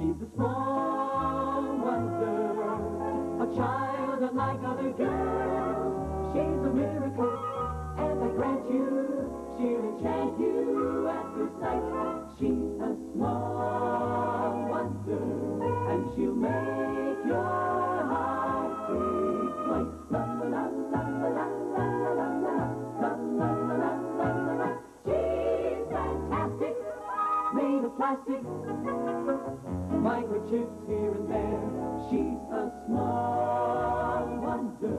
She's a small wonder, a child unlike other girls. She's a miracle, and I grant you, she'll enchant you at first sight. She's a small wonder, and she'll make your heart beat light. La la la la la la la la la la la la la. She's fantastic, made of plastic, microchips here and there. She's a small wonder,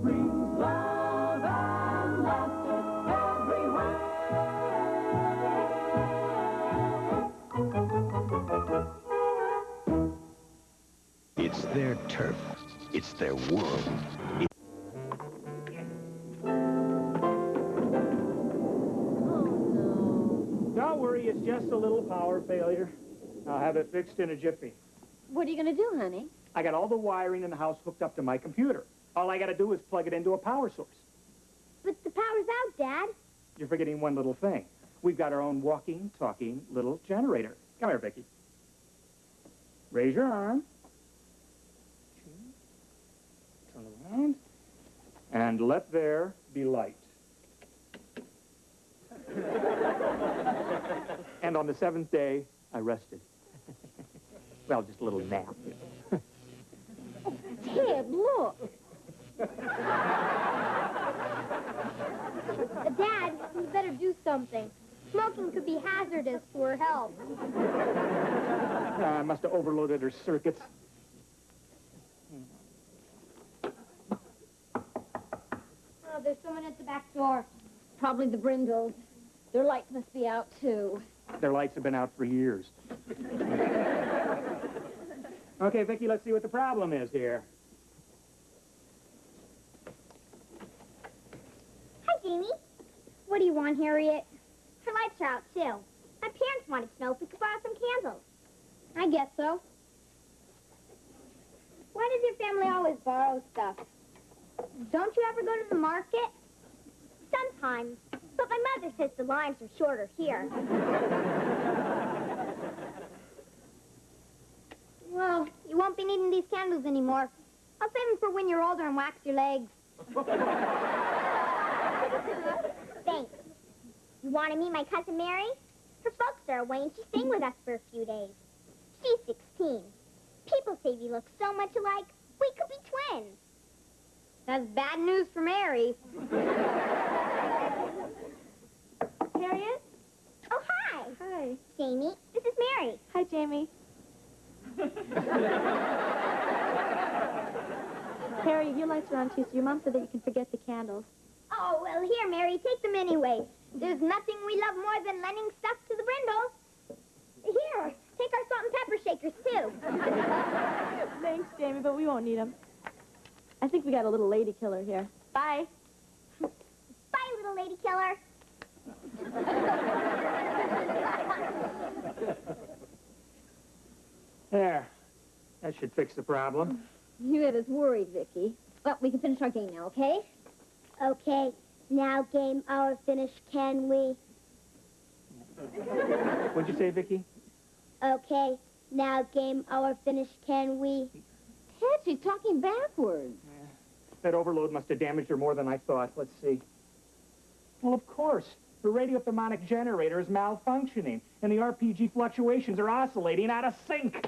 brings love and laughter everywhere. It's their turf. It's their world. Don't worry, it's just a little power failure. I'll have it fixed in a jiffy. What are you going to do, honey? I got all the wiring in the house hooked up to my computer. All I got to do is plug it into a power source. But the power's out, Dad. You're forgetting one little thing. We've got our own walking, talking little generator. Come here, Vicky. Raise your arm. Turn around. And let there be light. And on the 7th day, I rested. Well, just a little nap. Ted, look. Dad, you better do something. Smoking could be hazardous to her health. I must have overloaded her circuits. Oh, there's someone at the back door. Probably the Brindles. Their lights must be out, too. Their lights have been out for years. Okay, Vicky, let's see what the problem is here. Hi, Jamie. What do you want, Harriet? Her lights are out, too. My parents wanted to know if we could borrow some candles. I guess so. Why does your family always borrow stuff? Don't you ever go to the market? Sometimes. But my mother says the lines are shorter here. Well, you won't be needing these candles anymore. I'll save them for when you're older and wax your legs. Thanks. You want to meet my cousin Mary? Her folks are away and she's staying with us for a few days. She's 16. People say we look so much alike, we could be twins. That's bad news for Mary. Harriet? Oh, hi. Hi. Jamie, this is Mary. Hi, Jamie. Harry, your lights are on too, so your mom said that you can forget the candles. Oh, well, here, Mary, take them anyway. There's nothing we love more than lending stuff to the Brindles. Here, take our salt and pepper shakers, too. Thanks, Jamie, but we won't need them. I think we got a little lady killer here. Bye. Bye, little lady killer. There. That should fix the problem. You had us worried, Vicky. Well, we can finish our game now, okay? Okay. Now game our finish, can we? What'd you say, Vicky? Okay. Now game our finish, can we? Ted, she's talking backwards. Yeah. That overload must have damaged her more than I thought. Let's see. Well, of course. The radiothermonic generator is malfunctioning, and the RPG fluctuations are oscillating out of sync.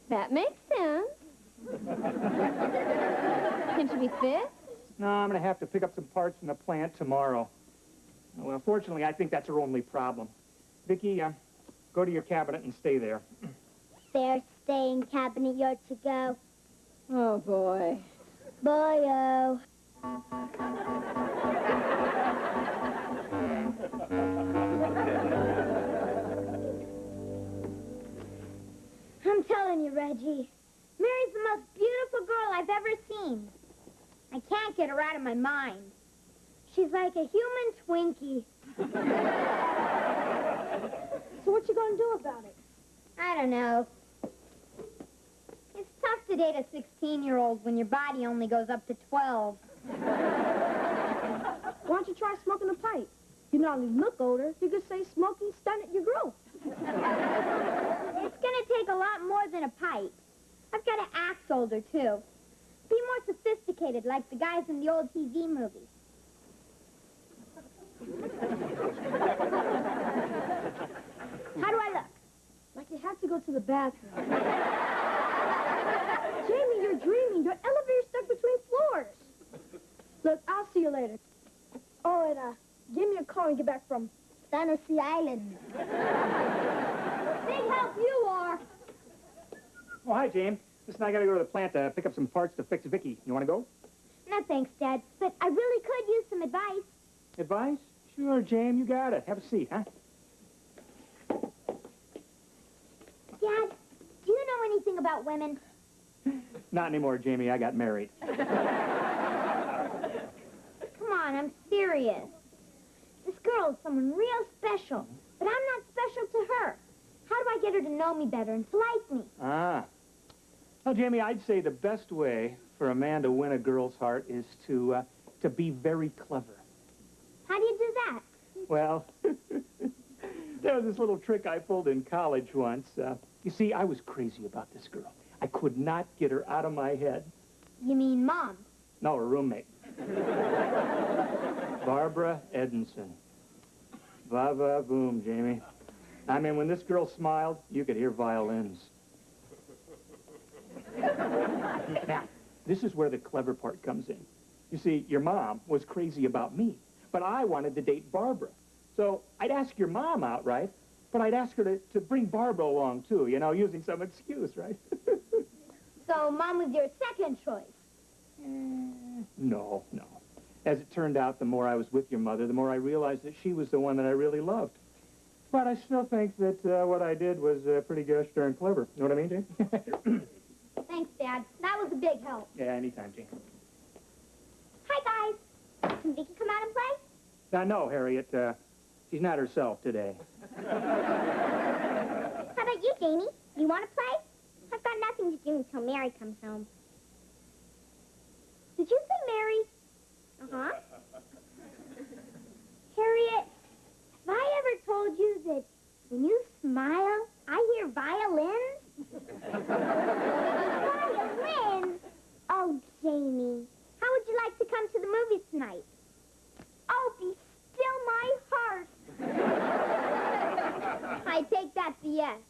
That makes sense. Can she be fixed? No, I'm going to have to pick up some parts from the plant tomorrow. Well, unfortunately, I think that's her only problem. Vicky, go to your cabinet and stay there. There, staying cabinet, you're to go. Oh, boy. Boy-oh. I'm telling you, Reggie, Mary's the most beautiful girl I've ever seen. I can't get her out of my mind. She's like a human Twinkie. So what you gonna do about it? I don't know. It's tough to date a 16-year-old when your body only goes up to 12. Why don't you try smoking a pipe? You not only look older, you could say smoking stunted your growth. It's gonna take a lot more more than a pipe. I've got to act older, too. Be more sophisticated, like the guys in the old TV movies. How do I look? Like you have to go to the bathroom. Jamie, you're dreaming. Your elevator's stuck between floors. Look, I'll see you later. Oh, and give me a call when you get back from Fantasy Island. Big help you are. Oh, hi, James. Listen, I gotta go to the plant to pick up some parts to fix Vicky. You wanna go? No, thanks, Dad. But I really could use some advice. Advice? Sure, James, you got it. Have a seat, huh? Dad, do you know anything about women? Not anymore, Jamie. I got married. Come on, I'm serious. This girl is someone real special, but I'm not special to her. How do I get her to know me better and to like me? Ah. Well, Jamie, I'd say the best way for a man to win a girl's heart is to be very clever. How do you do that? Well, there was this little trick I pulled in college once. You see, I was crazy about this girl. I could not get her out of my head. You mean Mom? No, her roommate. Barbara Edinson. Va-va-boom, Jamie. I mean, when this girl smiled, you could hear violins. Now, this is where the clever part comes in. You see, your mom was crazy about me, but I wanted to date Barbara. So I'd ask your mom out, right? But I'd ask her to bring Barbara along, too, you know, using some excuse, right? So Mom was your second choice? No. As it turned out, the more I was with your mother, the more I realized that she was the one that I really loved. But I still think that what I did was pretty gosh darn clever. You know what I mean, Jane? Thanks, Dad. That was a big help. Yeah, anytime, Jane. Hi, guys. Can Vicky come out and play? No, Harriet. She's not herself today. How about you, Jamie? You want to play? I've got nothing to do until Mary comes home. Did you say Mary? Uh-huh. Harriet, have I ever told you that when you smile, I hear violins? Violins? Oh, Jamie, how would you like to come to the movies tonight? Oh, be still my heart. I take that to yes.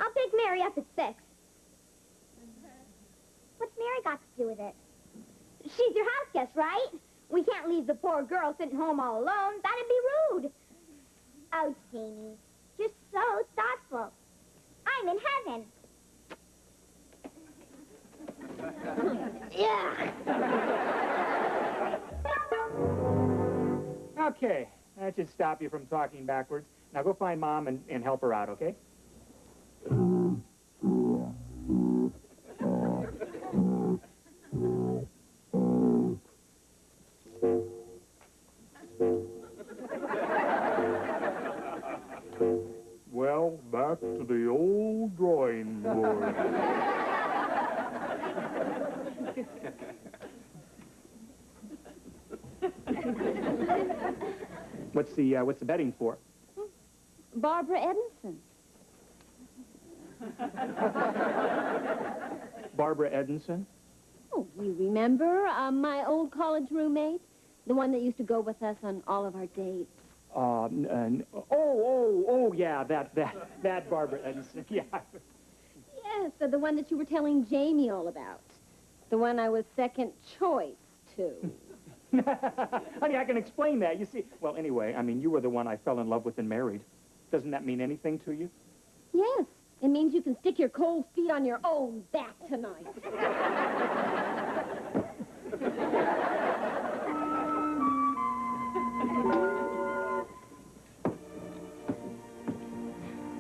I'll pick Mary up at 6. What's Mary got to do with it? She's your house guest, right? We can't leave the poor girl sitting home all alone. That'd be rude. Oh, Jamie, you're so thoughtful. I'm in heaven. Yeah. Okay, that should stop you from talking backwards. Now go find Mom and help her out, okay? Well, back to the old drawing board. What's the betting for? Barbara Edinson. Barbara Edinson? Oh, you remember my old college roommate? The one that used to go with us on all of our dates. Yeah, that Barbara Edinson, yeah. Yes, the one that you were telling Jamie all about. The one I was second choice to. Honey, I can explain that. You see, well, anyway, I mean, you were the one I fell in love with and married. Doesn't that mean anything to you? Yes, it means you can stick your cold feet on your own back tonight.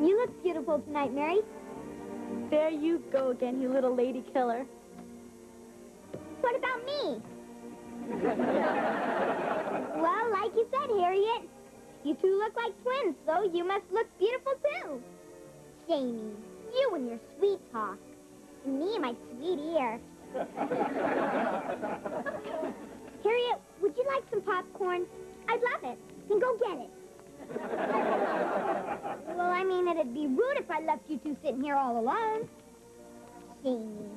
You look beautiful tonight, Mary. There you go again, you little lady killer. What about me? Well, like you said, Harriet, you two look like twins, so you must look beautiful, too. Jamie, you and your sweet talk. And me and my sweet ear. Harriet, would you like some popcorn? I'd love it. Then go get it. Well, I mean, it'd be rude if I left you two sitting here all alone. Jamie,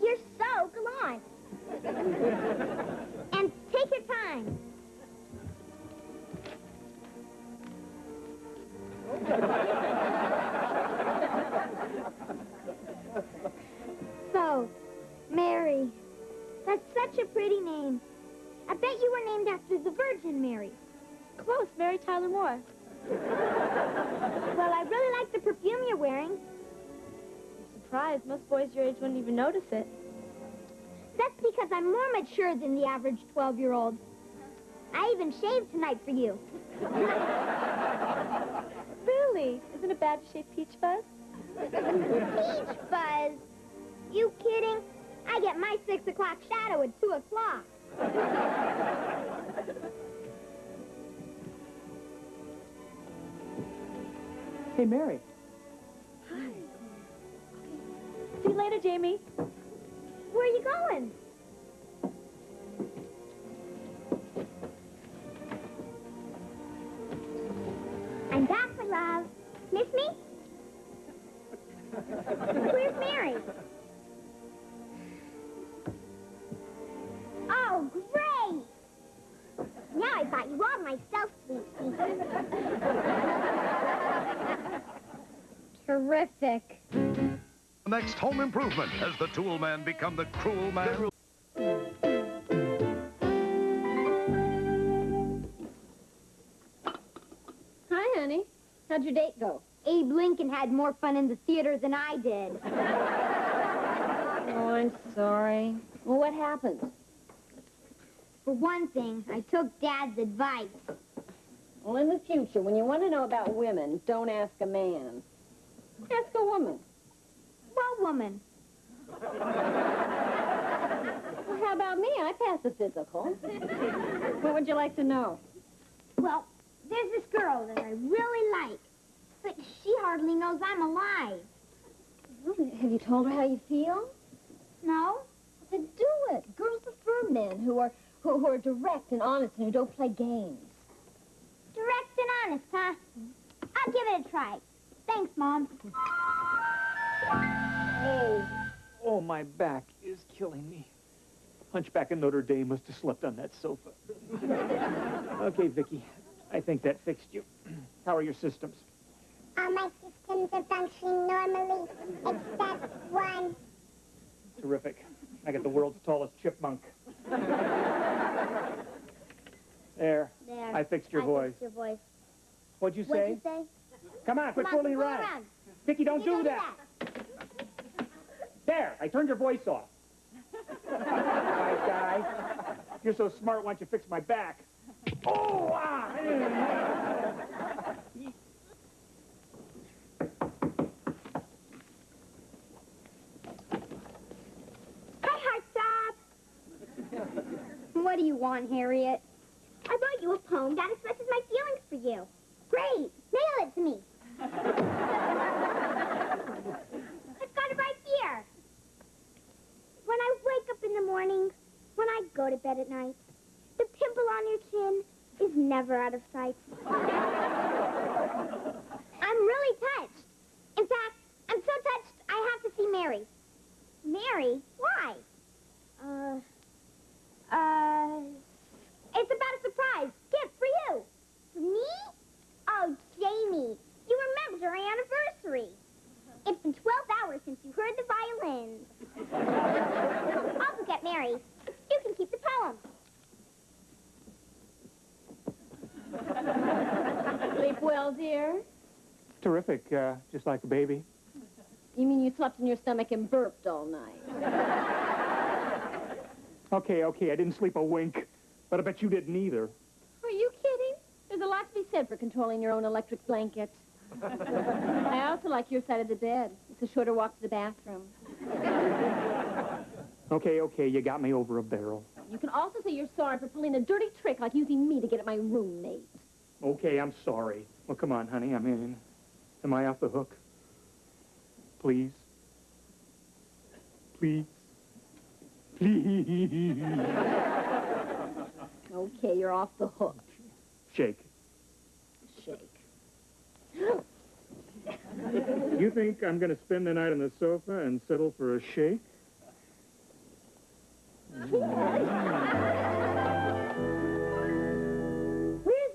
you're so gallant. And take your time. So, Mary. That's such a pretty name. I bet you were named after the Virgin Mary. Close, Mary Tyler Moore. Well, I really like the perfume you're wearing. I'm surprised. Most boys your age wouldn't even notice it. That's because I'm more mature than the average 12-year-old. I even shaved tonight for you. Really? Isn't it bad to shave Peach Fuzz? Peach Fuzz? You kidding? I get my 6 o'clock shadow at 2 o'clock. Hey, Mary. Hi. See you later, Jamie. Where are you going? I'm back, my love. Miss me? Where's Mary? Oh, great! Now I got you all myself, sweet pea. Terrific. Next Home Improvement as the tool man become the cruel man. Hi, honey. How'd your date go? Abe Lincoln had more fun in the theater than I did. Oh, I'm sorry. Well, what happened? For one thing, I took Dad's advice. Well, in the future, when you want to know about women, don't ask a man. Ask a woman. What woman? Well, how about me? I passed the physical. What would you like to know? Well, there's this girl that I really like, but she hardly knows I'm alive. Well, have you told her how you feel? No? Then do it. Girls prefer men who are direct and honest and who don't play games. Direct and honest, huh? I'll give it a try. Thanks, Mom. Oh, my back is killing me. Hunchback of Notre Dame must have slept on that sofa. Okay, Vicky, I think that fixed you. How are your systems? All my systems are functioning normally, except one. Terrific. I got the world's tallest chipmunk. There. There. I fixed your voice. Fixed your voice. What'd you What'd say? you say? Come on, quit Come on, fooling fool around. Vicky, don't You do that. There, I turned your voice off. Nice guy. You're so smart, why don't you fix my back? Oh, ah! Hi, Heartthrob. What do you want, Harriet? I wrote you a poem that expresses my feelings for you. Great. Mail it to me. I've got it right here. When I wake up in the morning, when I go to bed at night, the pimple on your chin is never out of sight. I'm really touched. In fact, I'm so touched, I have to see Mary. Mary? Why? It's about a surprise gift for you. For me? Oh, Jamie, you remembered our anniversary. It's been 12 hours since you heard the violins. I'll forget Mary. You can keep the poem. Sleep well, dear? Terrific, just like a baby. You mean you slept in your stomach and burped all night? Okay, I didn't sleep a wink, but I bet you didn't either. Are you kidding? There's a lot to be said for controlling your own electric blanket. I also like your side of the bed. It's a shorter walk to the bathroom. Okay, you got me over a barrel. You can also say you're sorry for pulling a dirty trick like using me to get at my roommate. Okay, I'm sorry. Well, come on, honey, I mean, am I off the hook? Please? Please? Please? Okay, you're off the hook. Shake. shake. You think I'm going to spend the night on the sofa and settle for a shake? Where's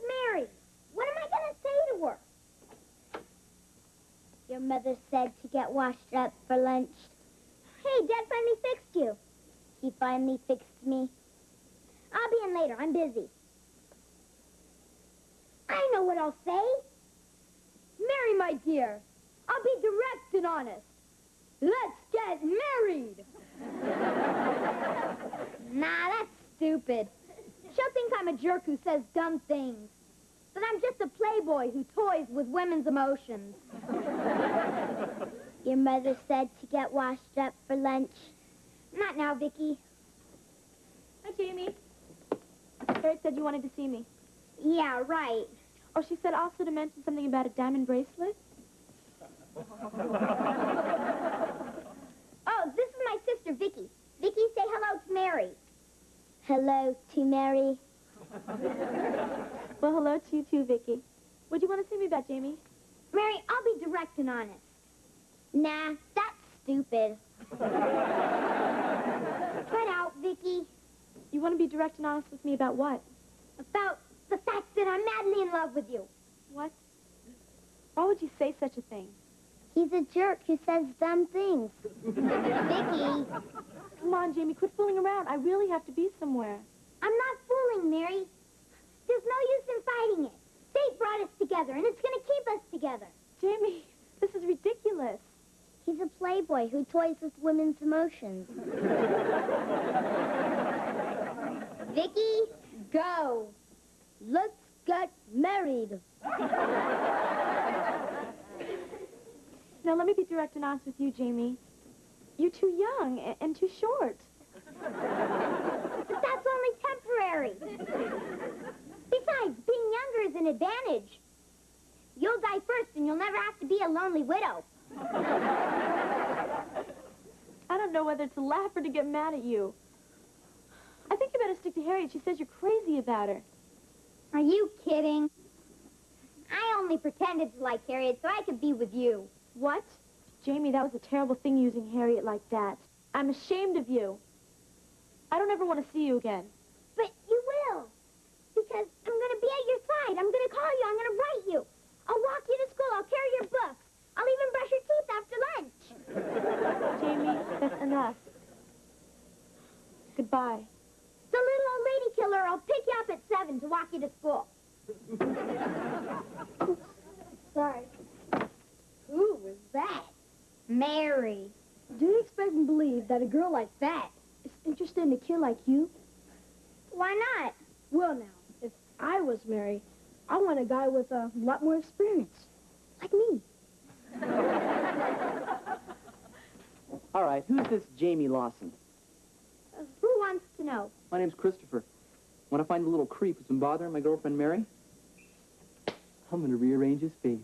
Mary? What am I going to say to her? Your mother said to get washed up for lunch. Hey, Dad finally fixed you. He finally fixed me. I'll be in later. I'm busy. I know what I'll say. Mary, my dear, I'll be direct and honest. Let's get married. Nah, that's stupid. She'll think I'm a jerk who says dumb things. But I'm just a playboy who toys with women's emotions. Your mother said to get washed up for lunch. Not now, Vicky. Hi, Jamie. Harriet said you wanted to see me. Yeah, right. Oh, she said also to mention something about a diamond bracelet. Oh, this is my sister, Vicky. Vicky, say hello to Mary. Hello to Mary. Well, hello to you too, Vicky. What do you want to see me about, Jamie? Mary, I'll be direct and honest. Nah, that's stupid. Cut out, Vicky. You want to be direct and honest with me about what? About the fact that I'm madly in love with you. What? Why would you say such a thing? He's a jerk who says dumb things. Vicky. Come on, Jamie, quit fooling around. I really have to be somewhere. I'm not fooling, Mary. There's no use in fighting it. Fate brought us together, and it's going to keep us together. Jamie, this is ridiculous. He's a playboy who toys with women's emotions. Vicky, go. Let's get married. Now, let me be direct and honest with you, Jamie. You're too young and too short. But that's only temporary. Besides, being younger is an advantage. You'll die first, and you'll never have to be a lonely widow. I don't know whether to laugh or to get mad at you. I think you better stick to Harriet. She says you're crazy about her. Are you kidding? I only pretended to like Harriet so I could be with you. What? Jamie, that was a terrible thing using Harriet like that. I'm ashamed of you. I don't ever want to see you again. But you will. Because I'm going to be at your side. I'm going to call you. I'm going to write you. I'll walk you to school. I'll carry your books. I'll even brush your teeth after lunch. Jamie, that's enough. Goodbye. The little old lady killer will pick you up at 7 to walk you to school. Sorry. Who was that? Mary. Do you expect and believe that a girl like that is interested in a kid like you? Why not? Well, now, if I was Mary, I want a guy with a lot more experience. Like me. All right, who's this Jamie Lawson? Who wants to know? My name's Christopher. Want to find the little creep who's been bothering my girlfriend Mary? I'm going to rearrange his face.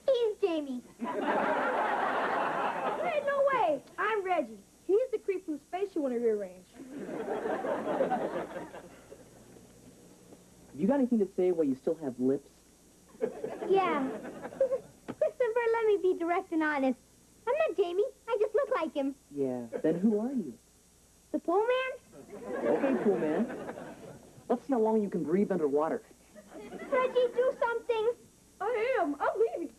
He's Jamie. Hey, no way. I'm Reggie. He's the creep whose face you want to rearrange. You got anything to say while you still have lips? Yeah. Christopher, let me be direct and honest. I'm not Jamie. I just look like him. Yeah, then who are you? The pool man? Okay, cool man. Let's see how long you can breathe underwater. Reggie, do something. I am. I'm leaving.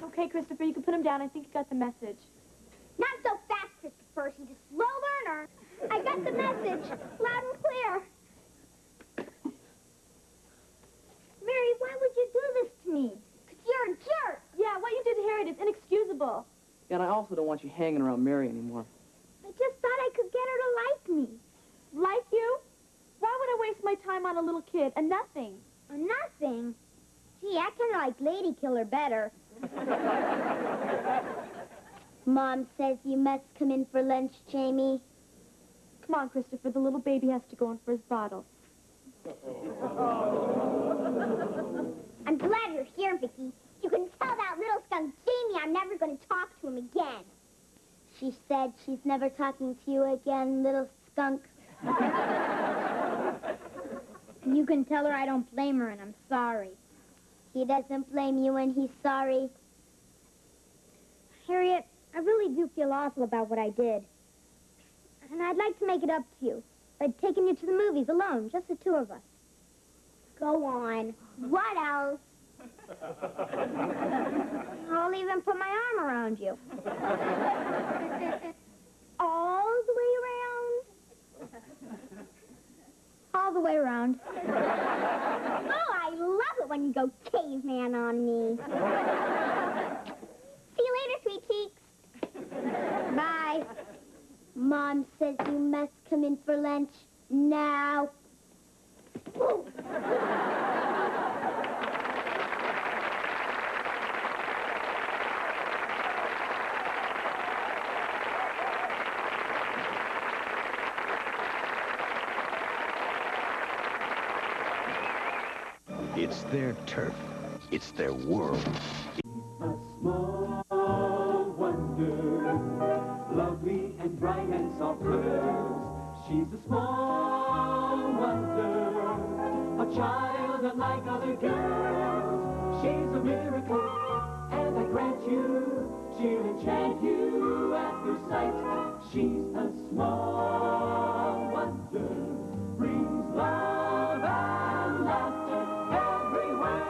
Okay, Christopher, you can put him down. I think you got the message. Not so fast, Christopher. She's a slow learner. I got the message. Loud and clear. Mary, why would you do this to me? 'Cause you're a jerk. Yeah, what you did to Harriet is inexcusable. And I also don't want you hanging around Mary anymore. I just thought I could get her to like me. Like you? Why would I waste my time on a little kid and nothing? Nothing. Gee, I kind of like Lady Killer better. Mom says you must come in for lunch, Jamie. Come on, Christopher. The little baby has to go in for his bottle. I'm glad you're here, Vicky. You can tell that little skunk Jamie I'm never going to talk to him again. She said she's never talking to you again, little skunk. You can tell her I don't blame her and I'm sorry. He doesn't blame you and he's sorry. Harriet, I really do feel awful about what I did. And I'd like to make it up to you by taking you to the movies alone, just the two of us. Go on. What else? I'll even put my arm around you. All the way around? All the way around. Oh, I love it when you go caveman on me. See you later, sweet cheeks. Bye. Mom says you must come in for lunch now. Ooh. It's their turf. It's their world. A small wonder, lovely and bright and soft curves. She's a small wonder, a child unlike other girls. She's a miracle, and I grant you, she'll enchant you at first sight. She's a small wonder, brings love and laughter everywhere.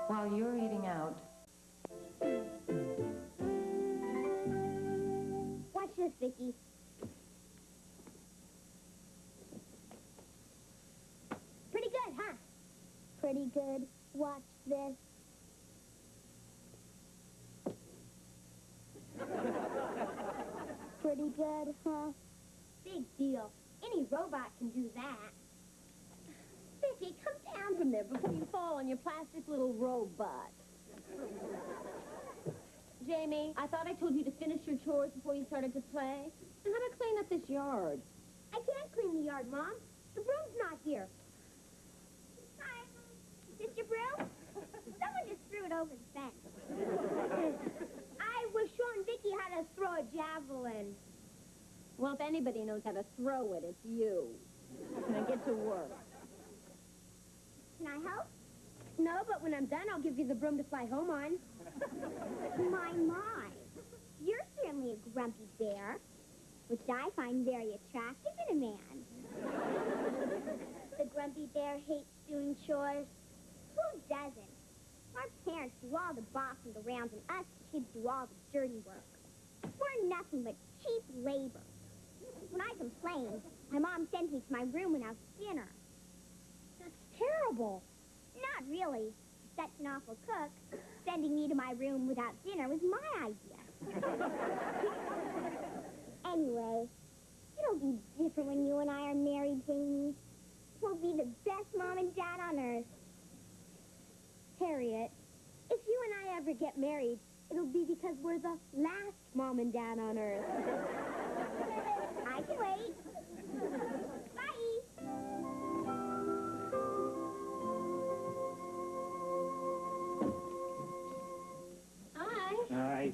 While you're eating out, Watch this, Vicky. Pretty good, huh? Pretty good. Watch this. Pretty good, huh? Big deal. Any robot can do that. Vicky, come down from there before you fall on your plastic little robot. Jamie, I thought I told you to finish your chores before you started to play. And how to clean up this yard. I can't clean the yard, Mom. The broom's not here. Hi. Is this your broom? Someone just threw it over the fence. I was showing Vicky how to throw a javelin. Well, if anybody knows how to throw it, it's you. Now get to work. Can I help? No, but when I'm done, I'll give you the broom to fly home on. My. You're certainly a grumpy bear, which I find very attractive in a man. The grumpy bear hates doing chores. Who doesn't? Our parents do all the bossing around, and us kids do all the dirty work. We're nothing but cheap labor. When I complained, my mom sent me to my room without dinner. That's terrible. Not really. Such an awful cook. Sending me to my room without dinner was my idea. Anyway, it'll be different when you and I are married, Jamie. We'll be the best mom and dad on earth. Harriet, if you and I ever get married, it'll be because we're the last mom and dad on earth. I can wait. Bye. Hi. Hi.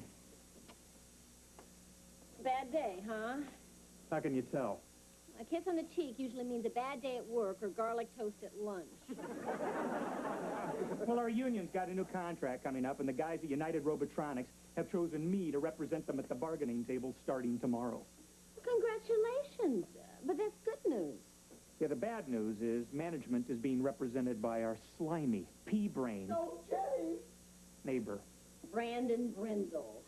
Bad day, huh? How can you tell? A kiss on the cheek usually means a bad day at work or garlic toast at lunch. Well, our union's got a new contract coming up, and the guys at United Robotronics have chosen me to represent them at the bargaining table starting tomorrow. Congratulations. But that's good news. Yeah, the bad news is management is being represented by our slimy, pea-brained neighbor. Brandon Brindle.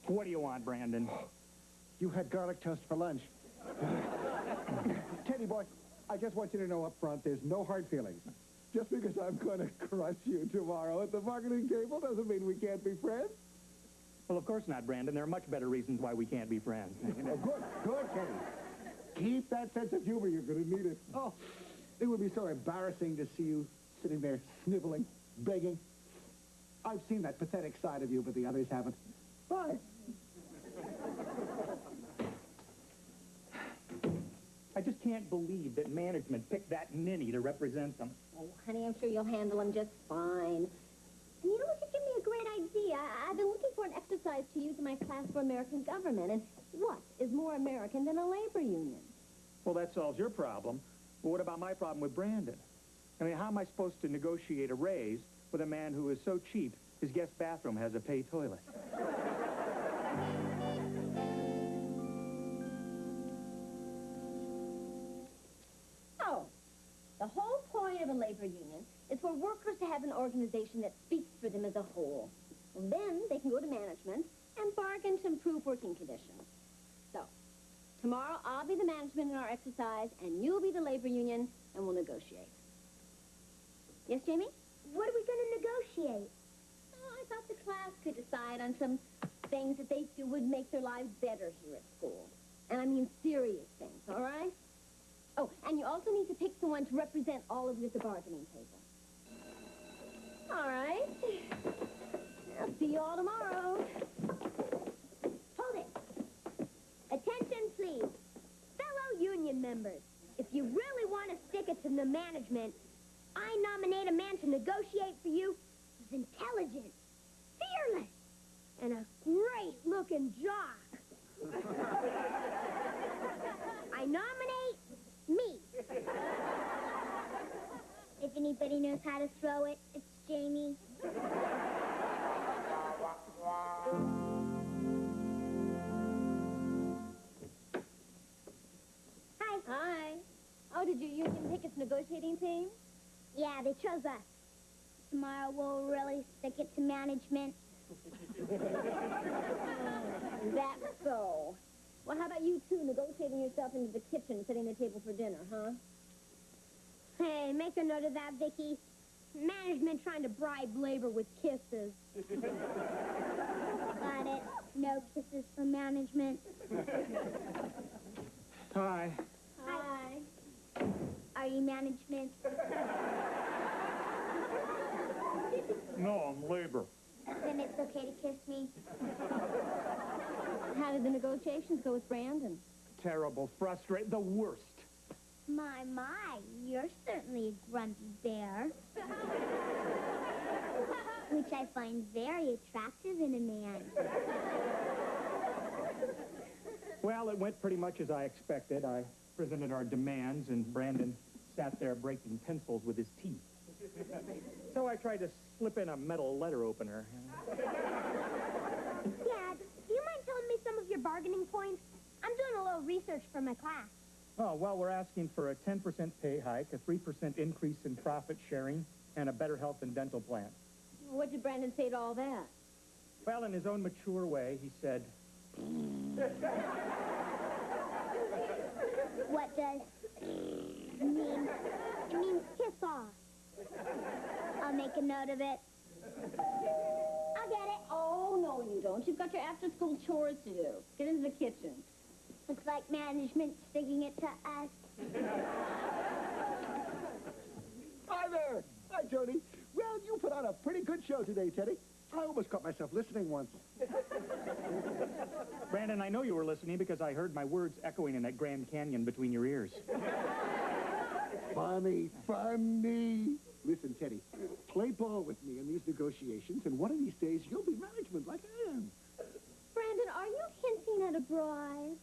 What do you want, Brandon? You had garlic toast for lunch. Teddy boy, I just want you to know up front, there's no hard feelings. Just because I'm going to crush you tomorrow at the bargaining table doesn't mean we can't be friends. Well, of course not, Brandon. There are much better reasons why we can't be friends. Oh, good, Teddy. Keep that sense of humor. You're going to need it. Oh, it would be so embarrassing to see you sitting there sniveling, begging. I've seen that pathetic side of you, but the others haven't. Bye. I just can't believe that management picked that ninny to represent them. Oh, honey, I'm sure you'll handle him just fine. And you know what? You give me a great idea. I've been looking for an exercise to use in my class for American government. And what is more American than a labor union? Well, that solves your problem. But what about my problem with Brandon? I mean, how am I supposed to negotiate a raise with a man who is so cheap his guest bathroom has a pay toilet? Oh, the whole point of a labor union is for workers to have an organization that speaks for them as a whole. And then they can go to management and bargain to improve working conditions. So, tomorrow I'll be the management in our exercise, and you'll be the labor union, and we'll negotiate. Yes, Jamie? What are we going to negotiate? Oh, I thought the class could decide on some things that they feel would make their lives better here at school. And I mean serious things, all right? Oh, and you also need to pick someone to represent all of you at the bargaining table. All right. I'll see you all tomorrow. Hold it. Attention, please. Fellow union members, if you really want to stick it to the management, I nominate a man to negotiate for you who's intelligent, fearless, and a great-looking jock. I nominate me. If anybody knows how to throw it, it's Jamie. Hi. Hi. Oh, did your union pick its negotiating team? Yeah, they chose us. Tomorrow we'll really stick it to management. That's so. Well, how about you two negotiating yourself into the kitchen, setting the table for dinner, huh? Hey, make a note of that, Vicky. Management trying to bribe labor with kisses. Got it. No kisses for management. Hi. Hi. Are you management? No, I'm labor. Then it's okay to kiss me. How did the negotiations go with Brandon? Terrible, frustrating, the worst. My, you're certainly a grumpy bear. Which I find very attractive in a man. Well, it went pretty much as I expected. I presented our demands, and Brandon sat there breaking pencils with his teeth. So I tried to slip in a metal letter opener. Dad, do you mind telling me some of your bargaining points? I'm doing a little research for my class. Oh, well, we're asking for a 10% pay hike, a 3% increase in profit sharing, and a better health and dental plan. What did Brandon say to all that? Well, in his own mature way, he said... What does mean? It means kiss off. I'll make a note of it. I'll get it. Oh, no, you don't. You've got your after-school chores to do. Get into the kitchen. Looks like management sticking it to us. Hi there. Hi, Jody. Well, you put on a pretty good show today, Teddy. I almost caught myself listening once. Brandon, I know you were listening because I heard my words echoing in that Grand Canyon between your ears. Funny. Listen, Teddy, play ball with me in these negotiations, and one of these days you'll be management like I am. Brandon, are you hinting at a bribe?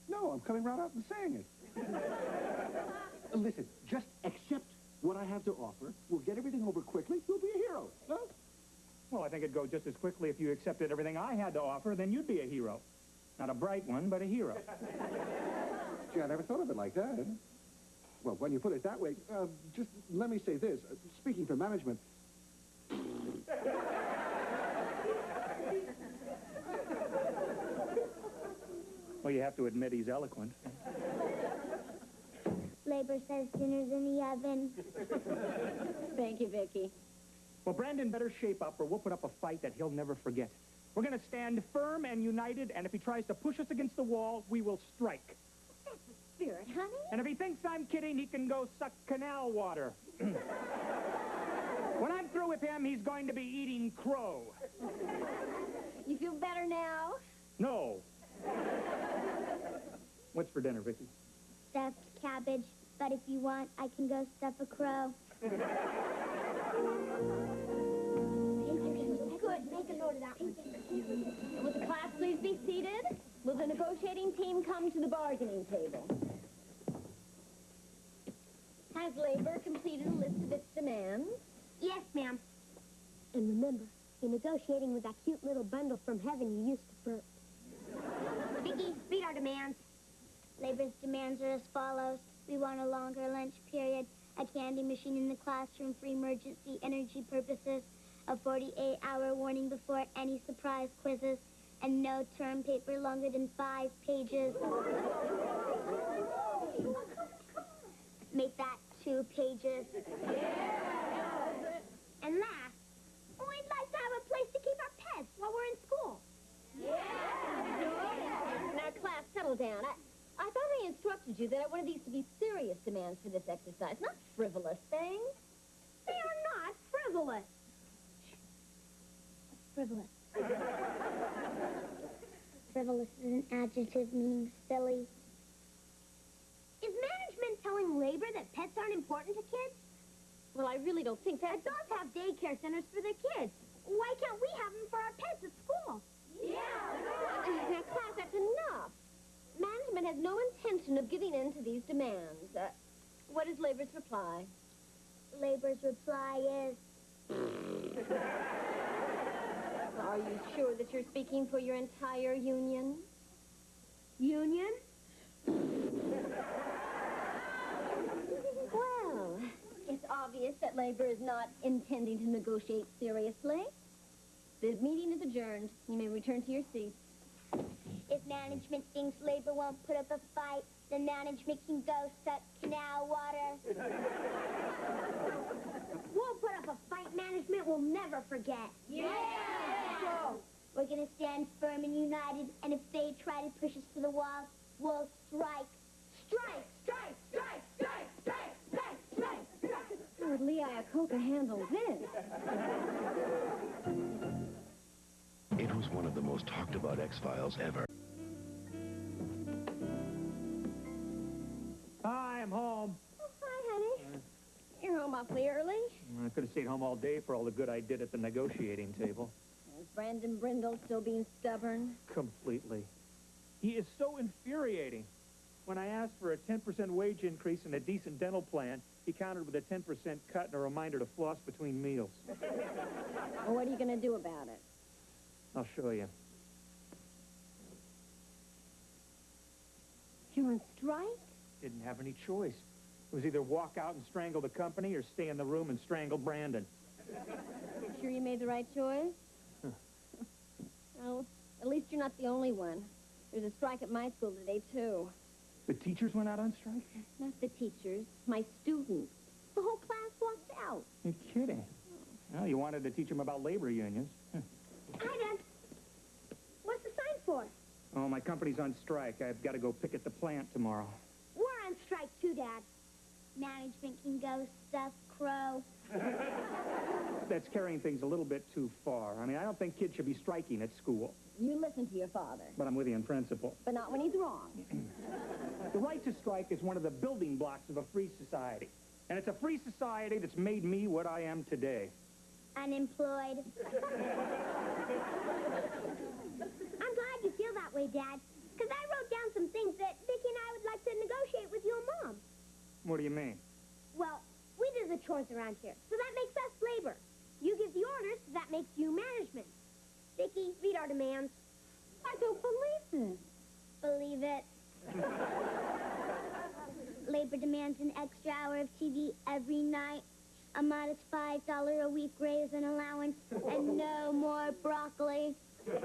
No, I'm coming right out and saying it. Listen, just accept what I have to offer. We'll get everything over quickly. You'll be a hero. No? Well, I think it'd go just as quickly if you accepted everything I had to offer, then you'd be a hero. Not a bright one, but a hero. Gee, I never thought of it like that. Well, when you put it that way, just let me say this. Speaking for management, Well, you have to admit he's eloquent. Labor says dinner's in the oven. Thank you, Vicky. Well, Brandon better shape up or we'll put up a fight that he'll never forget. We're going to stand firm and united, and if he tries to push us against the wall, we will strike. That's the spirit, honey. And if he thinks I'm kidding, he can go suck canal water. When I'm through with him, he's going to be eating crow. You feel better now? No. What's for dinner, Vicky? Stuffed cabbage, but if you want, I can go stuff a crow. Good. Make a note of that one. Will the class please be seated? Will the negotiating team come to the bargaining table? Has labor completed a list of its demands? Yes, ma'am. And remember, you're negotiating with that cute little bundle from heaven you used to burp. Vicky, read our demands. Labor's demands are as follows. We want a longer lunch period, a candy machine in the classroom for emergency energy purposes, a 48-hour warning before any surprise quizzes, and no term paper longer than 5 pages. Make that 2 pages. And last, we'd like to have a place to keep our pets while we're in school. Now, class, settle down. I thought I instructed you that I wanted these to be serious demands for this exercise, not frivolous things. They are not frivolous. Frivolous. Frivolous is an adjective meaning silly. Is management telling labor that pets aren't important to kids? Well, I really don't think that... Adults have daycare centers for their kids. Why can't we have them for our pets at school? Now, class, that's enough. Management has no intention of giving in to these demands. What is labor's reply? Labor's reply is... Are you sure that you're speaking for your entire union? Union? Well, it's obvious that labor is not intending to negotiate seriously. The meeting is adjourned. You may return to your seats. If management thinks labor won't put up a fight, then management can go suck canal water. We'll put up a fight management will never forget. Yeah! So, we're going to stand firm and united, and if they try to push us to the wall, we'll strike. Strike! Strike! Strike! Strike! Strike! Strike! Strike! Strike! How would Lee Iacocca handle this? It was one of the most talked about X-Files ever. Hi, I'm home. Oh, hi, honey. You're home awfully early. I could have stayed home all day for all the good I did at the negotiating table. Is Brandon Brindle still being stubborn? Completely. He is so infuriating. When I asked for a 10% wage increase and a decent dental plan, he countered with a 10% cut and a reminder to floss between meals. Well, what are you going to do about it? I'll show you. You're on strike? Didn't have any choice. It was either walk out and strangle the company or stay in the room and strangle Brandon. You sure you made the right choice? Well, at least you're not the only one. There's a strike at my school today, too. The teachers went out on strike? Not the teachers, my students. The whole class walked out. You're kidding. Well, you wanted to teach them about labor unions. Hi, Dad. What's the sign for? Oh, my company's on strike. I've got to go picket the plant tomorrow. We're on strike, too, Dad. Management can go stuff crow. That's carrying things a little bit too far. I mean, I don't think kids should be striking at school. You listen to your father, But I'm with you in principle. but not when he's wrong. The right to strike is one of the building blocks of a free society. And it's a free society that's made me what I am today. Unemployed. I'm glad you feel that way, Dad, because I wrote down some things that Vicky and I would like to negotiate with your mom. What do you mean? Well, we did the chores around here, so that makes us labor. You give the orders, so that makes you management. Vicky, read our demands. I don't believe this. Believe it. Labor demands an extra hour of TV every night, a modest $5 a week raise and allowance, and no more broccoli. That's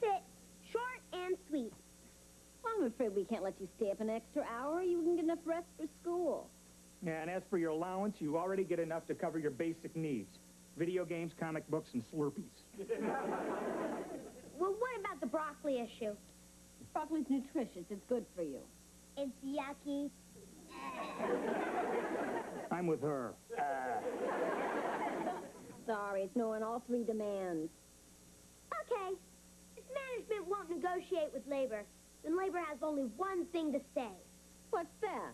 it. Short and sweet. Well, I'm afraid we can't let you stay up an extra hour. You wouldn't get enough rest for school. Yeah, and as for your allowance, you already get enough to cover your basic needs. Video games, comic books, and Slurpees. Well, what about the broccoli issue? Broccoli's nutritious. It's good for you. It's yucky. I'm with her. Sorry, it's no on all three demands. Okay. If management won't negotiate with labor, then labor has only one thing to say. What's that?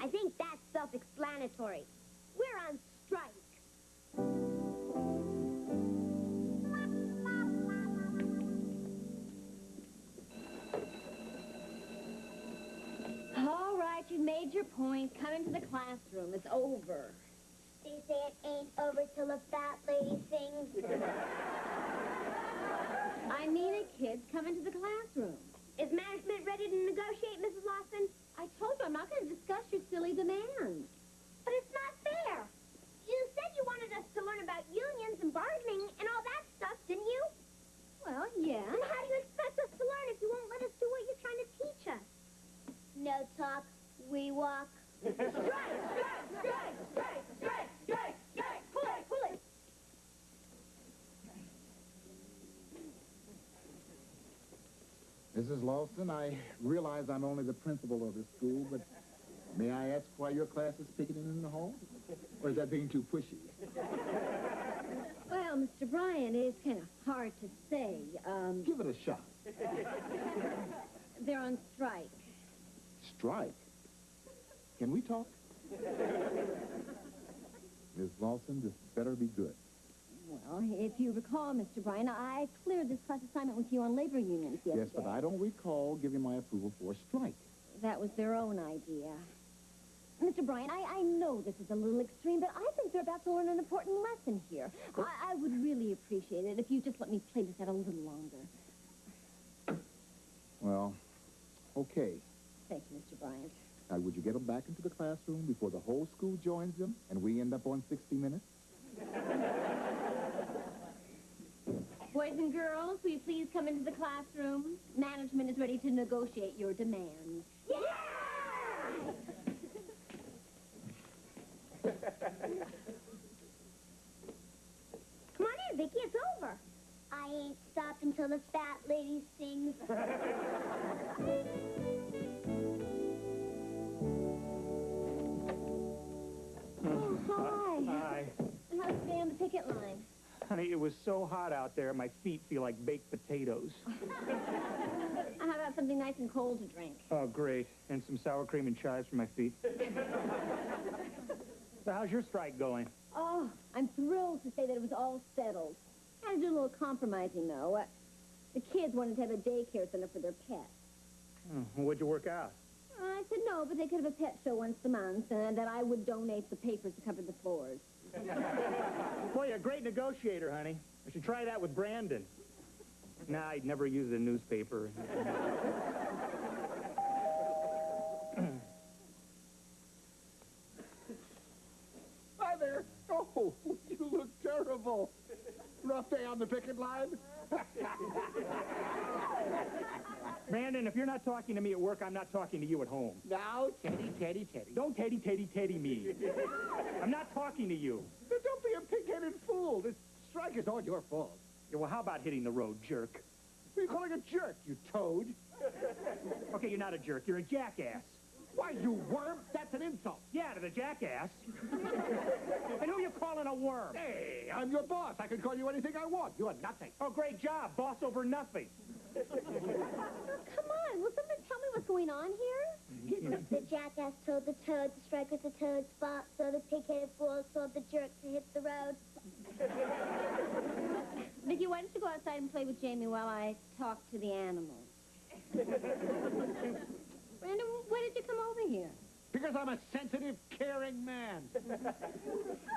I think that's self-explanatory. We're on strike. All right, you've made your point. Come into the classroom. It's over. They say it ain't over till the fat lady sings. I mean it, kids. Come into the classroom. Is management ready to negotiate, Mrs. Lawson? I told you I'm not going to discuss your silly demands. But it's not fair. You said you wanted us to learn about unions and bargaining and all that stuff, didn't you? Well, yeah. And how do you expect us to learn if you won't let us do what you're trying to teach us? No talk, we walk. Strike, strike, strike, strike, strike, strike, strike, pull it, pull it. Mrs. Lawson, I realize I'm only the principal of the school, but may I ask why your class is picketing in the hall? Or is that being too pushy? Well, Mr. Bryan, it is kind of hard to say. Give it a shot. They're on strike. Strike? Can we talk? Miss Lawson, this better be good. Well, if you recall, Mr. Bryan, I cleared this class assignment with you on labor unions yesterday. Yes, but I don't recall giving my approval for a strike. That was their own idea. Mr. Bryan, I know this is a little extreme, but I think they're about to learn an important lesson here. I would really appreciate it if you just let me play this out a little longer. Well, okay. Thank you, Mr. Bryan. Now, would you get them back into the classroom before the whole school joins them and we end up on 60 Minutes? Boys and girls, will you please come into the classroom? Management is ready to negotiate your demands. Yeah! Come on in, Vicky, it's over. I ain't stopped until the fat lady sings. Oh, hi. Hi. How's it on the picket line? Honey, it was so hot out there, my feet feel like baked potatoes. How about something nice and cold to drink? Oh, great. And some sour cream and chives for my feet. So how's your strike going? Oh, I'm thrilled to say that it was all settled. Had to do a little compromising, though. The kids wanted to have a daycare center for their pets. Oh, what'd you work out? I said no, but they could have a pet show once a month, and that I would donate the papers to cover the floors. Boy, you're a great negotiator, honey. I should try that with Brandon. Nah, I'd never use a newspaper. Hi there. Oh, you look terrible. Rough day on the picket line? Brandon, if you're not talking to me at work, I'm not talking to you at home. Now, Teddy, Teddy, Teddy. Don't Teddy me. I'm not talking to you. Now, don't be a pig-headed fool. This strike is all your fault. Yeah, well, how about hitting the road, jerk? What are you calling a jerk, you toad? Okay, you're not a jerk. You're a jackass. Why, you worm? That's an insult. Yeah, to the jackass. And who you calling a worm? Hey, I'm your boss. I can call you anything I want. You are nothing. Oh, great job. Boss over nothing. Oh, come on. Will someone tell me what's going on here? The jackass told the toad to strike with the toad's fault, so the pig-headed fool told the jerk to hit the road. Vicky, why don't you go outside and play with Jamie while I talk to the animals? Randall, why did you come over here? Because I'm a sensitive, caring man.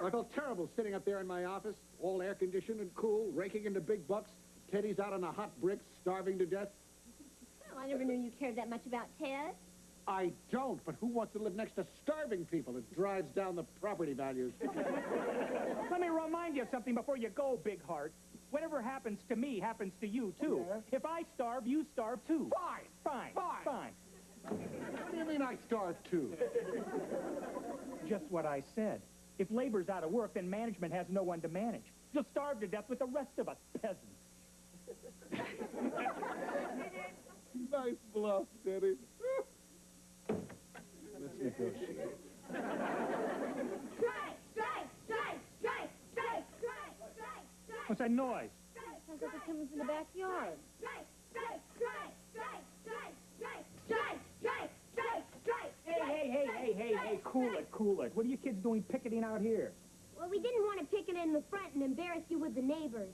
I felt terrible sitting up there in my office, all air-conditioned and cool, raking in the big bucks. Teddy's out on the hot bricks, starving to death. Oh, I never knew you cared that much about Ted. I don't, but who wants to live next to starving people? It drives down the property values. Let me remind you of something before you go, Big Heart. Whatever happens to me happens to you, too. Yeah. If I starve, you starve, too. Fine. Fine. Fine. Fine. What do you mean I starve, too? Just what I said. If labor's out of work, then management has no one to manage. You'll starve to death with the rest of us peasants. Nice bluff, Teddy. Let's negotiate. Strike! Strike! Strike! Strike! Strike! Strike! Strike! Strike! What's that noise? Sounds like it's coming from the backyard. Strike! Strike! Strike! Strike! Strike! Strike! Strike! Strike! Strike! Strike! Hey, cool it. What are you kids doing picketing out here? Well, we didn't want to picket in the front and embarrass you with the neighbors.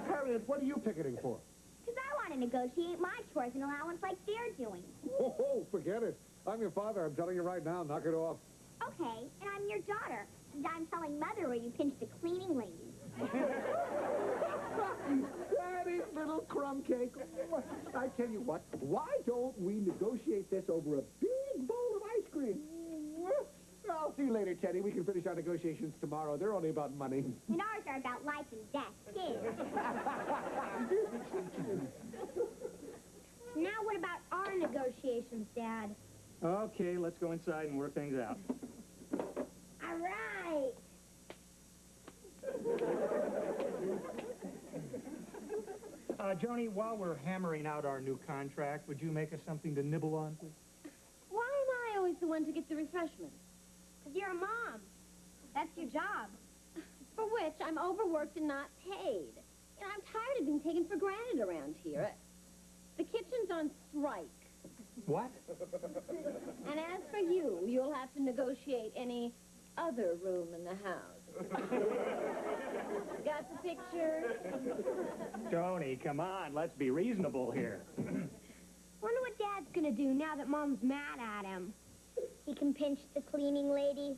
Harriet, what are you picketing for? Because I want to negotiate my chores and allowance like they're doing. Oh, forget it. I'm your father. I'm telling you right now, knock it off. Okay, and I'm your daughter. And I'm telling Mother where you pinched the cleaning lady. Daddy's little crumb cake. I tell you what, why don't we negotiate this over a big bowl of ice cream? I'll see you later, Teddy. We can finish our negotiations tomorrow. They're only about money. And ours are about life and death, too. Now what about our negotiations, Dad? Okay, let's go inside and work things out. All right. Joni, while we're hammering out our new contract, would you make us something to nibble on, please? Why am I always the one to get the refreshments? Because you're a mom. That's your job. For which I'm overworked and not paid. You know, I'm tired of being taken for granted around here. The kitchen's on strike. What? And as for you, you'll have to negotiate any other room in the house. Got the picture? Joni, come on, let's be reasonable here. Wonder what Dad's gonna do now that Mom's mad at him. He can pinch the cleaning lady.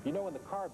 You know, when the car...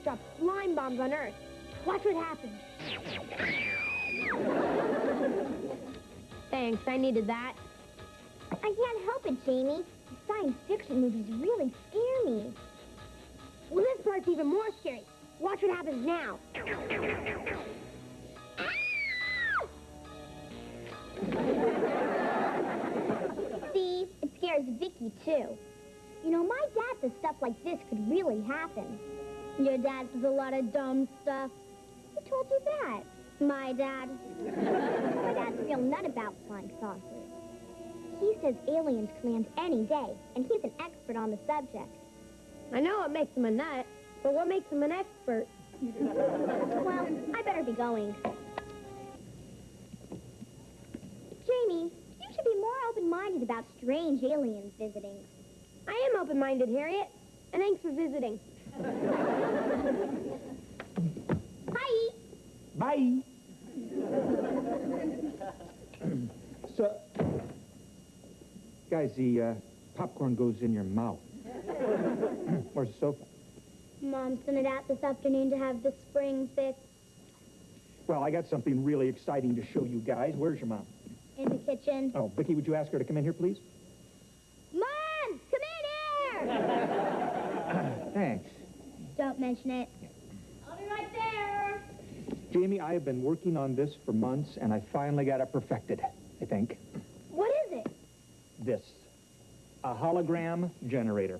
Drop slime bombs on Earth. Watch what happens. Thanks, I needed that. I can't help it, Jamie. Science fiction movies really scare me. Well, this part's even more scary. Watch what happens now. See, it scares Vicky, too. You know, my dad says stuff like this could really happen. Your dad says a lot of dumb stuff. Who told you that? My dad. My dad's a real nut about flying saucers. He says aliens can land any day, and he's an expert on the subject. I know what makes him a nut, but what makes him an expert? Well, I better be going. Jamie, you should be more open-minded about strange aliens visiting. I am open-minded, Harriet, and thanks for visiting. Bye! Bye. So, guys, the popcorn goes in your mouth. Where's the sofa? Mom sent it out this afternoon to have the spring fixed. Well, I got something really exciting to show you guys. Where's your mom? In the kitchen. Oh, Vicki, would you ask her to come in here, please? Mom! Come in here! Thanks. Don't mention it. I'll be right there. Jamie, I have been working on this for months, and I finally got it perfected, I think. What is it? This. A hologram generator.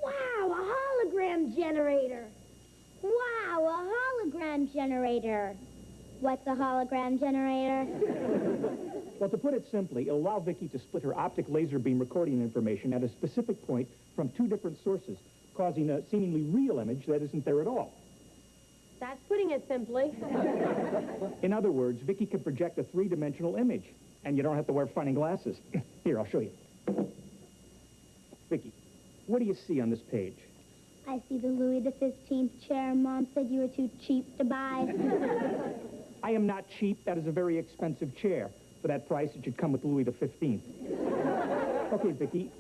Wow, a hologram generator. Wow, a hologram generator. What's a hologram generator? Well, to put it simply, it'll allow Vicki to split her optic laser beam recording information at a specific point from two different sources, causing a seemingly real image that isn't there at all. That's putting it simply. In other words, Vicki can project a three-dimensional image, and you don't have to wear funny glasses. Here, I'll show you. Vicki, what do you see on this page? I see the Louis XV chair Mom said you were too cheap to buy. I am not cheap. That is a very expensive chair. For that price, it should come with Louis XV. Okay, Vicki,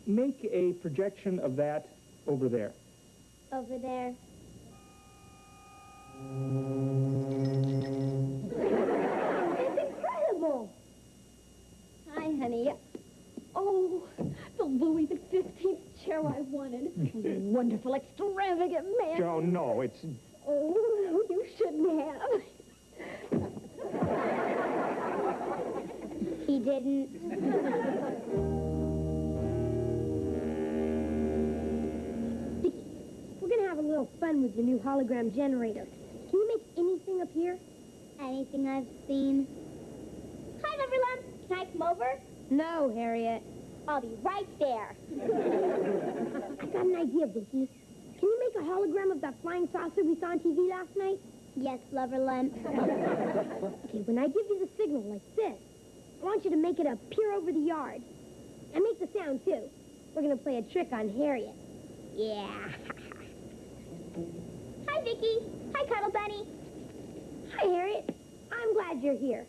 make a projection of that over there. Over there. It's incredible. Hi, honey. Oh, the Louis XV chair I wanted. Wonderful, extravagant man. Oh, no, it's... Oh, you shouldn't have. He didn't. Vicki, we're gonna have a little fun with your new hologram generator. Can you make anything appear? Anything I've seen. Hi, Lumberlump. Can I come over? No, Harriet. I'll be right there. I got an idea, Vicki. Can you make a hologram of that flying saucer we saw on TV last night? Yes, Loverlump. Okay, when I give you the signal like this, I want you to make it appear over the yard. And make the sound, too. We're gonna play a trick on Harriet. Yeah. Hi, Vicki. Hi, Cuddle Bunny. Hi, Harriet. I'm glad you're here.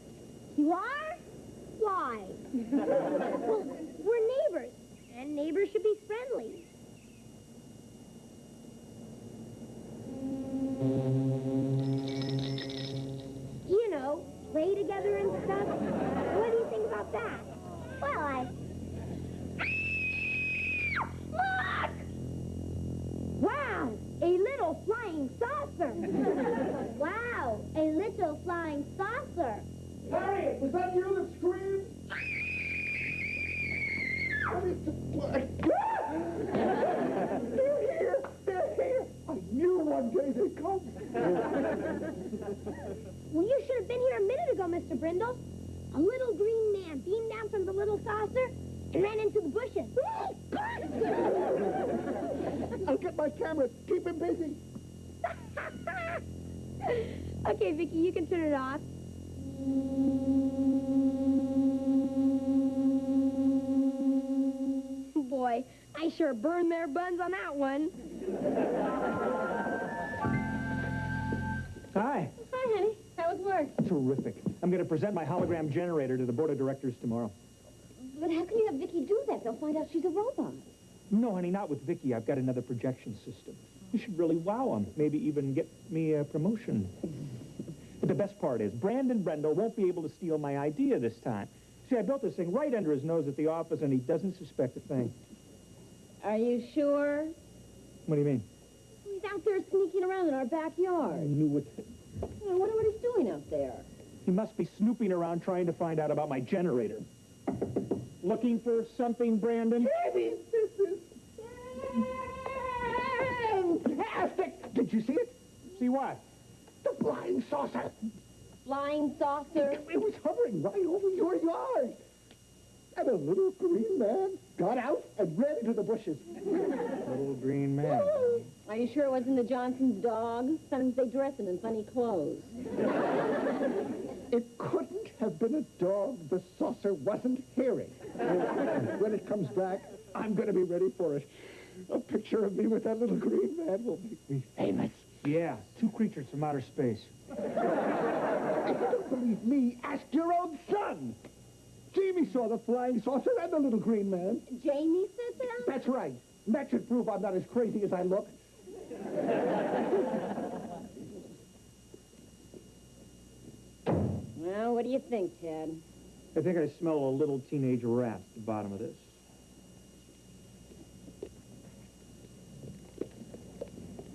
You are? Why? Well, we're neighbors, and neighbors should be friendly. You know, play together and stuff. What do you think about that? Well, Look! Wow, a little flying saucer. Wow, a little flying saucer. Harriet, was that you that screamed? They're here! They're here! I knew one day they'd come. Well, you should have been here a minute ago, Mr. Brindle. A little green man beamed down from the little saucer and ran into the bushes. I'll get my camera. Keep him busy. Okay, Vicki, you can turn it off. Boy, I sure burned their buns on that one. Hi. Hi, honey. How was work? Terrific. I'm going to present my hologram generator to the board of directors tomorrow. But how can you have Vicki do that? They'll find out she's a robot. No, honey, not with Vicki. I've got another projection system. You should really wow them. Maybe even get me a promotion. But the best part is, Brandon Brendel won't be able to steal my idea this time. See, I built this thing right under his nose at the office, and he doesn't suspect a thing. Are you sure? What do you mean? He's out there sneaking around in our I backyard. knew it. I wonder what he's doing out there. He must be snooping around trying to find out about my generator. Looking for something, Brandon? Maybe this is fantastic. Did you see it? See what? The flying saucer. Flying saucer? It was hovering right over your yard. And a little green man got out and ran into the bushes. Little green man. Are you sure it wasn't the Johnson's dog? Sometimes they dress him in funny clothes. It couldn't have been a dog the saucer wasn't hearing. And when it comes back, I'm going to be ready for it. A picture of me with that little green man will make me famous. Yeah, two creatures from outer space. If you don't believe me, ask your own son. Jamie saw the flying saucer and the little green man. Jamie said that? That's right. That should prove I'm not as crazy as I look. Well, what do you think, Ted? I think I smell a little teenage rat at the bottom of this.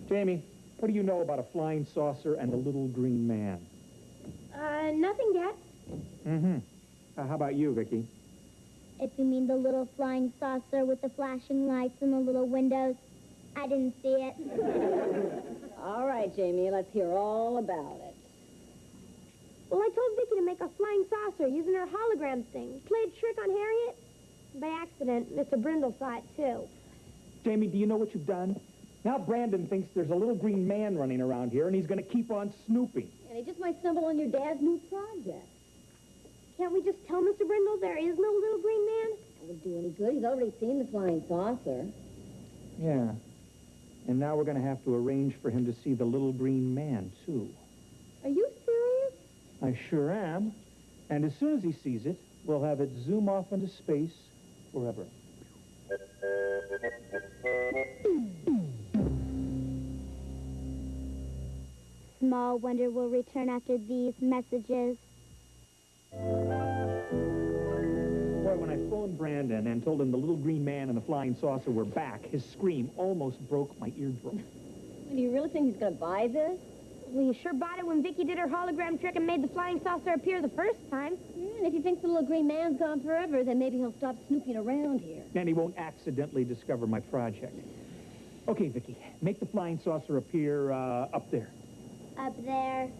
Jamie, what do you know about a flying saucer and a little green man? Nothing, Dad. Mm-hmm. How about you, Vicky? If you mean the little flying saucer with the flashing lights and the little windows, I didn't see it. All right, Jamie, let's hear all about it. Well, I told Vicky to make a flying saucer using her hologram thing. Played a trick on Harriet. By accident, Mr. Brindle saw it, too. Jamie, do you know what you've done? Now Brandon thinks there's a little green man running around here, and he's going to keep on snooping. And he just might stumble on your dad's new project. Can't we just tell Mr. Brindle there is no little green man? That would do any good. He's already seen the flying saucer. Yeah. And now we're going to have to arrange for him to see the little green man, too. Are you serious? I sure am. And as soon as he sees it, we'll have it zoom off into space forever. Small wonder will return after these messages. Boy, when I phoned Brandon and told him the little green man and the flying saucer were back, his scream almost broke my eardrum. Do you really think he's going to buy this? Well, you sure bought it when Vicky did her hologram trick and made the flying saucer appear the first time. Yeah, and if he thinks the little green man's gone forever, then maybe he'll stop snooping around here. And he won't accidentally discover my project. Okay, Vicky, make the flying saucer appear up there. Up there.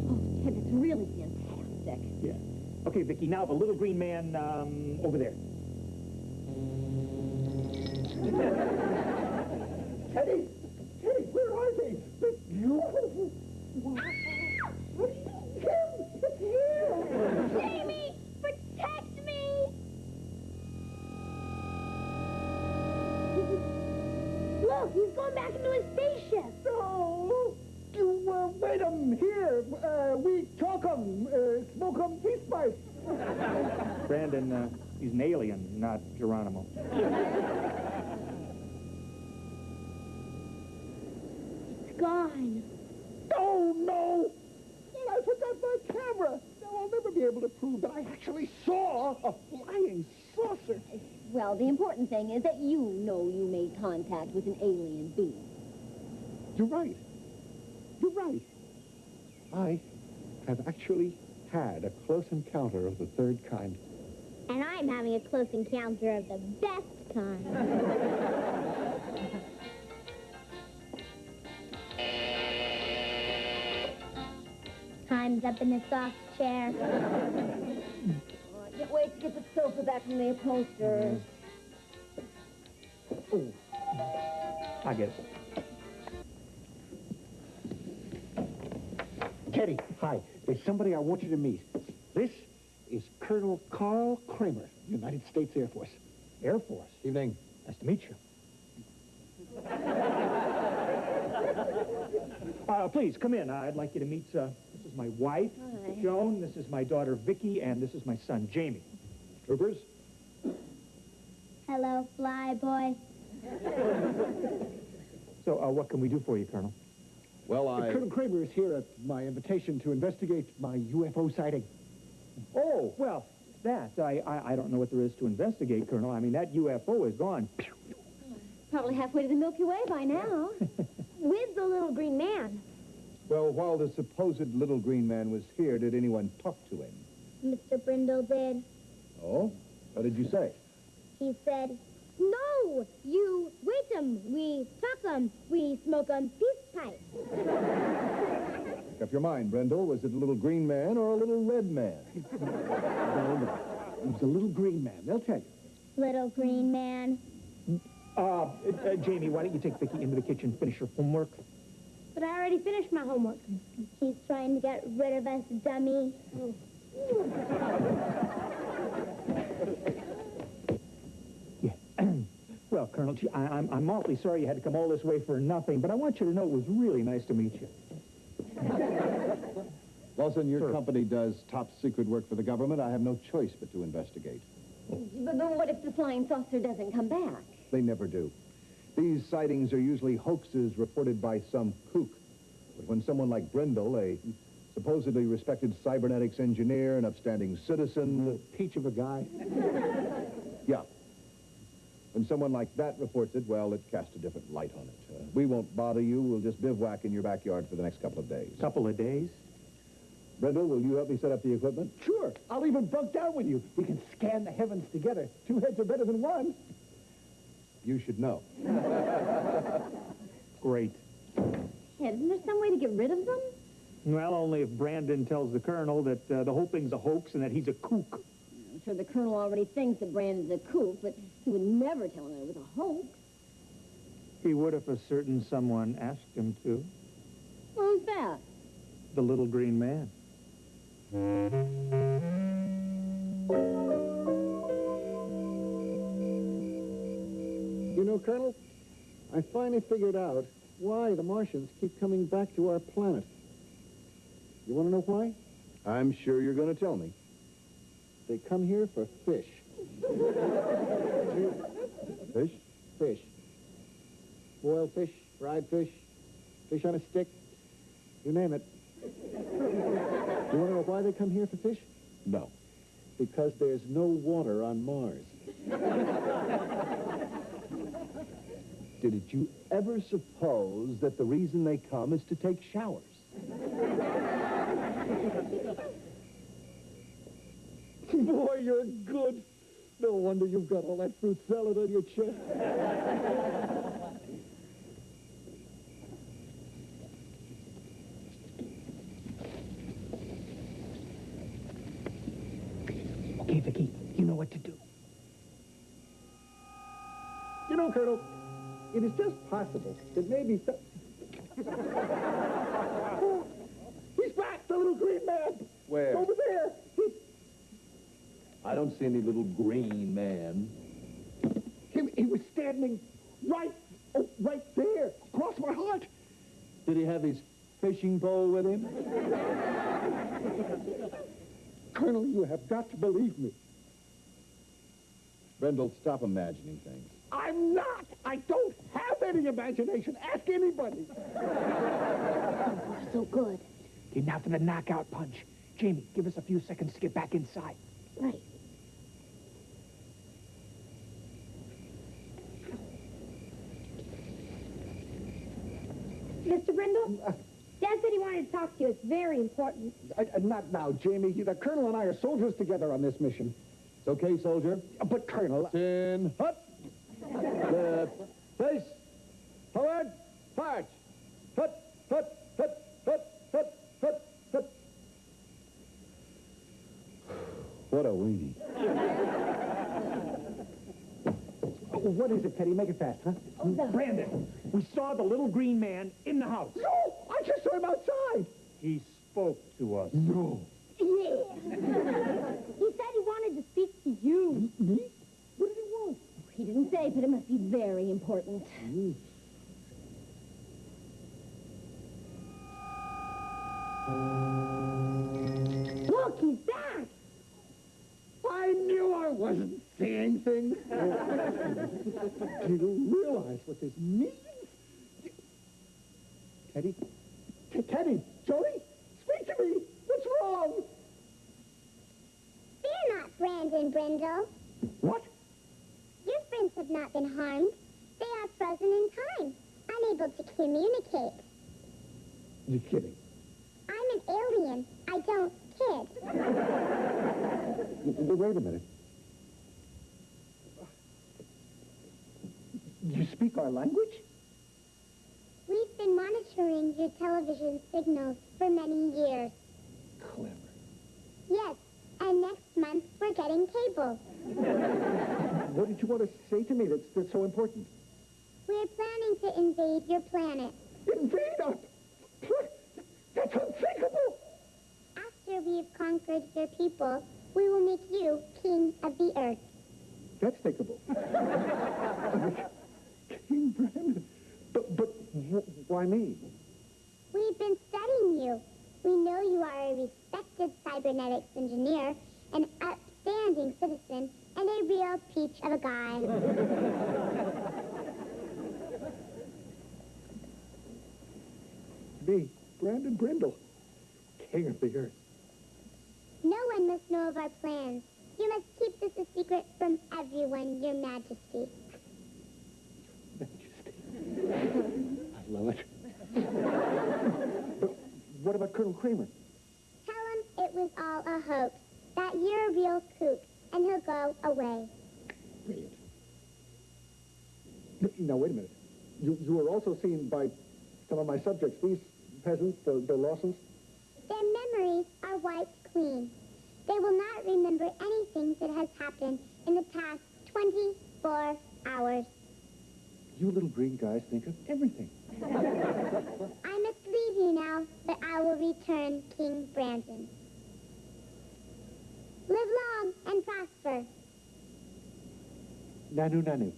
Oh, Ted, that's really fantastic. Yeah. Okay, Vicky, now the little green man over there. Teddy! Teddy, where are they? They're beautiful. Wow. Tim, it's you! Jamie, protect me! Look, he's going back into his spaceship. No! You, wait 'em here. We talk 'em, smoke 'em peace pipes. Brandon, he's an alien, not Geronimo. It's gone. Oh, no! I forgot my camera. Now I'll never be able to prove that I actually saw a flying saucer. Well, the important thing is that you know you made contact with an alien being. You're right. You're right. I have actually had a close encounter of the third kind. And I'm having a close encounter of the best kind. Time's up in the soft chair. Oh, I can't wait to get the sofa back from the upholsterers. Oh, I get it. Teddy, hi. There's somebody I want you to meet. This is Colonel Carl Kramer, United States Air Force. Air Force. Evening. Nice to meet you. Please, come in. I'd like you to meet, this is my wife, Hi. Joan, this is my daughter, Vicky, and this is my son, Jamie. Troopers? Hello, fly boy. So, what can we do for you, Colonel? Well, Colonel Kramer is here at my invitation to investigate my UFO sighting. Oh, well, that, I don't know what there is to investigate, Colonel. I mean, that UFO is gone. Probably halfway to the Milky Way by now. With the little green man. Well, while the supposed little green man was here, did anyone talk to him? Mr. Brindle did. Oh? What did you say? He said, No, you wait 'em, we talk 'em, we smoke 'em peace pipe. Make up your mind, Brendel. Was it a little green man or a little red man? No. It was a little green man. They'll tell you. Little green man. Jamie, why don't you take Vicky into the kitchen and finish her homework? But I already finished my homework. He's trying to get rid of us, dummy. Yeah. Well, Colonel, gee, I'm awfully sorry you had to come all this way for nothing, but I want you to know it was really nice to meet you. Lawson, your Sir. company does top secret work for the government. I have no choice but to investigate. But what if the flying saucer doesn't come back? They never do. These sightings are usually hoaxes reported by some kook. But when someone like Brendel, a supposedly respected cybernetics engineer, an upstanding citizen... Peach of a guy. Yeah. When someone like that reports it, well, it casts a different light on it. We won't bother you. We'll just bivouac in your backyard for the next couple of days. Couple of days? Brendel, will you help me set up the equipment? Sure. I'll even bunk down with you. We can scan the heavens together. 2 heads are better than one. You should know. Great. Ed, isn't there some way to get rid of them? Well, only if Brandon tells the Colonel that the whole thing's a hoax and that he's a kook. I'm sure the Colonel already thinks that Brandon's a kook, but he would never tell him it was a hoax. He would if a certain someone asked him to. Who's that? The little green man. You know, Colonel, I finally figured out why the Martians keep coming back to our planet. You want to know why? I'm sure you're going to tell me. They come here for fish. Fish? Fish. Boiled fish, fried fish, fish on a stick, you name it. You want to know why they come here for fish? No. Because there's no water on Mars. Did you ever suppose that the reason they come is to take showers? Boy, you're good. No wonder you've got all that fruit salad on your chest. Okay, Vicky, you know what to do. You know, Colonel, it is just possible that maybe some... He's back, the little green man! Where? Over there! I don't see any little green man. He was standing right there, across my heart. Did he have his fishing pole with him? Colonel, you have got to believe me. Brendel, stop imagining things. I'm not! I don't have any imagination. Ask anybody. So good. Okay, now for the knockout punch. Jamie, give us a few seconds to get back inside. Right. Mr. Brindle? Dad said he wanted to talk to you. It's very important. Not now, Jamie. The Colonel and I are soldiers together on this mission. It's okay, soldier. But, Colonel... Chin, hut. Left, face, forward, march. Hut, hut, hut, hut, hut, hut, hut. What a weenie. What is it, Teddy? Make it fast, huh? Brandon, we saw the little green man in the house. No! I just saw him outside! He spoke to us. No. Yeah. He said he wanted to speak to you. Me? What did he want? He didn't say, but it must be very important. Look, he's back. I knew I wasn't seeing things. Do you realize what this means? Teddy? Teddy? Jody? Speak to me! What's wrong? Fear not, Brandon Brindle. What? Your friends have not been harmed. They are frozen in time, unable to communicate. You're kidding. I'm an alien. I don't kid. Wait a minute. You speak our language? We've been monitoring your television signals for many years. Clever. Yes, and next month we're getting cable. What did you want to say to me that's so important? We're planning to invade your planet. Invade us? That's unthinkable! After we've conquered your people, we will make you king of the earth. That's thinkable. King Brandon. But why me? We've been studying you. We know you are a respected cybernetics engineer, an outstanding citizen, and a real peach of a guy. Me, Brandon Brindle, king of the earth. No one must know of our plans. You must keep this a secret from everyone, Your Majesty. I love it. But what about Colonel Kramer? Tell him it was all a hoax, that you're a real kook, and he'll go away. Brilliant. Now, wait a minute. You were also seen by some of my subjects, these peasants, the Lawsons? Their memories are wiped clean. They will not remember anything that has happened in the past 24 hours. You little green guys think of everything. I must leave you now, but I will return King Brandon. Live long and prosper. Nanu, nanu.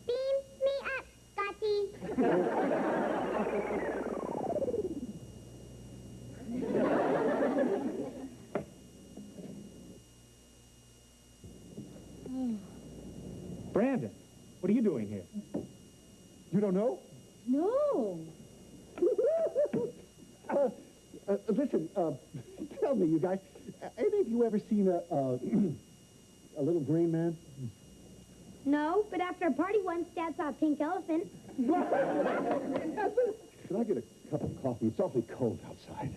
Beam me up, Scotty. Brandon, what are you doing here? You don't know? No. Listen, tell me, you guys, any of you ever seen a little green man? No, but after a party once, Dad saw a pink elephant. Could I get a cup of coffee? It's awfully cold outside.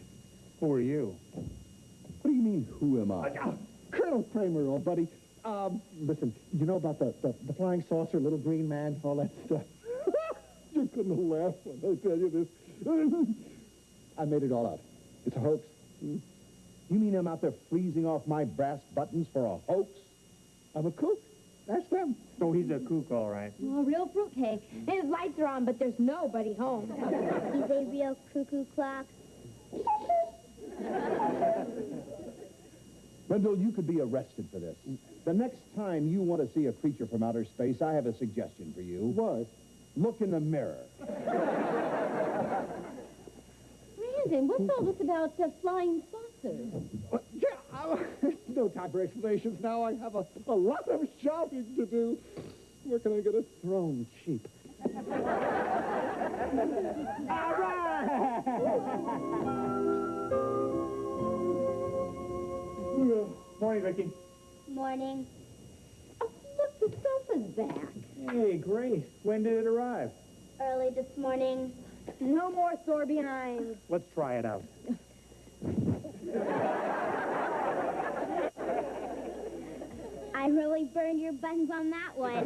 Who are you? What do you mean, who am I? Colonel Kramer, old buddy. Listen, you know about the flying saucer, little green man, all that stuff? You're gonna laugh when I tell you this. I made it all out. It's a hoax. You mean I'm out there freezing off my brass buttons for a hoax? I'm a kook. Ask them. Oh, he's a kook, all right. Oh, real fruitcake. And his lights are on, but there's nobody home. He's a real cuckoo clock. Brindle, you could be arrested for this. The next time you want to see a creature from outer space, I have a suggestion for you. What? Look in the mirror. Brandon, what's all this about flying saucers? No time for explanations now. I have a lot of shopping to do. Where can I get a throne cheap? All right! Morning, Vicky. Morning. Oh, look, the sofa's back. Hey, Grace. When did it arrive? Early this morning. No more sore behinds. Let's try it out. I really burned your buttons on that one.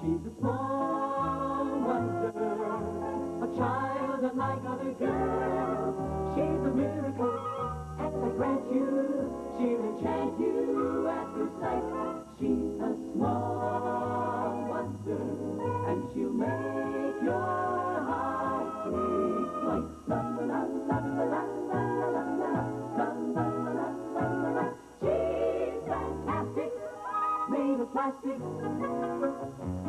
She's a small wonder, a child unlike other girls. She's a miracle, and I grant you, she'll enchant you at first sight. She's a small wonder, and she'll make your heart take flight. La la la la la la la la la la la la la la. She's fantastic, made of plastic,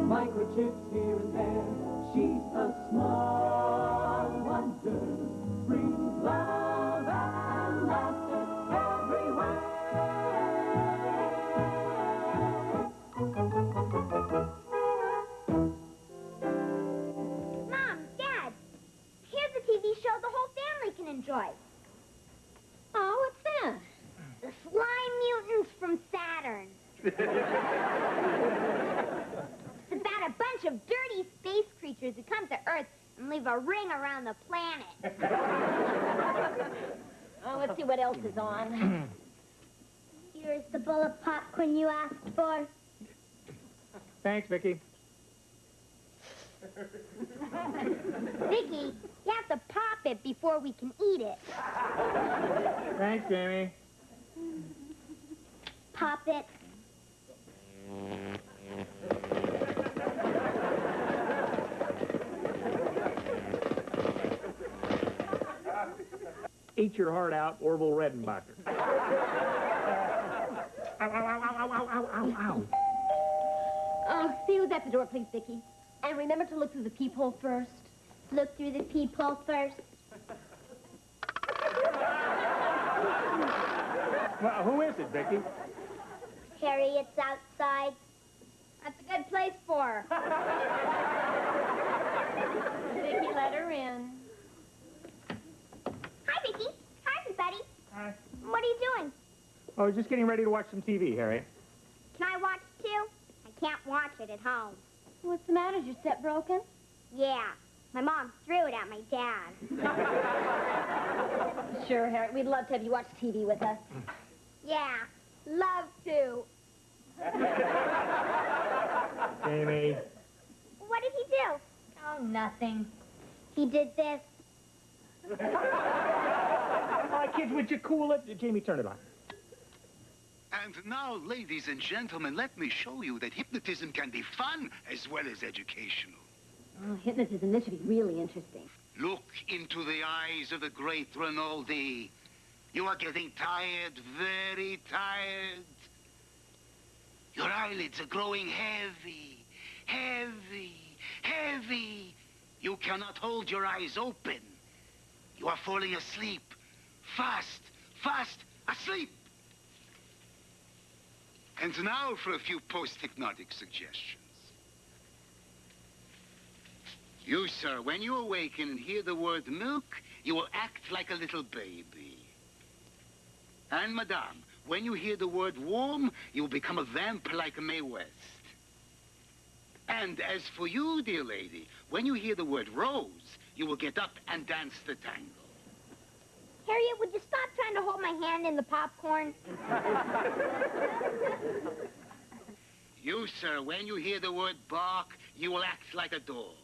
microchips here and there. She's a small wonder, brings love and laughter everywhere. Mom, Dad, here's a TV show the whole family can enjoy. Oh, what's that? The Slime Mutants from Saturn. It's about a bunch of dirty space creatures who come to Earth and leave a ring around the planet. Oh, let's see what else is on. Here's the bowl of popcorn you asked for. Thanks, Vicky. Vicky, you have to pop it before we can eat it. Thanks, Jamie. Pop it. Eat your heart out, Orville Redenbacher. Ow, ow, ow, ow, ow, ow, ow, ow. Oh, see who's at the door, please, Vicky. And remember to look through the peephole first. Look through the peephole first. Well, who is it, Vicky? Harriet's outside. That's a good place for her. Vicky, let her in. Hi, Vicky. Hi, everybody. Hi. What are you doing? I was just getting ready to watch some TV, Harriet. Can I watch too? I can't watch it at home. What's the matter? Is your set broken? Yeah. My mom threw it at my dad. Sure, Harriet. We'd love to have you watch TV with us. Yeah. Love to. Jamie. What did he do? Oh, nothing. He did this. All right, kids, would you cool it? Jamie, turn it on. And now, ladies and gentlemen, let me show you that hypnotism can be fun as well as educational. Oh, hypnotism, this should be really interesting. Look into the eyes of the great Rinaldi. You are getting tired, very tired. Your eyelids are growing heavy, heavy, heavy. You cannot hold your eyes open. You are falling asleep. Fast, fast, asleep. And now for a few post-hypnotic suggestions. You, sir, when you awaken and hear the word milk, you will act like a little baby. And, madame, when you hear the word warm, you will become a vamp like Mae West. And as for you, dear lady, when you hear the word rose, you will get up and dance the tango. Harriet, would you stop trying to hold my hand in the popcorn? You, sir, when you hear the word bark, you will act like a dog.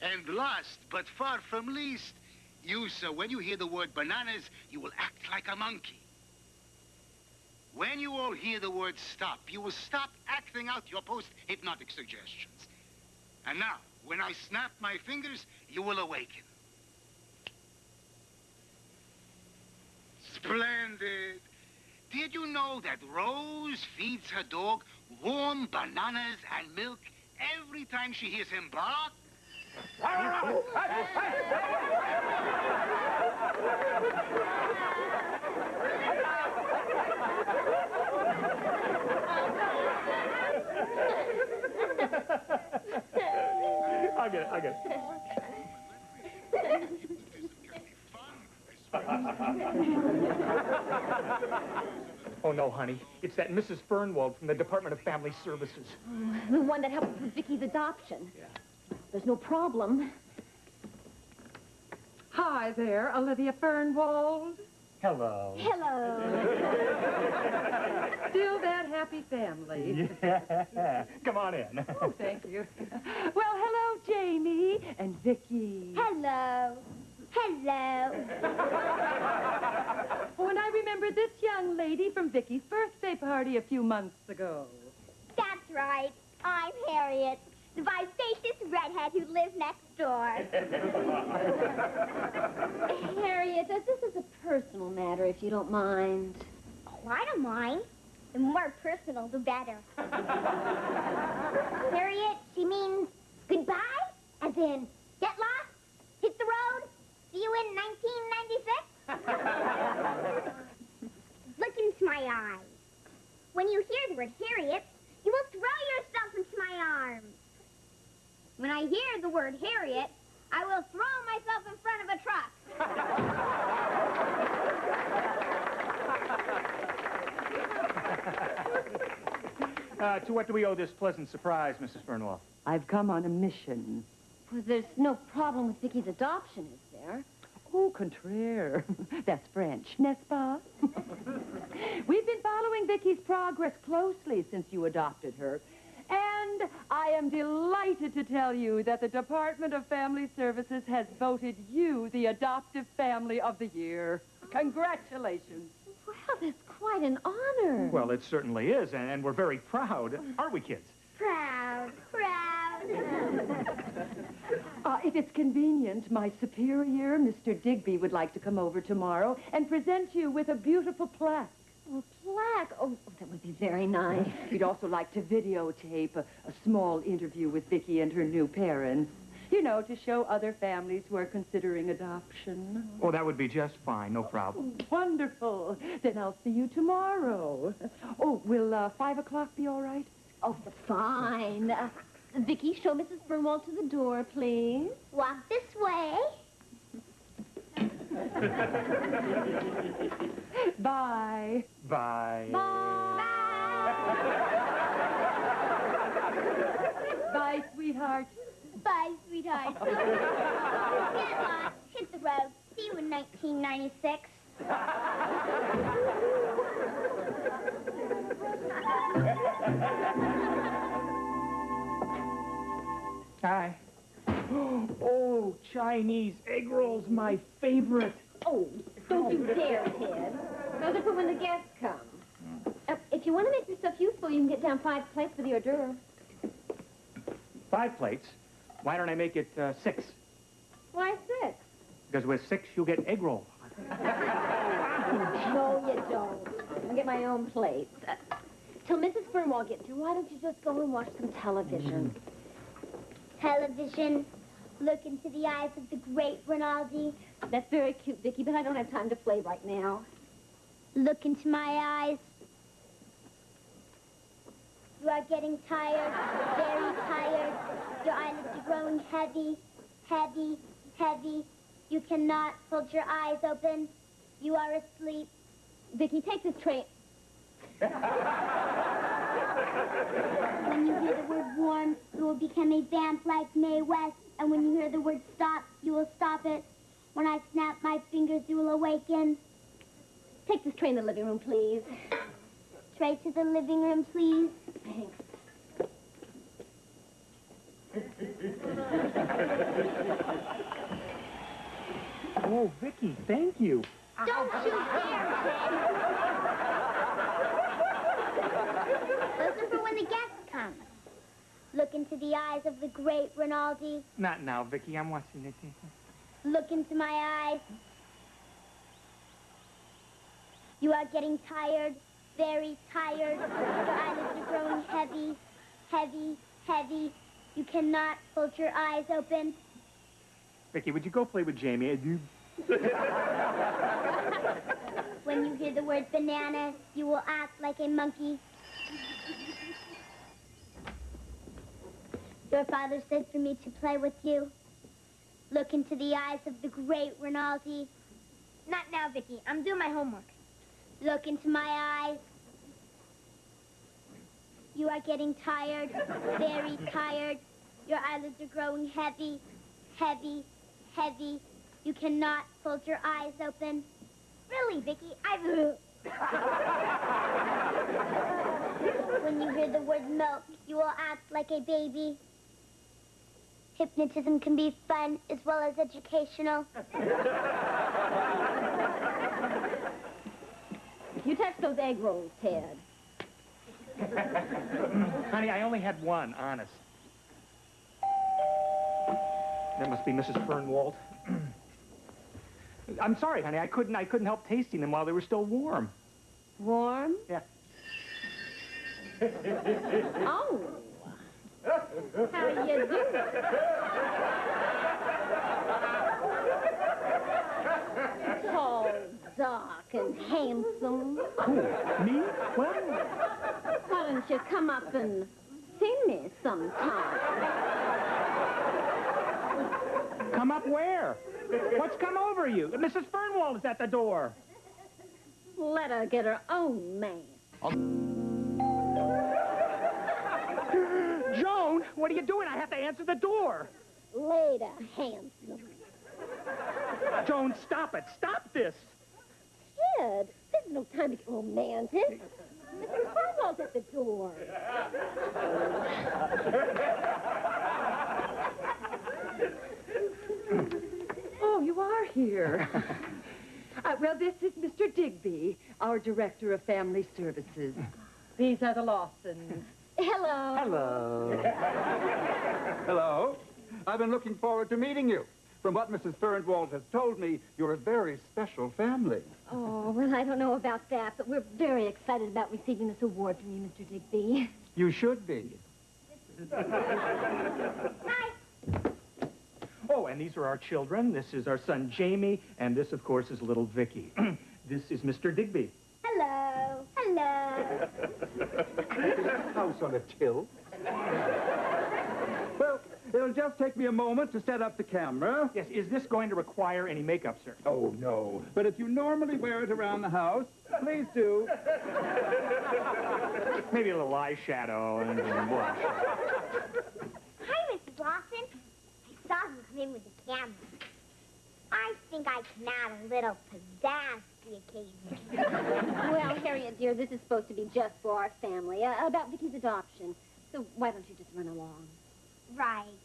And last, but far from least, you, sir, when you hear the word bananas, you will act like a monkey. When you all hear the word stop, you will stop acting out your post-hypnotic suggestions. And now, when I snap my fingers, you will awaken. Splendid. Did you know that Rose feeds her dog warm bananas and milk every time she hears him bark? I get it. Oh, no, honey. It's that Mrs. Fernwald from the Department of Family Services. The one that helped with Vicky's adoption. Yeah. There's no problem. Hi there, Olivia Fernwald. Hello. Hello. Still that happy family. Yeah. Come on in. Oh, thank you. Well, hello, Jamie and Vicky. Hello. Hello. Oh, and I remember this young lady from Vicky's birthday party a few months ago. That's right. I'm Harriet, the vivacious redhead who lives next door. Harriet, this is a personal matter, if you don't mind. Oh, I don't mind. The more personal, the better. Harriet, she means goodbye, as in get lost, hit the road, see you in 1996. Look into my eyes. When you hear the word Harriet, you will throw yourself into my arms. When I hear the word Harriet, I will throw myself in front of a truck. To what do we owe this pleasant surprise, Mrs. Fernwell? I've come on a mission. Well, there's no problem with Vicky's adoption, is there? Au contraire. That's French, n'est-ce pas? We've been following Vicky's progress closely since you adopted her. And I am delighted to tell you that the Department of Family Services has voted you the Adoptive Family of the Year. Congratulations. Well, that's quite an honor. Well, it certainly is, and we're very proud. Aren't we, kids? Proud, proud. If it's convenient, my superior, Mr. Digby, would like to come over tomorrow and present you with a beautiful plaque. A plaque? Oh, that would be very nice. We'd also like to videotape a small interview with Vicky and her new parents. You know, to show other families who are considering adoption. Oh, that would be just fine. No problem. Wonderful. Then I'll see you tomorrow. Oh, will 5 o'clock be all right? Oh, fine. Vicky, show Mrs. Fernwell to the door, please. Walk this way. Bye. Bye. Bye. Bye, sweetheart. Bye, sweetheart. Get lost, hit the road, see you in 1996. Hi. Oh, Chinese egg rolls, my favorite. Oh, don't you dare, Ted. Those are for when the guests come. If you want to make yourself useful, you can get down 5 plates for the hors d'oeuvre. 5 plates? Why don't I make it 6? Why 6? Because with 6, you'll get egg roll. No, you don't. I'll get my own plates. Till Mrs. Fernwell gets here, why don't you just go and watch some television? Television. Look into the eyes of the great Rinaldi. That's very cute, Vicky, but I don't have time to play right now. Look into my eyes. You are getting tired, very tired. Your eyelids are growing heavy, heavy, heavy. You cannot hold your eyes open. You are asleep. Vicky, take this tray. When you hear the word warm, you will become a vamp like Mae West. And when you hear the word stop, you will stop it. When I snap my fingers, you will awaken. Take this tray in the living room, please. Tray to the living room, please. Thanks. Oh, Vicky, thank you. Don't you dare, Ted. Those are for when the guests come. Look into the eyes of the great Rinaldi. Not now, Vicky. I'm watching it. Look into my eyes. You are getting tired, very tired. Your eyelids are growing heavy, heavy, heavy. You cannot hold your eyes open. Vicky, would you go play with Jamie? When you hear the word banana, you will act like a monkey. Your father said for me to play with you. Look into the eyes of the great Rinaldi. Not now, Vicky. I'm doing my homework. Look into my eyes. You are getting tired, very tired. Your eyelids are growing heavy, heavy, heavy. You cannot hold your eyes open. Really, Vicky, When you hear the word milk, you will act like a baby. Hypnotism can be fun as well as educational. You touch those egg rolls, Ted. Honey, I only had one, honest. That must be Mrs. Fernwald. I'm sorry, honey. I couldn't help tasting them while they were still warm. Warm? Yeah. Oh. How you do? Tall, dark, and handsome. Who? Me? What? Why don't you come up and see me sometime? Come up where? What's come over you? Mrs. Fernwald is at the door. Let her get her own man. Joan, what are you doing? I have to answer the door. Later, handsome. Joan, stop it. Stop this. Ted, there's no time to get romantic. Mr. Fernwald's at the door. Oh, you are here. Well, this is Mr. Digby, our Director of Family Services. These are the Lawsons. Hello. Hello. Hello. I've been looking forward to meeting you. From what Mrs. Fernwald has told me, you're a very special family. Oh, well, I don't know about that, but we're very excited about receiving this award from you, Mr. Digby. You should be. Hi. Oh, and these are our children. This is our son, Jamie, and this, of course, is little Vicky. This is Mr. Digby. Hello. Hello. House on a tilt. Well, it'll just take me a moment to set up the camera. Yes, is this going to require any makeup, sir? Oh, no. But if you normally wear it around the house, please do. Maybe a little eyeshadow and blush. Hi, Mrs. Lawson. I saw him come in with the camera. I think I can add a little pizzazz to the occasion. Well, Harriet, dear, this is supposed to be just for our family, about Vicky's adoption. So why don't you just run along? Right.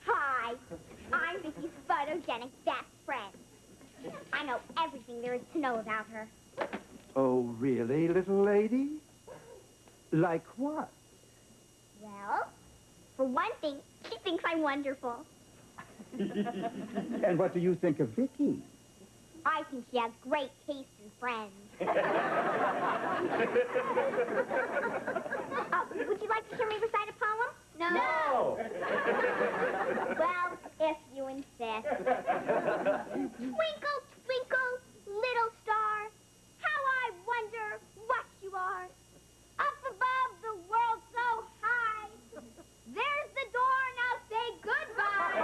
Hi. I'm Vicky's photogenic best friend. I know everything there is to know about her. Oh, really, little lady? Like what? Well, for one thing, she thinks I'm wonderful. And what do you think of Vicky? I think she has great taste in friends. Would you like to hear me recite a poem? No. Well, if you insist. Twinkle, twinkle, little star, how I wonder what you are. Up above the world so high, there's the door, now say goodbye.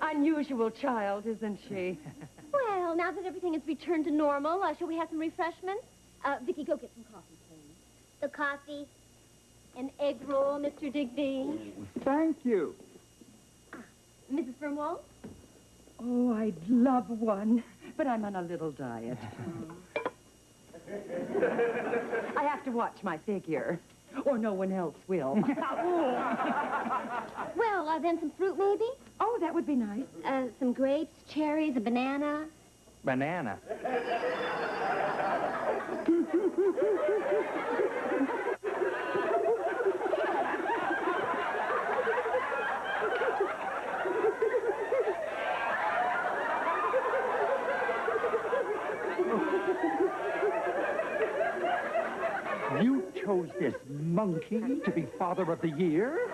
Unusual child, isn't she? Well, now that everything has returned to normal, shall we have some refreshments? Vicky, go get some coffee, please. The coffee. An egg roll, Mr. Digby. Thank you. Mrs. Fernwald? Oh, I'd love one, but I'm on a little diet. I have to watch my figure, or no one else will. Well, then some fruit, maybe? Oh, that would be nice. Some grapes, cherries, a banana. Banana. You chose this monkey to be Father of the Year?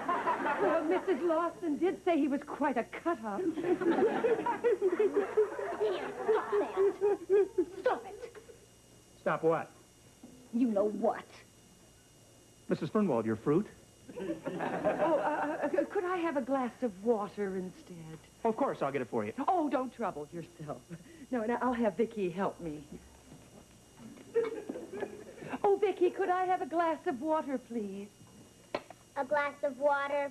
Well, Mrs. Lawson did say he was quite a cut-up. Stop that. Stop it. Stop what? You know what? Mrs. Fernwald, your fruit? Oh, could I have a glass of water instead? Of course, I'll get it for you. Oh, don't trouble yourself. No, I'll have Vicky help me. Oh, Vicky, could I have a glass of water, please? A glass of water.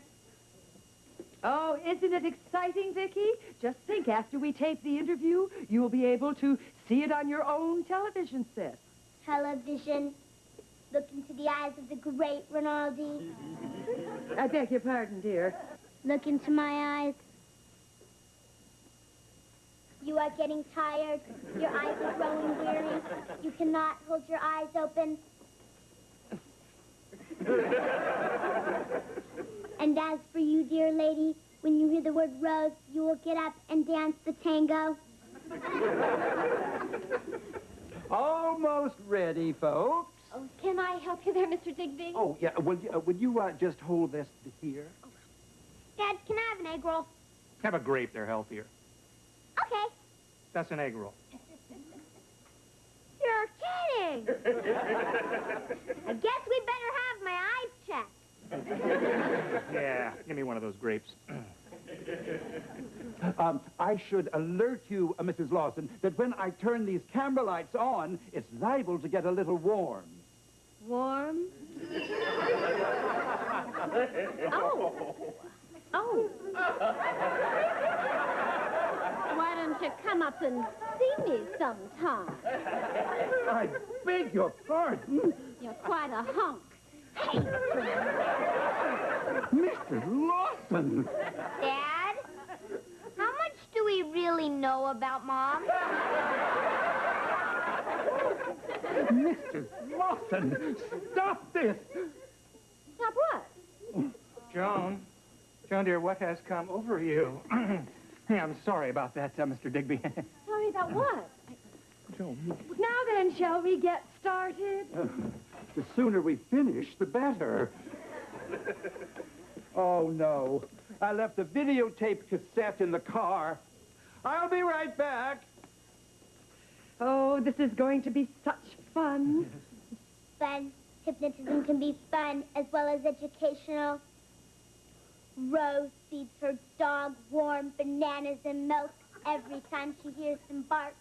Oh, isn't it exciting, Vicky? Just think, after we tape the interview, you'll be able to see it on your own television set. television. Look into the eyes of the great Rinaldi. I beg your pardon, dear. Look into my eyes. You are getting tired. Your eyes are growing weary. You cannot hold your eyes open. And as for you, dear lady, when you hear the word rose, you will get up and dance the tango. Almost ready, folks. Oh, can I help you there, Mr. Digby? Oh, yeah. Would you just hold this here? Dad, can I have an egg roll? Have a grape, they're healthier. Okay. That's an egg roll. You're kidding. I guess we better have my eyes checked. Yeah, give me one of those grapes. I should alert you, Mrs. Lawson, that when I turn these camera lights on, it's liable to get a little warm. Warm? Oh. Oh. Why don't you come up and see me sometime? I beg your pardon. You're quite a hunk. Mr. Lawson! Dad, how much do we really know about Mom? Mr. Lawson, stop this! Stop what? Joan, dear, what has come over you? Yeah, I'm sorry about that, Mr. Digby. Sorry about what? Joan. Now then, shall we get started? The sooner we finish, the better. Oh, no. I left the videotape cassette in the car. I'll be right back. Oh, this is going to be such fun. Fun. Hypnotism can be fun as well as educational. Rose feeds her dog warm bananas and milk every time she hears them bark.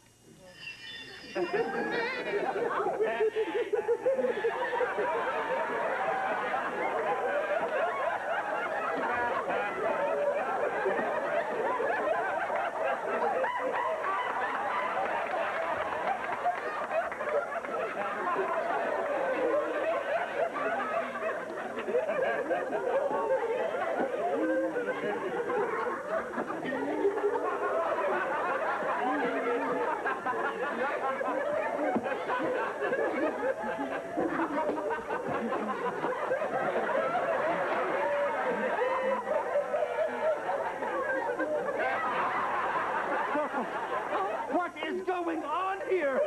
What is going on here?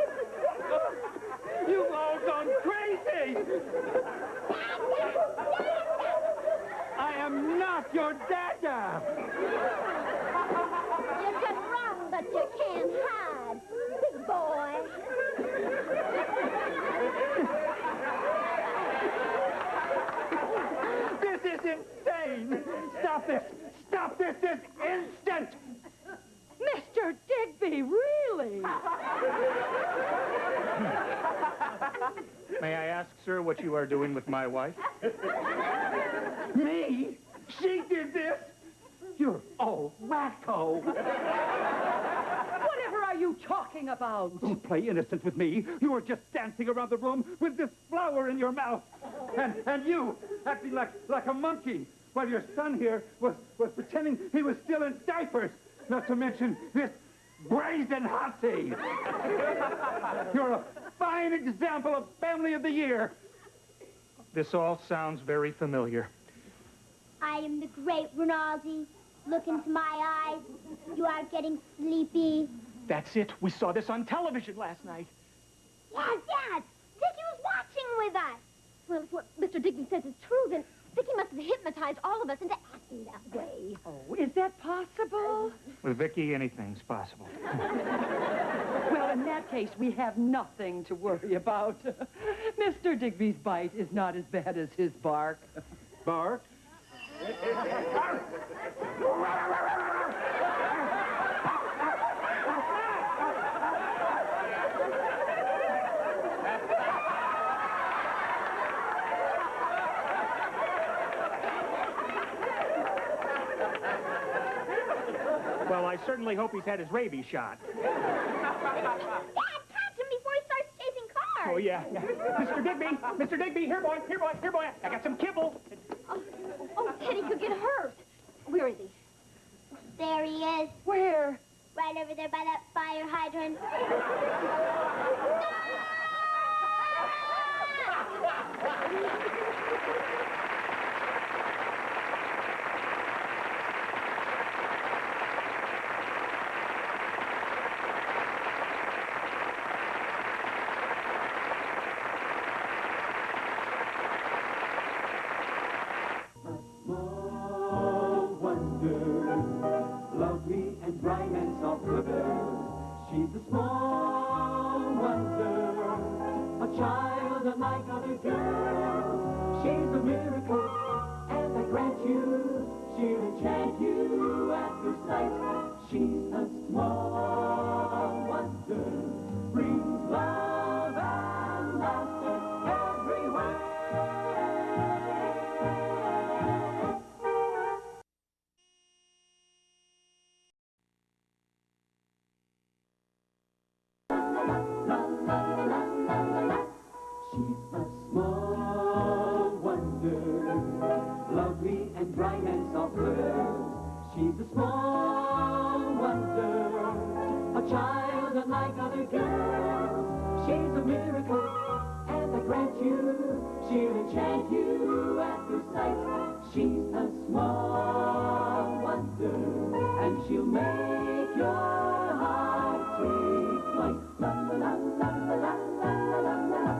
You've all gone crazy! I am not your dada! You can run, but you can't hide, big boy. This is insane! Stop this! Stop this instant! Mr. Digby, really? May I ask, sir, what you are doing with my wife? Me? She did this? You're all wacko. Whatever are you talking about? Don't play innocent with me. You were just dancing around the room with this flower in your mouth. And you, acting like a monkey, while your son here was pretending he was still in diapers. Not to mention this brazen hussy. You're a fine example of family of the year. This all sounds very familiar. I am the great Rinaldi. Look into my eyes. You are getting sleepy. That's it. We saw this on television last night. Yeah, Dad. Dickie was watching with us. Well, if what Mr. Digby says is true, then Vicky must have hypnotized all of us into acting that way. Oh, is that possible? With Vicky, anything's possible. Well, in that case, we have nothing to worry about. Mr. Digby's bite is not as bad as his bark. Bark? Well, I certainly hope he's had his rabies shot. Dad, catch him before he starts chasing cars. Oh, yeah. Mr. Digby, here, boy. I got some kibble. Oh, Teddy could get hurt. Where is he? There he is. Where? Right over there by that fire hydrant. Small wonder, lovely and bright and soft girl. She's a small wonder, a child unlike other girls. She's a miracle, and I grant you, she'll enchant you at first sight. She's a small wonder, brings love and laughter everywhere. She's a small wonder, lovely and bright and soft girl. She's a small wonder, a child unlike other girls. She's a miracle, and I grant you, she'll enchant you at first sight. She's a small wonder, and she'll make your heart take flight. La la la la la la la la la.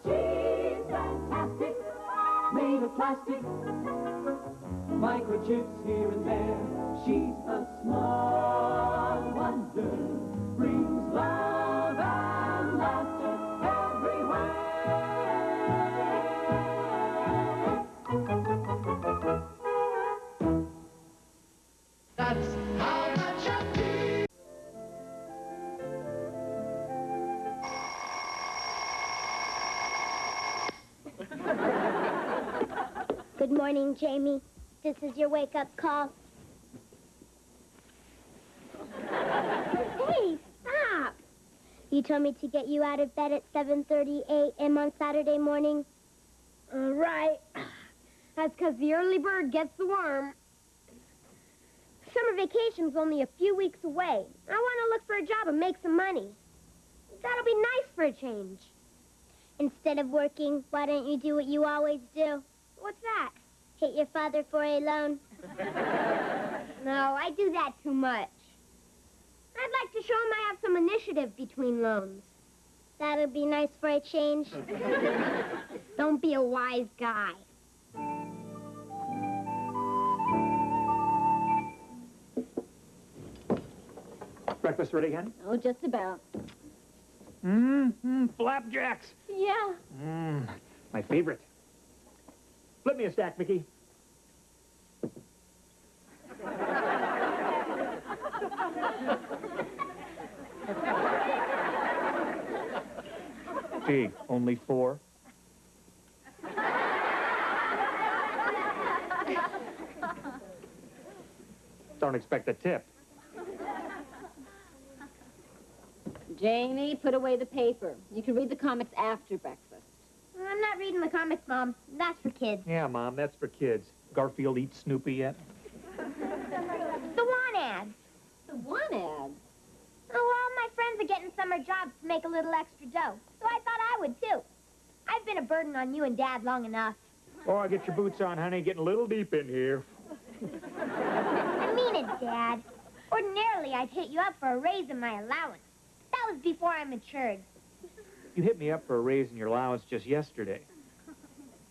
She's fantastic, made of plastic, microchips here and there. She's a small wonder, brings love and laughter everywhere. That's how much I feel. Good morning, Jamie. This is your wake-up call. Hey, stop! You told me to get you out of bed at 7:30 a.m. on Saturday morning. Right. That's because the early bird gets the worm. Summer vacation's only a few weeks away. I want to look for a job and make some money. That'll be nice for a change. Instead of working, why don't you do what you always do? What's that? Hit your father for a loan. No, I do that too much. I'd like to show him I have some initiative between loans. That'll be nice for a change. Don't be a wise guy. Breakfast ready, Hen? Oh, just about. Flapjacks. Yeah. My favorite. Flip me a stack, Vicky. Gee, only 4? Don't expect a tip. Jamie, put away the paper. You can read the comics after breakfast. I'm not reading the comics, Mom. That's for kids. Yeah, Mom, that's for kids. Garfield eats Snoopy yet? The want ads. The one ad. Oh, all my friends are getting summer jobs to make a little extra dough, so I thought I would, too. I've been a burden on you and Dad long enough. Oh, get your boots on, honey. Getting a little deep in here. I mean it, Dad. Ordinarily, I'd hit you up for a raise in my allowance. That was before I matured. You hit me up for a raise in your allowance just yesterday.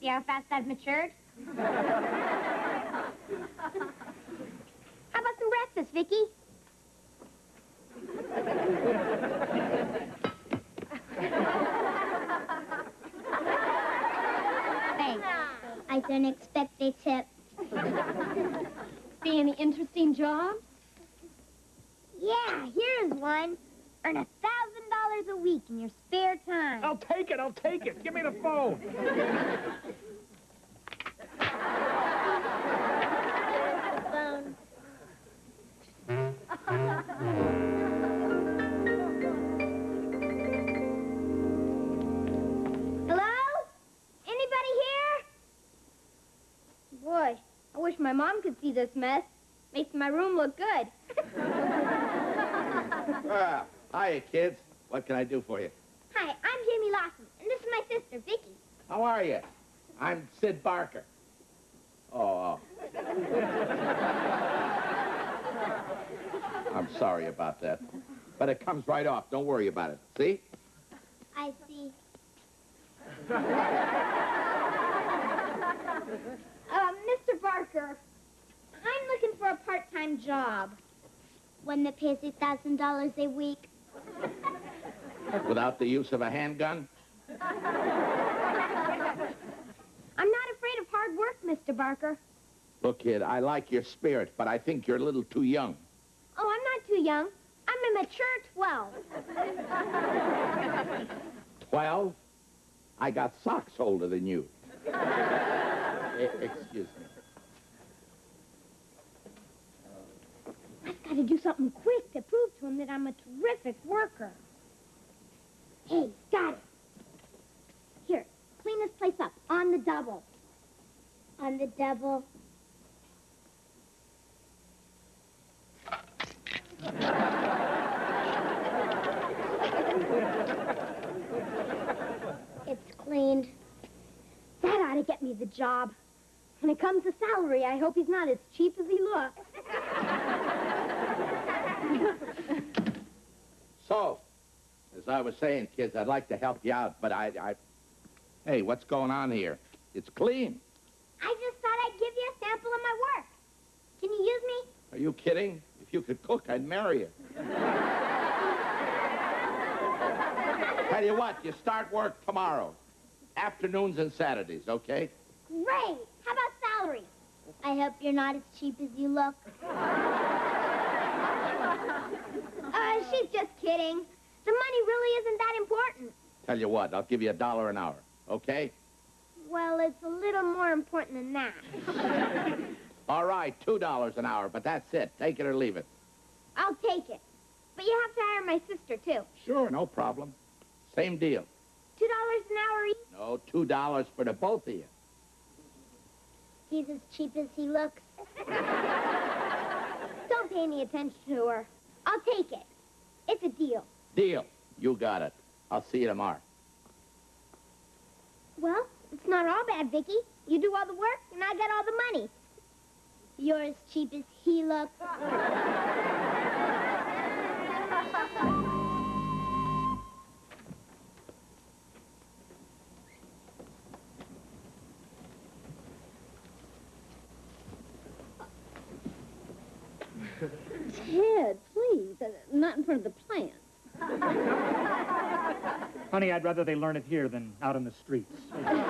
See how fast I've matured? How about some breakfast, Vicky? Thanks. I don't expect a tip. See any interesting jobs? Yeah, here's one. Earn $1,000 a week in your spare time. I'll take it. Give me the phone. Phone. my mom could see this mess. Makes my room look good. Hiya, kids. What can I do for you? Hi, I'm Jamie Lawson, and this is my sister, Vicky. How are you? I'm Sid Barker. Oh. I'm sorry about that. But it comes right off. Don't worry about it. See? I see. Mr. Barker, I'm looking for a part-time job. One that pays $8,000 a week. Without the use of a handgun? I'm not afraid of hard work, Mr. Barker. Look, kid, I like your spirit, but I think you're a little too young. Oh, I'm not too young. I'm a mature 12. 12? I got socks older than you. Excuse me. I've got to do something quick to prove to him that I'm a terrific worker. Hey, got it. Here, clean this place up on the double. On the double. It's cleaned. That ought to get me the job. When it comes to salary, I hope he's not as cheap as he looks. So, as I was saying, kids, I'd like to help you out, but Hey, what's going on here? It's clean. I just thought I'd give you a sample of my work. Can you use me? Are you kidding? If you could cook, I'd marry you. Tell you what, you start work tomorrow. Afternoons and Saturdays, okay? Great. How about salary? I hope you're not as cheap as you look. She's just kidding. The money really isn't that important. Tell you what, I'll give you $1 an hour, okay? Well, it's a little more important than that. All right, $2 an hour, but that's it. Take it or leave it. I'll take it. But you have to hire my sister, too. Sure, no problem. Same deal. $2 an hour each? No, $2 for the both of you. He's as cheap as he looks. Don't pay any attention to her. I'll take it. It's a deal. Deal. You got it. I'll see you tomorrow. Well, it's not all bad, Vicky. You do all the work, and I get all the money. You're as cheap as he looks. Ted, please, not in front of the plants. Honey, I'd rather they learn it here than out on the streets. Honey,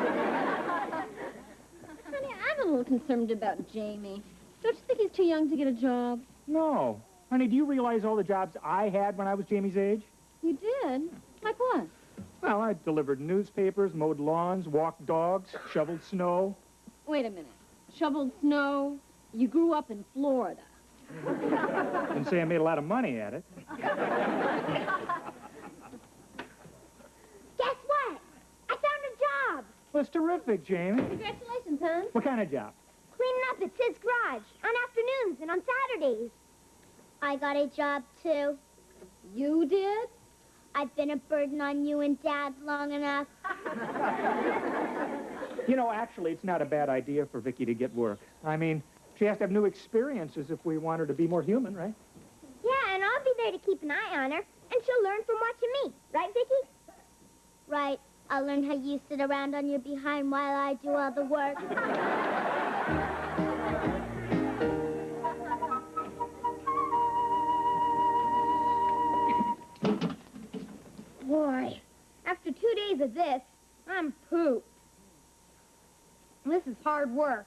I'm a little concerned about Jamie. Don't you think he's too young to get a job? No. Honey, do you realize all the jobs I had when I was Jamie's age? You did? Like what? Well, I delivered newspapers, mowed lawns, walked dogs, shoveled snow. Wait a minute. Shoveled snow? You grew up in Florida. Didn't say I made a lot of money at it. Guess what? I found a job. Well, it's terrific, Jamie. Congratulations, hon. What kind of job? Cleaning up at Sid's garage on afternoons and on Saturdays. I got a job, too. You did? I've been a burden on you and Dad long enough. You know, actually, it's not a bad idea for Vicky to get work. I mean, she has to have new experiences if we want her to be more human, right? Yeah, and I'll be there to keep an eye on her, and she'll learn from watching me. Right, Vicky? Right. I'll learn how you sit around on your behind while I do all the work. Boy, after 2 days of this, I'm pooped. This is hard work.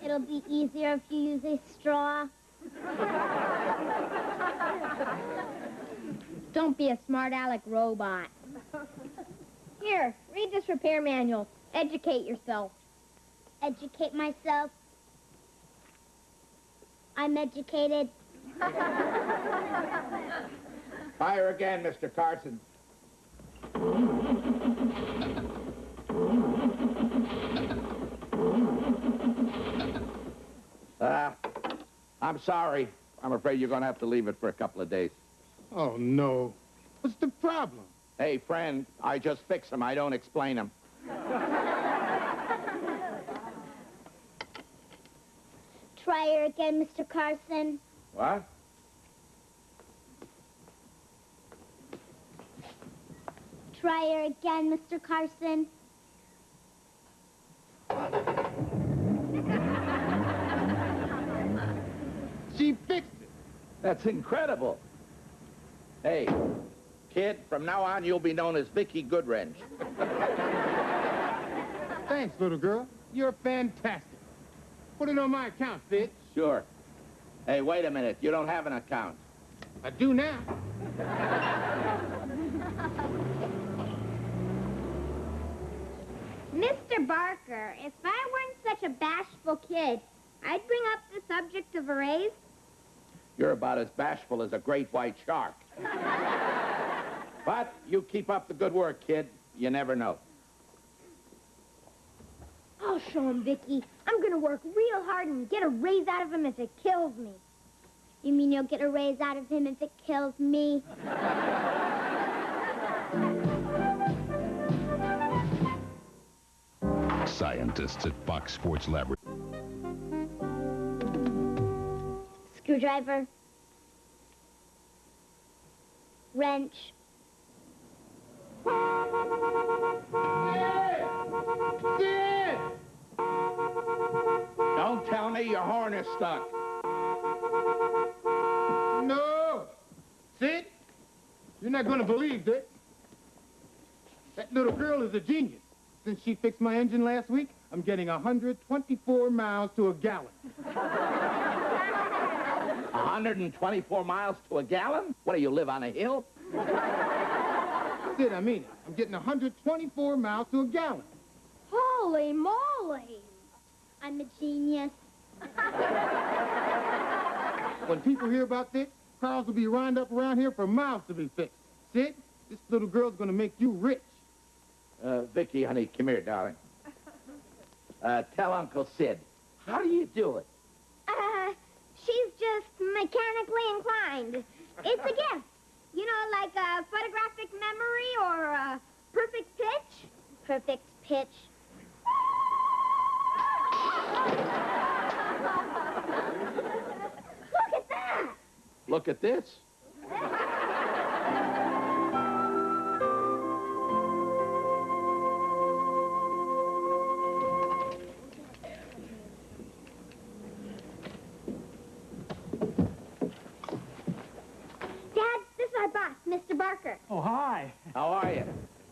It'll be easier if you use a straw. Don't be a smart aleck robot. Here, read this repair manual. Educate yourself. Educate myself? I'm educated. Fire again, Mr. Carson. I'm sorry. I'm afraid you're going to have to leave it for a couple of days. Oh, no. What's the problem? Hey, friend, I just fix them. I don't explain them. Try her again, Mr. Carson. What? Try her again, Mr. Carson. She fixed it. That's incredible. Hey, kid, from now on, you'll be known as Vicky Goodwrench. Thanks, little girl. You're fantastic. Put it on my account, Fitz. Sure. Hey, wait a minute. You don't have an account. I do now. Mr. Barker, if I weren't such a bashful kid, I'd bring up the subject of a raise. You're about as bashful as a great white shark. But you keep up the good work, kid. You never know. I'll show him, Vicky. I'm gonna work real hard and get a raise out of him if it kills me. You mean you'll get a raise out of him if it kills me? Scientists at Fox Sports Laboratory. Screwdriver. Wrench. Sid! Don't tell me your horn is stuck. No! Sid, you're not going to believe this. That little girl is a genius. Since she fixed my engine last week, I'm getting 124 miles to a gallon. 124 miles to a gallon? What, do you live on a hill? Sid, I mean it. I'm getting 124 miles to a gallon. Holy moly! I'm a genius. When people hear about this, cars will be lined up around here for miles to be fixed. Sid, this little girl's going to make you rich. Vicky, honey, come here, darling. Tell Uncle Sid, how do you do it? She's just mechanically inclined. It's a gift. You know, like a photographic memory or a perfect pitch? Perfect pitch. Look at that! Look at this. Dad, this is our boss, Mr. Barker. Oh, hi. How are you?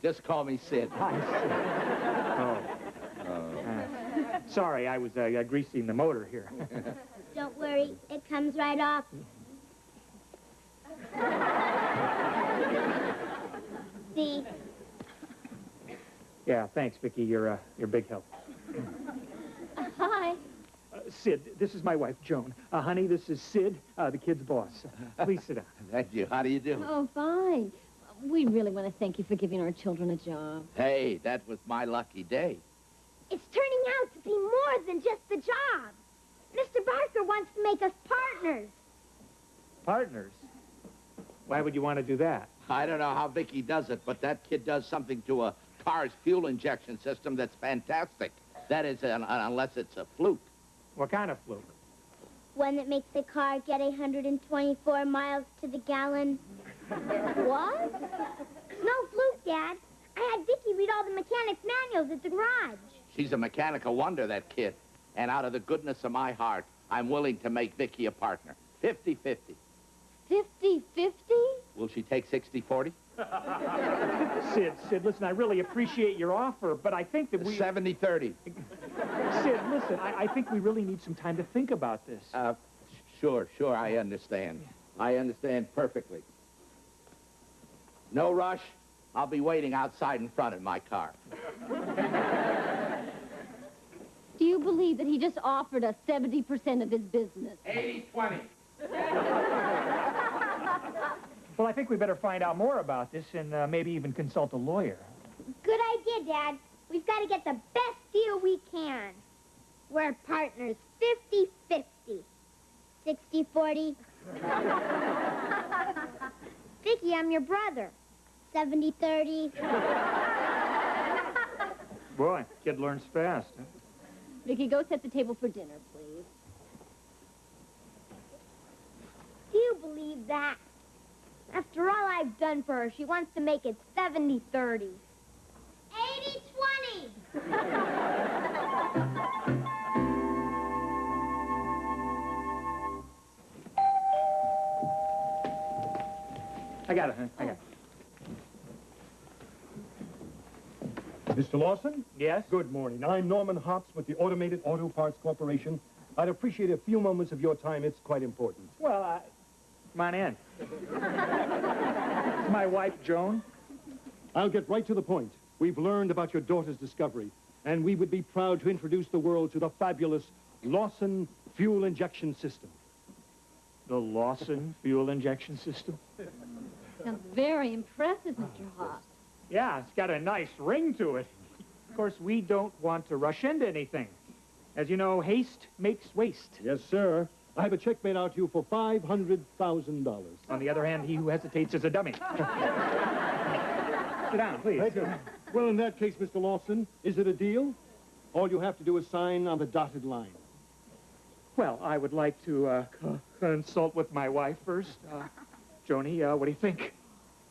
Just call me Sid. Hi, Sid. Sorry, I was greasing the motor here. Don't worry, it comes right off. See? Yeah, thanks, Vicky. You're a big help. Hi. Sid, this is my wife, Joan. Honey, this is Sid, the kid's boss. Please sit down. Thank you. How do you do? Oh, fine. We really want to thank you for giving our children a job. Hey, that was my lucky day. It's turning out to be more than just the job. Mr. Barker wants to make us partners. Partners? Why would you want to do that? I don't know how Vicky does it, but that kid does something to a car's fuel injection system that's fantastic. That is, unless it's a fluke. What kind of fluke? One that makes the car get 124 miles to the gallon. What? No fluke, Dad. I had Vicky read all the mechanics' manuals at the garage. She's a mechanical wonder, that kid. And out of the goodness of my heart, I'm willing to make Vicky a partner. 50-50. 50-50? Will she take 60-40? Sid, listen, I really appreciate your offer, but I think that we... 70-30. Sid, listen, I think we really need some time to think about this. Sure, I understand. I understand perfectly. No rush. I'll be waiting outside in front of my car. Do you believe that he just offered us 70% of his business? 80-20. Well, I think we better find out more about this and maybe even consult a lawyer. Good idea, Dad. We've got to get the best deal we can. We're partners, 50-50. 60-40. Vicky, I'm your brother. 70-30. Boy, kid learns fast. Huh? Vicky, go set the table for dinner, please. Do you believe that? After all I've done for her, she wants to make it 70-30. 80-20. I got it, huh? I got it. Mr. Lawson? Yes? Good morning. I'm Norman Hops with the Automated Auto Parts Corporation. I'd appreciate a few moments of your time. It's quite important. Well, come on in. It's my wife, Joan. I'll get right to the point. We've learned about your daughter's discovery, and we would be proud to introduce the world to the fabulous Lawson Fuel Injection System. The Lawson Fuel Injection System? Sounds very impressive, Mr. Hops. Yeah, it's got a nice ring to it. Of course, we don't want to rush into anything. As you know, haste makes waste. Yes, sir. I have a check made out to you for $500,000. On the other hand, he who hesitates is a dummy. Sit down, please. Thank you. Well, in that case, Mr. Lawson, is it a deal? All you have to do is sign on the dotted line. Well, I would like to consult with my wife first. Joni, what do you think?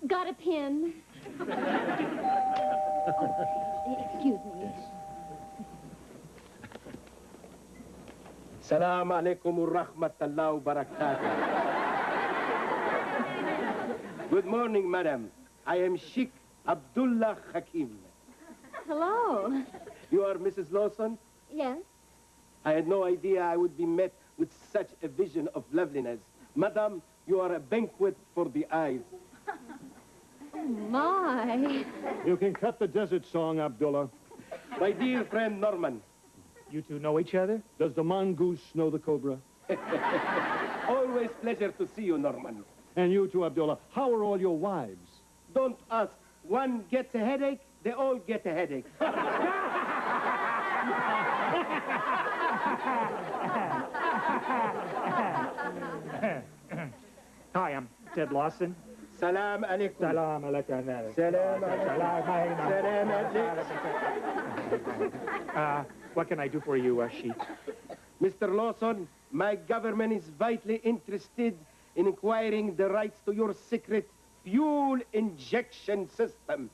Got a pin? Excuse me. Salam alaikum wa rahmatullahi wa barakatuh. Good morning, madam. I am Sheikh Abdullah Hakim. Hello. You are Mrs. Lawson? Yes? I had no idea I would be met with such a vision of loveliness. Madam, you are a banquet for the eyes. Oh, my. You can cut the desert song, Abdullah. My dear friend Norman. You two know each other? Does the mongoose know the cobra? Always pleasure to see you, Norman. And you too, Abdullah. How are all your wives? Don't ask. One gets a headache, they all get a headache. Hi, I'm Ted Lawson. Salam alaikum. Salam alaikum. Salam alaikum. What can I do for you, Sheik? Mr. Lawson, my government is vitally interested in acquiring the rights to your secret fuel injection system.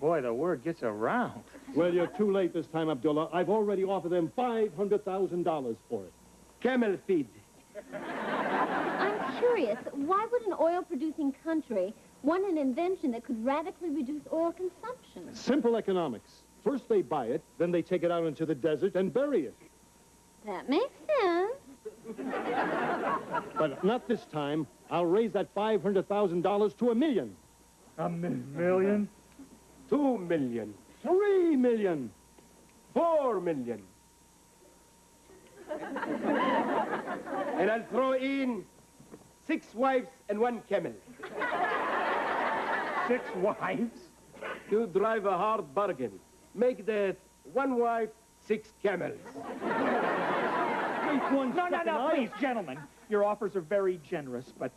Boy, the word gets around. Well, you're too late this time, Abdullah. I've already offered them $500,000 for it. Camel feed. I'm curious, why would an oil-producing country want an invention that could radically reduce oil consumption? Simple economics. First they buy it, then they take it out into the desert and bury it. That makes sense. But not this time. I'll raise that $500,000 to $1 million. $1 million? $2 million. $3 million. $4 million. And I'll throw in 6 wives and 1 camel. 6 wives? You drive a hard bargain. Make that 1 wife, 6 camels. No, please, gentlemen. Your offers are very generous, but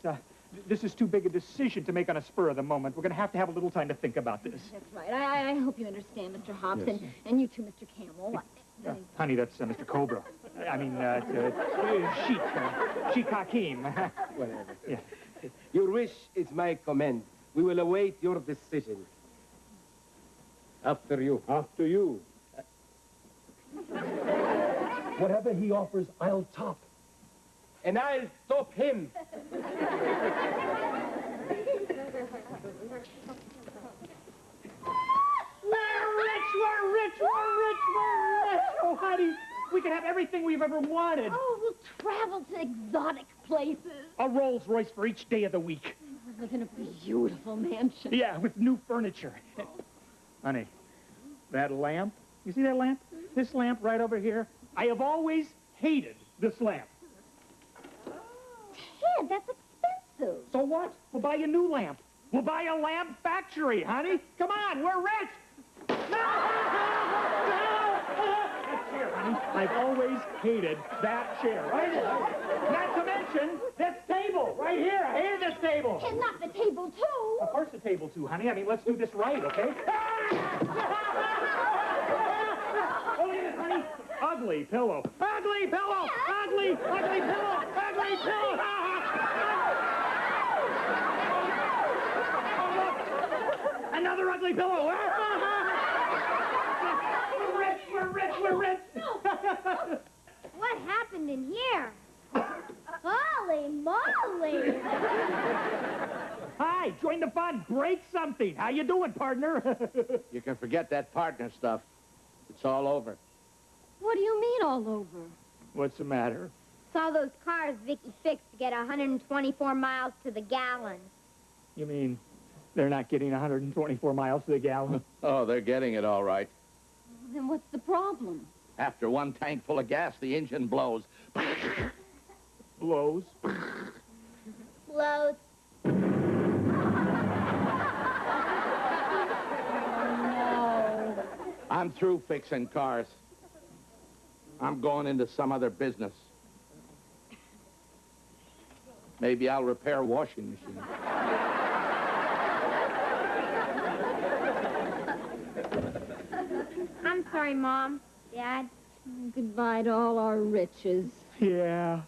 this is too big a decision to make on a spur of the moment. We're going to have a little time to think about this. That's right. I hope you understand, Mr. Hobbs, Yes. and you too, Mr. Camel. Honey, that's Mr. Cobra. I mean, Sheik Hakim. Whatever. Yeah. Your wish is my command. We will await your decision. After you. After you. Whatever he offers, I'll top. And I'll top him. We're rich. Oh, honey, we can have everything we've ever wanted. Oh, we'll travel to exotic places. A Rolls Royce for each day of the week. We'll live in a beautiful mansion. Yeah, with new furniture. Honey, that lamp, you see that lamp? This lamp right over here? I have always hated this lamp. Ted, that's expensive. So what? We'll buy a new lamp. We'll buy a lamp factory, honey. Come on, we're rich. No! Let's hear, honey. I've always hated that chair. Right here. Not to mention this table right here. I hate this table. And not the table, too. Of course the table, too, honey. I mean, let's do this right, okay? Oh, look at this, honey. Ugly pillow. Ugly pillow. Ugly pillow. Ugly pillow. Another ugly pillow. We're rich. What happened in here? Holy moly! Hi, join the fun. Break something. How you doing, partner? You can forget that partner stuff. It's all over. What do you mean all over? What's the matter? Saw those cars Vicky fixed to get 124 miles to the gallon. You mean they're not getting 124 miles to the gallon? Oh, they're getting it all right. Then what's the problem? After one tank full of gas, the engine blows. Blows? Blows. No. I'm through fixing cars. I'm going into some other business. Maybe I'll repair a washing machine. I'm sorry, Mom. Dad. Goodbye to all our riches. Yeah.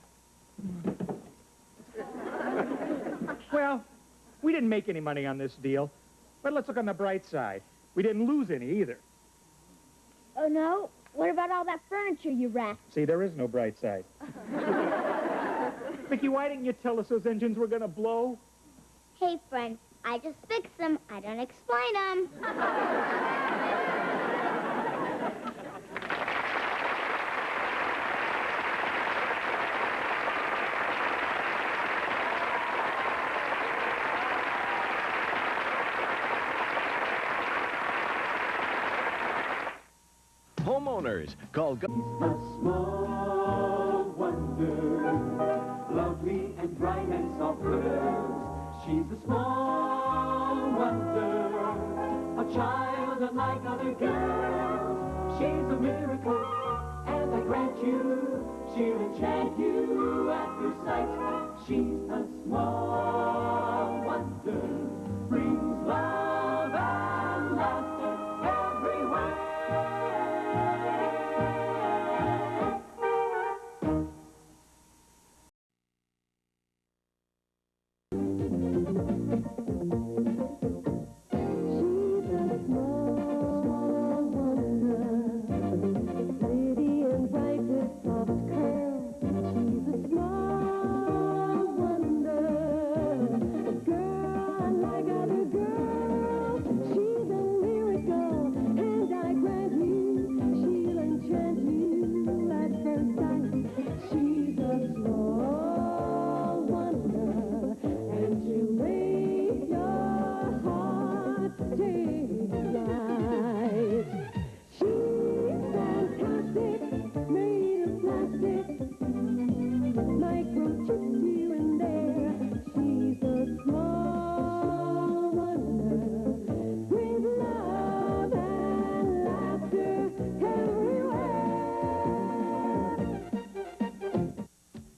Well, we didn't make any money on this deal, but let's look on the bright side. We didn't lose any either. Oh, no? What about all that furniture you wrapped? See, there is no bright side. Vicky, why didn't you tell us those engines were going to blow? Hey, friend, I just fix them. I don't explain them. Homeowners, call... A small wonder, lovely and bright and soft curves. She's a small wonder, a child unlike other girls. She's a miracle, and I grant you, she'll enchant you at first sight. She's a small wonder, brings love and laughter everywhere.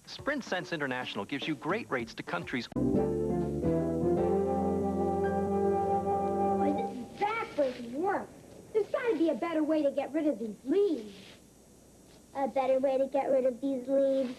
Sprint Sense International gives you great rates to countries. Boy, this is backwards work. There's got to be a better way to get rid of these leaves. A better way to get rid of these leaves.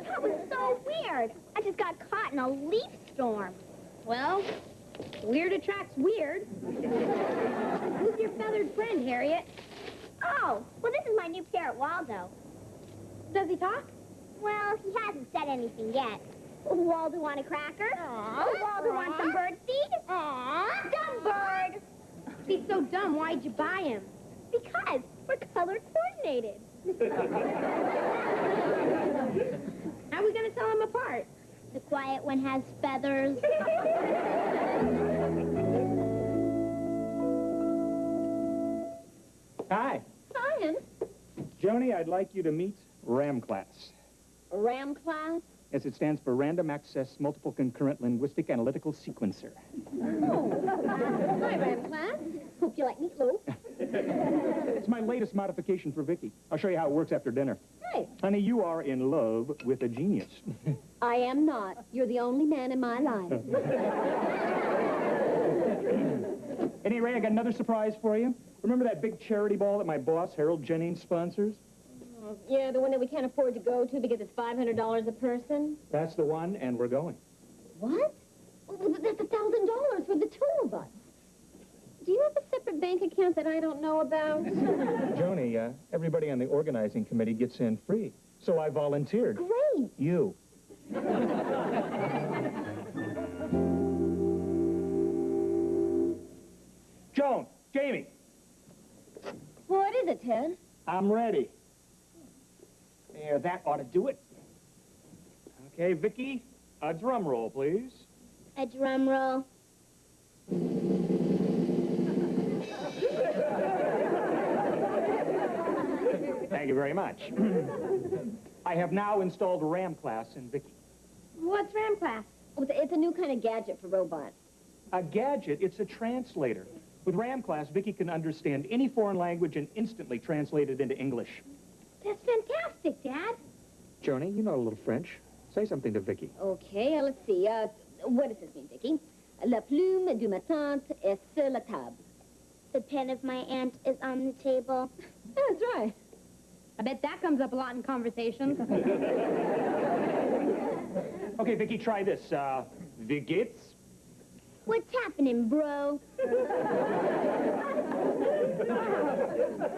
That was so weird. I just got caught in a leaf storm. Well, weird attracts weird. Who's your feathered friend, Harriet? Oh, well, this is my new parrot, Waldo. Does he talk? Well, he hasn't said anything yet. Waldo want a cracker? Aww. Waldo want some bird seed? Aww. Dumb bird. If he's so dumb, why'd you buy him? Because we're color coordinated. How are we going to tell him apart? The quiet one has feathers. Joni, I'd like you to meet RAM class. RAM class? Yes, it stands for Random Access Multiple Concurrent Linguistic Analytical Sequencer. Oh. Hi, RAM class. Hope you like meatloaf. It's my latest modification for Vicky. I'll show you how it works after dinner. Hey. Honey, you are in love with a genius. I am not. You're the only man in my life. Anyway, I got another surprise for you. Remember that big charity ball that my boss, Harold Jennings, sponsors? Yeah, the one that we can't afford to go to because it's $500 a person? That's the one, and we're going. What? Well, that's $1,000 for the two of us. Do you have a separate bank account that I don't know about? Joni, everybody on the organizing committee gets in free, so I volunteered. Great. You. Joan, Jamie. What is it, Ted? I'm ready. There, that ought to do it. Okay, Vicky, a drum roll, please. A drum roll. Thank you very much. I have now installed RAM class in Vicky. What's RAM class? Oh, it's a new kind of gadget for robots. A gadget, it's a translator. With RAM class, Vicky can understand any foreign language and instantly translate it into English. That's fantastic, Dad. Joni, you know a little French. Say something to Vicky. Okay, let's see. What does this mean, Vicky? La plume de ma tante est sur la table. The pen of my aunt is on the table. That's right. I bet that comes up a lot in conversations. Okay, Vicky, try this. Wie geht's? What's happening, bro?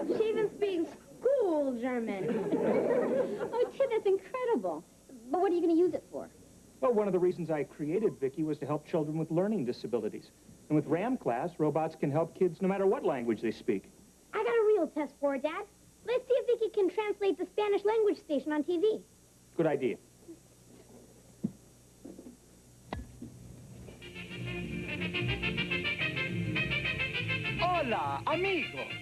She even speaks school German. Oh, Tim, that's incredible. But what are you going to use it for? Well, one of the reasons I created Vicky was to help children with learning disabilities. And with RAM class, robots can help kids no matter what language they speak. I got a real test for her, Dad. Let's see if Vicky can translate the Spanish language station on TV. Good idea. Hola, amigos.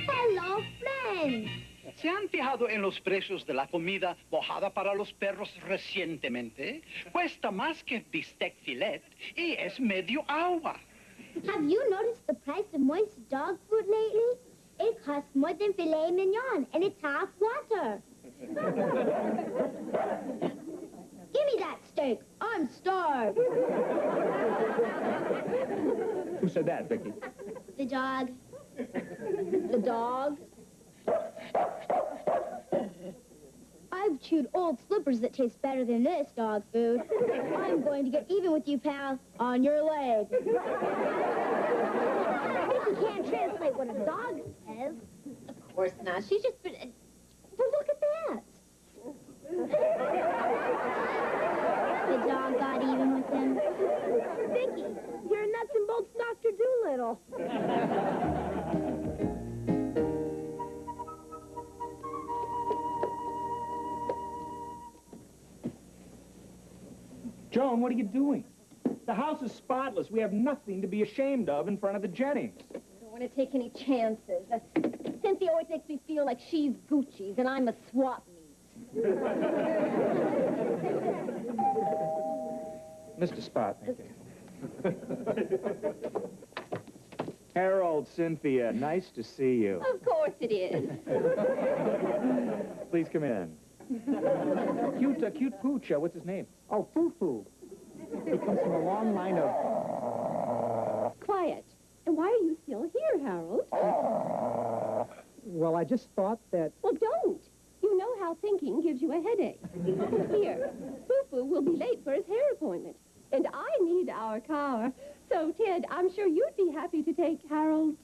Hello, friends. ¿Se han fijado en los precios de la comida mojada para los perros recientemente? Cuesta más que bistec filet y es medio agua. Have you noticed the price of moist dog food lately? It costs more than filet mignon, and it's half water. Give me that steak. I'm starved. Who said that, Vicky? The dog. The dog? I've chewed old slippers that taste better than this dog food. I'm going to get even with you, pal, on your leg. Vicky can't translate what a dog says. Of course not. She's just... But look at that. The dog got even with him. Vicky, you're a nuts and bolts Dr. Doolittle. Joan, what are you doing? The house is spotless. We have nothing to be ashamed of in front of the Jennings. I don't want to take any chances. Cynthia always makes me feel like she's Gucci's and I'm a swap meet. Mr. Spot. Harold, Cynthia, nice to see you. Of course it is. Please come in. Cute pooch. What's his name? Oh, Foo-Foo. He comes from a long line of... Quiet. And why are you still here, Harold? Well, I just thought that... Well, don't. You know how thinking gives you a headache. Here, Foo-Foo will be late for his hair appointment. And I need our car. So, Ted, I'm sure you'd be happy to take Harold.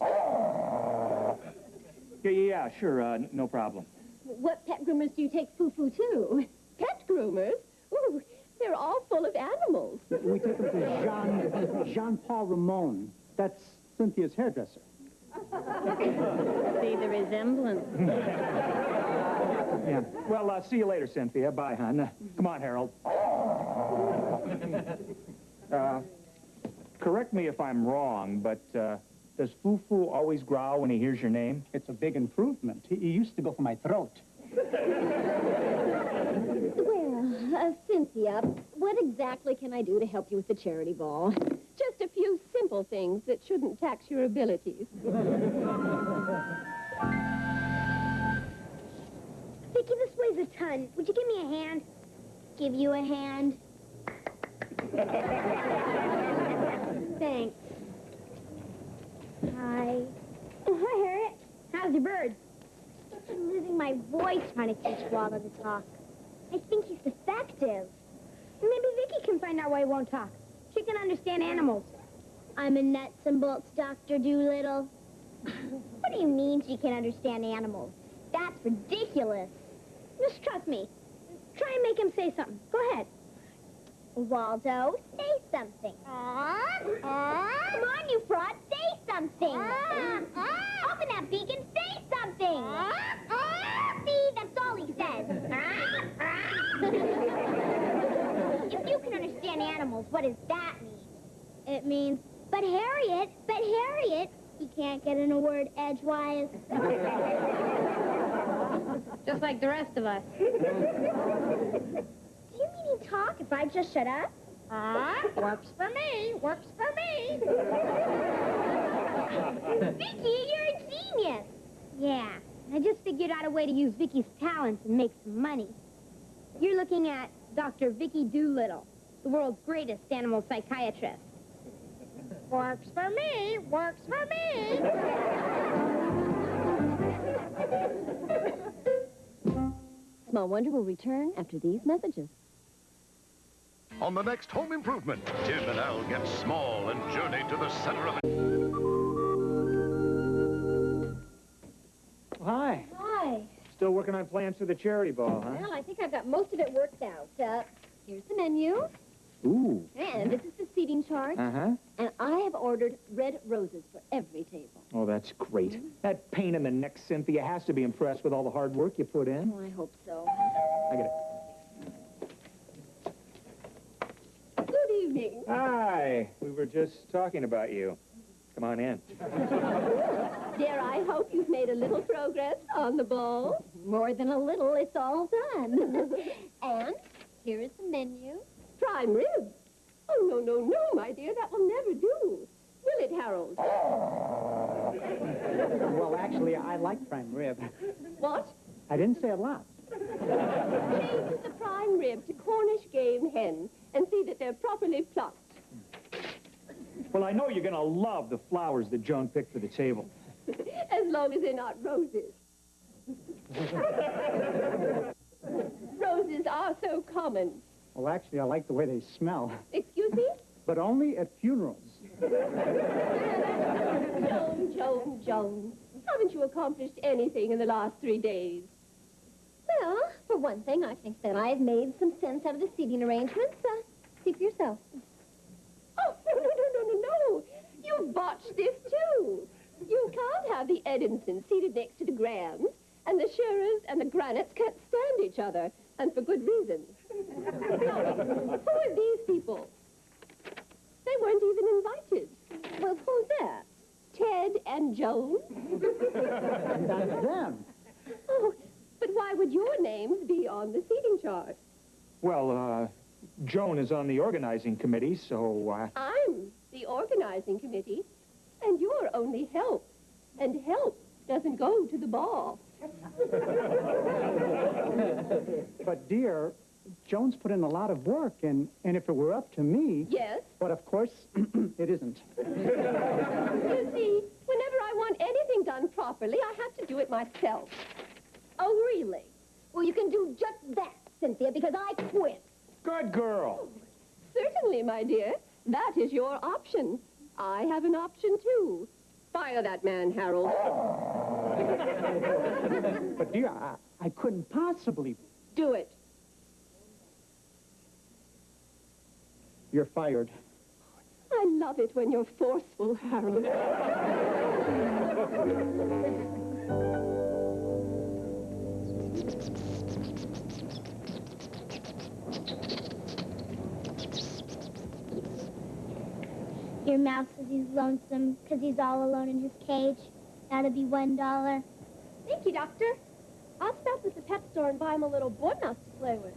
Yeah, sure. No problem. What pet groomers do you take Foo-Foo to? Pet groomers? Ooh, they're all full of animals. We take him to Jean-Paul Ramon. That's Cynthia's hairdresser. See the resemblance. Yeah. Well, see you later, Cynthia. Bye, hon. Come on, Harold. Correct me if I'm wrong, but Does Foo-Foo always growl when he hears your name? It's a big improvement. He used to go for my throat. Well, Cynthia, what exactly can I do to help you with the charity ball? Just a few simple things that shouldn't tax your abilities. Vicky, this weighs a ton. Would you give me a hand? Give you a hand? Thanks. Hi. Oh, hi, Harriet. How's your bird? I'm losing my voice trying to teach Waldo to talk. I think he's defective. Maybe Vicky can find out why he won't talk. She can understand animals. I'm a nuts and bolts Dr. Doolittle. What do you mean she can understand animals? That's ridiculous. Just trust me. Try and make him say something. Go ahead. Waldo, say something. Come on, you fraud, say something. Open that beacon, say something. See, that's all he says. If you can understand animals, what does that mean? It means, but Harriet, he can't get in a word edgewise. Just like the rest of us. Do you mean he'd talk if I just shut up? Works for me, works for me. Vicky, you're a genius. Yeah, I just figured out a way to use Vicky's talents and make some money. You're looking at Dr. Vicky Doolittle, the world's greatest animal psychiatrist. Works for me, works for me. Small Wonder will return after these messages. On the next Home Improvement, Tim and Al get small and journey to the center of it. Hi. Hi. Still working on plans for the charity ball, huh? Well, I think I've got most of it worked out. Here's the menu. Ooh. And this is the seating chart. Uh-huh. And I have ordered red roses for every table. Oh, that's great. That pain in the neck, Cynthia, has to be impressed with all the hard work you put in. Oh, I hope so. I get it. Good evening. Hi. We were just talking about you. Come on in. Dear, I hope you've made a little progress on the ball. More than a little, it's all done. And here is the menu. Prime rib. Oh, no, no, no, my dear, that will never do. Will it, Harold? Well, actually, I like prime rib. What? I didn't say a lot. Change the prime rib to Cornish game hen and see that they're properly plucked. Well, I know you're going to love the flowers that Joan picked for the table. As long as they're not roses. Roses are so common. Well, actually, I like the way they smell. Excuse me? But only at funerals. Joan. Haven't you accomplished anything in the last 3 days? Well, for one thing, I think that I've made some sense out of the seating arrangements. See for yourself. Oh, no. You've botched this, too. You can't have the Edinson seated next to the Grahams, and the Shearers and the Granites can't stand each other, and for good reason. Now, who are these people? They weren't even invited. Well, who's that? Ted and Joan? That's them. Oh, but why would your names be on the seating chart? Well, Joan is on the organizing committee, so, I'm the organizing committee, and you're only help. And help doesn't go to the ball. But, dear, Joan's put in a lot of work, and if it were up to me... Yes? But, of course, it isn't. You see, whenever I want anything done properly, I have to do it myself. Oh, really? Well, you can do just that, Cynthia, because I quit. Good girl. Certainly, my dear. That is your option. I have an option, too. Fire that man, Harold. But, dear, I couldn't possibly... Do it. You're fired. I love it when you're forceful, Harold. Your mouse says he's lonesome because he's all alone in his cage. That'll be $1. Thank you, Doctor. I'll stop at the pet store and buy him a little boy mouse to play with.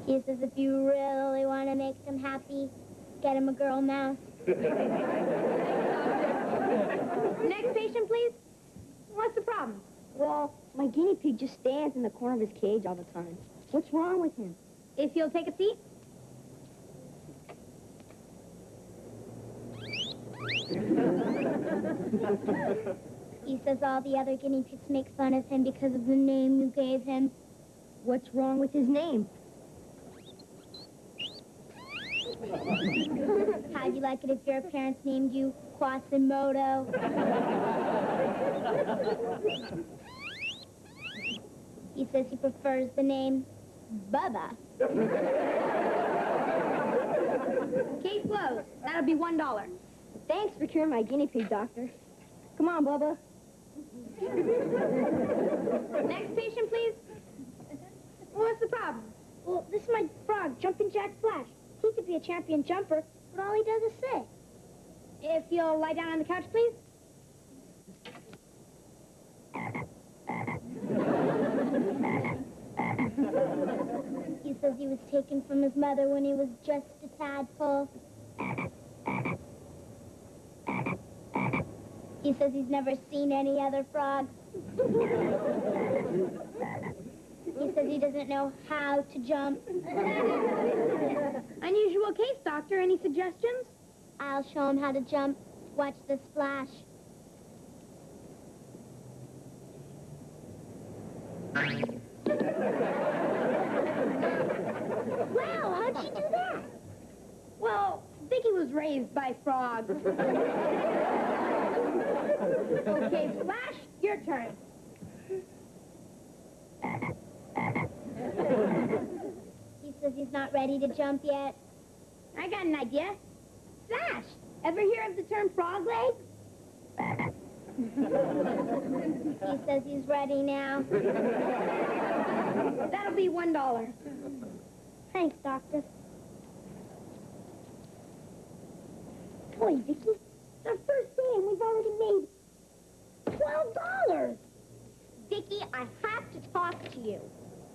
He says if you really want to make him happy, get him a girl mouse. Next patient, please. What's the problem? Well, my guinea pig just stands in the corner of his cage all the time. What's wrong with him? If you'll take a seat. He says all the other guinea pigs make fun of him because of the name you gave him. What's wrong with his name? How'd you like it if your parents named you Quasimodo? He says he prefers the name Bubba. Case closed. That'll be $1. Thanks for curing my guinea pig, Doctor. Come on, Bubba. Next patient, please. What's the problem? Well, this is my frog, Jumpin' Jack Flash. He could be a champion jumper, but all he does is sit. If you'll lie down on the couch, please. He says he was taken from his mother when he was just a tadpole. He says he's never seen any other frogs. He says he doesn't know how to jump. Unusual case, Doctor. Any suggestions? I'll show him how to jump. Watch the splash. Wow, how'd she do that? Well, Vicky was raised by frogs. Okay, Flash, your turn. He says he's not ready to jump yet. I got an idea. Flash, ever hear of the term frog leg? He says he's ready now. That'll be $1. Thanks, Doctor. Boy, Vicky, it's our first day and we've already made $12. Vicky, I have to talk to you.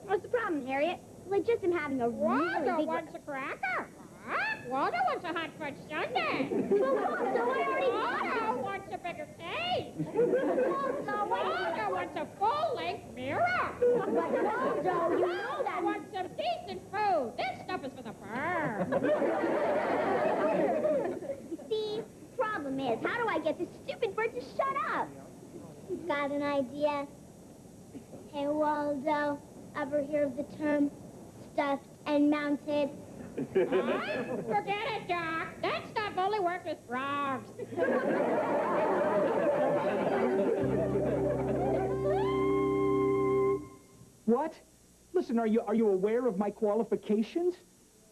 What's the problem, Harriet? Well, I just am having a really big... wants a cracker. Huh? Waldo wants a hot fudge sundae. Well, Waldo, I already Waldo wants a bigger cake. Waldo, Waldo wants a full-length mirror. But Waldo, you know that... wants some decent food. This stuff is for the birds. See, problem is, how do I get this stupid bird to shut up? Got an idea? Hey, Waldo, ever hear of the term stuffed and mounted? Forget it, Doc. That stuff only works with frogs. What? Listen, are you aware of my qualifications?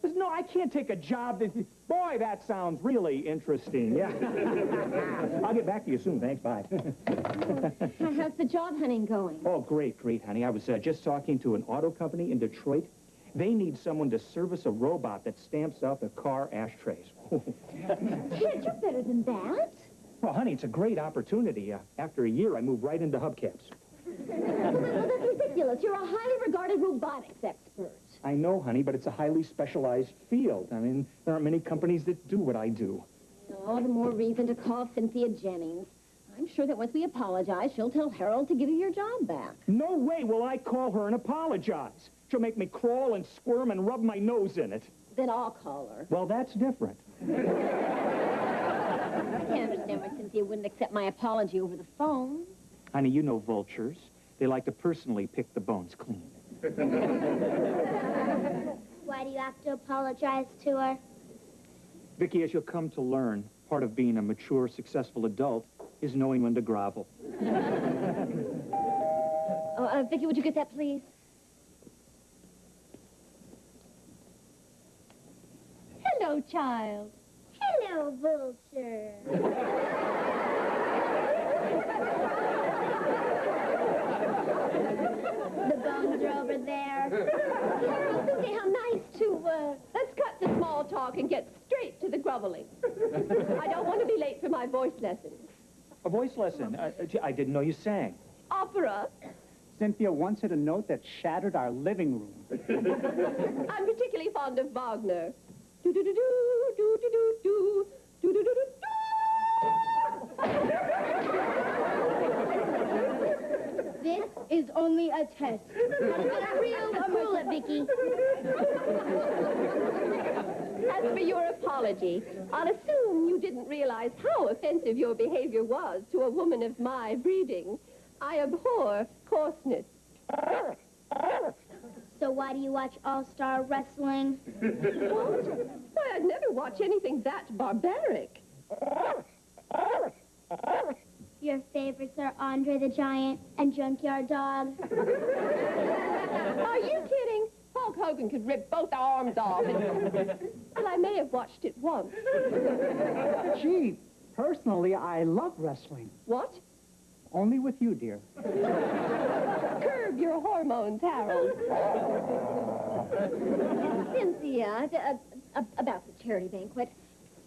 Listen, no, I can't take a job that... Boy, that sounds really interesting, yeah. I'll get back to you soon, thanks, bye. How's the job hunting going? Oh, great, honey. I was just talking to an auto company in Detroit. They need someone to service a robot that stamps out the car ashtrays. Can't do better than that. Well, honey, it's a great opportunity. After a year, I moved right into hubcaps. Well, that's ridiculous. You're a highly regarded robotics expert. I know, honey, but it's a highly specialized field. I mean, there aren't many companies that do what I do. Oh, the more reason to call Cynthia Jennings. I'm sure that once we apologize, she'll tell Harold to give you your job back. No way will I call her and apologize. She'll make me crawl and squirm and rub my nose in it. Then I'll call her. Well, that's different. I can't understand why Cynthia wouldn't accept my apology over the phone. Honey, you know vultures. They like to personally pick the bones clean. Why do you have to apologize to her? Vicky, as you'll come to learn, part of being a mature, successful adult is knowing when to grovel. Oh, Vicky, would you get that, please? Hello, child. Hello, vulture. The bones are over there. Harold, Susie, how nice to, let's cut the small talk. talk and get straight to the groveling. I don't want to be late for my voice lesson. A voice lesson? I didn't know you sang. Opera. Cynthia once hit a note that shattered our living room. I'm particularly fond of Wagner. Do-do-do-do, do-do-do-do, do-do-do-do-do. This is only a test. A real bullet, Vicky. As for your apology, I'll assume you didn't realize how offensive your behavior was to a woman of my breeding. I abhor coarseness. So why do you watch All-Star Wrestling? What? Why, I'd never watch anything that barbaric. Your favorites are Andre the Giant and Junkyard Dog. Are you kidding? Hulk Hogan could rip both arms off. Well, I may have watched it once. Gee, personally, I love wrestling. What? Only with you, dear. Curb your hormones, Harold. Cynthia, about the charity banquet,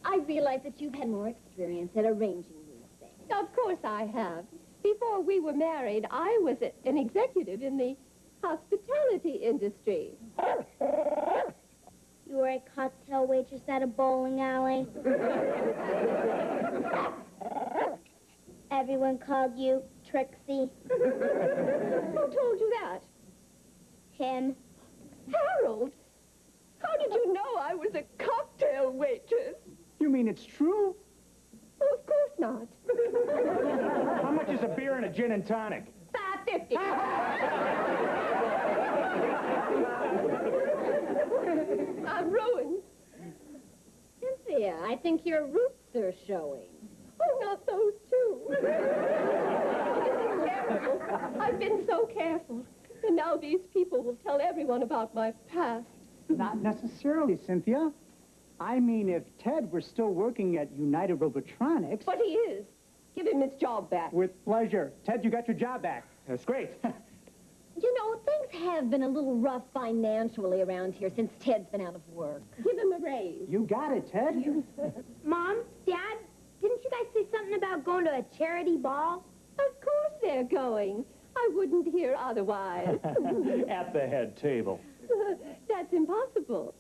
I realize that you've had more experience at arranging these things. Of course I have. Before we were married, I was an executive in the hospitality industry. You were a cocktail waitress at a bowling alley. Everyone called you Trixie. Who told you that? Him. Harold, how did you know I was a cocktail waitress? You mean it's true? Oh, of course not. How much is a beer and a gin and tonic? $5.50. I'm ruined. Cynthia, I think your roots are showing. Oh, not those two. Careful. I've been so careful. And now these people will tell everyone about my past. Not necessarily, Cynthia. I mean, if Ted were still working at United Robotronics... But he is. Give him his job back. With pleasure. Ted, you got your job back. That's great. You know, things have been a little rough financially around here since Ted's been out of work. Give him a raise. You got it, Ted. Mom, Dad, didn't you guys say something about going to a charity ball? Of course they're going. I wouldn't hear otherwise. At the head table. That's impossible.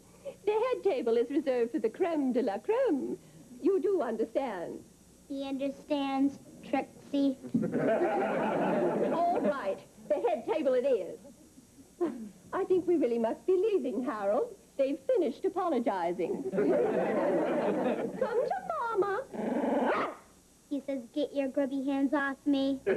The head table is reserved for the creme de la creme. You do understand. He understands, Trixie. All right. The head table it is. I think we really must be leaving, Harold. They've finished apologizing. Come to Mama. He says, get your grubby hands off me. Well,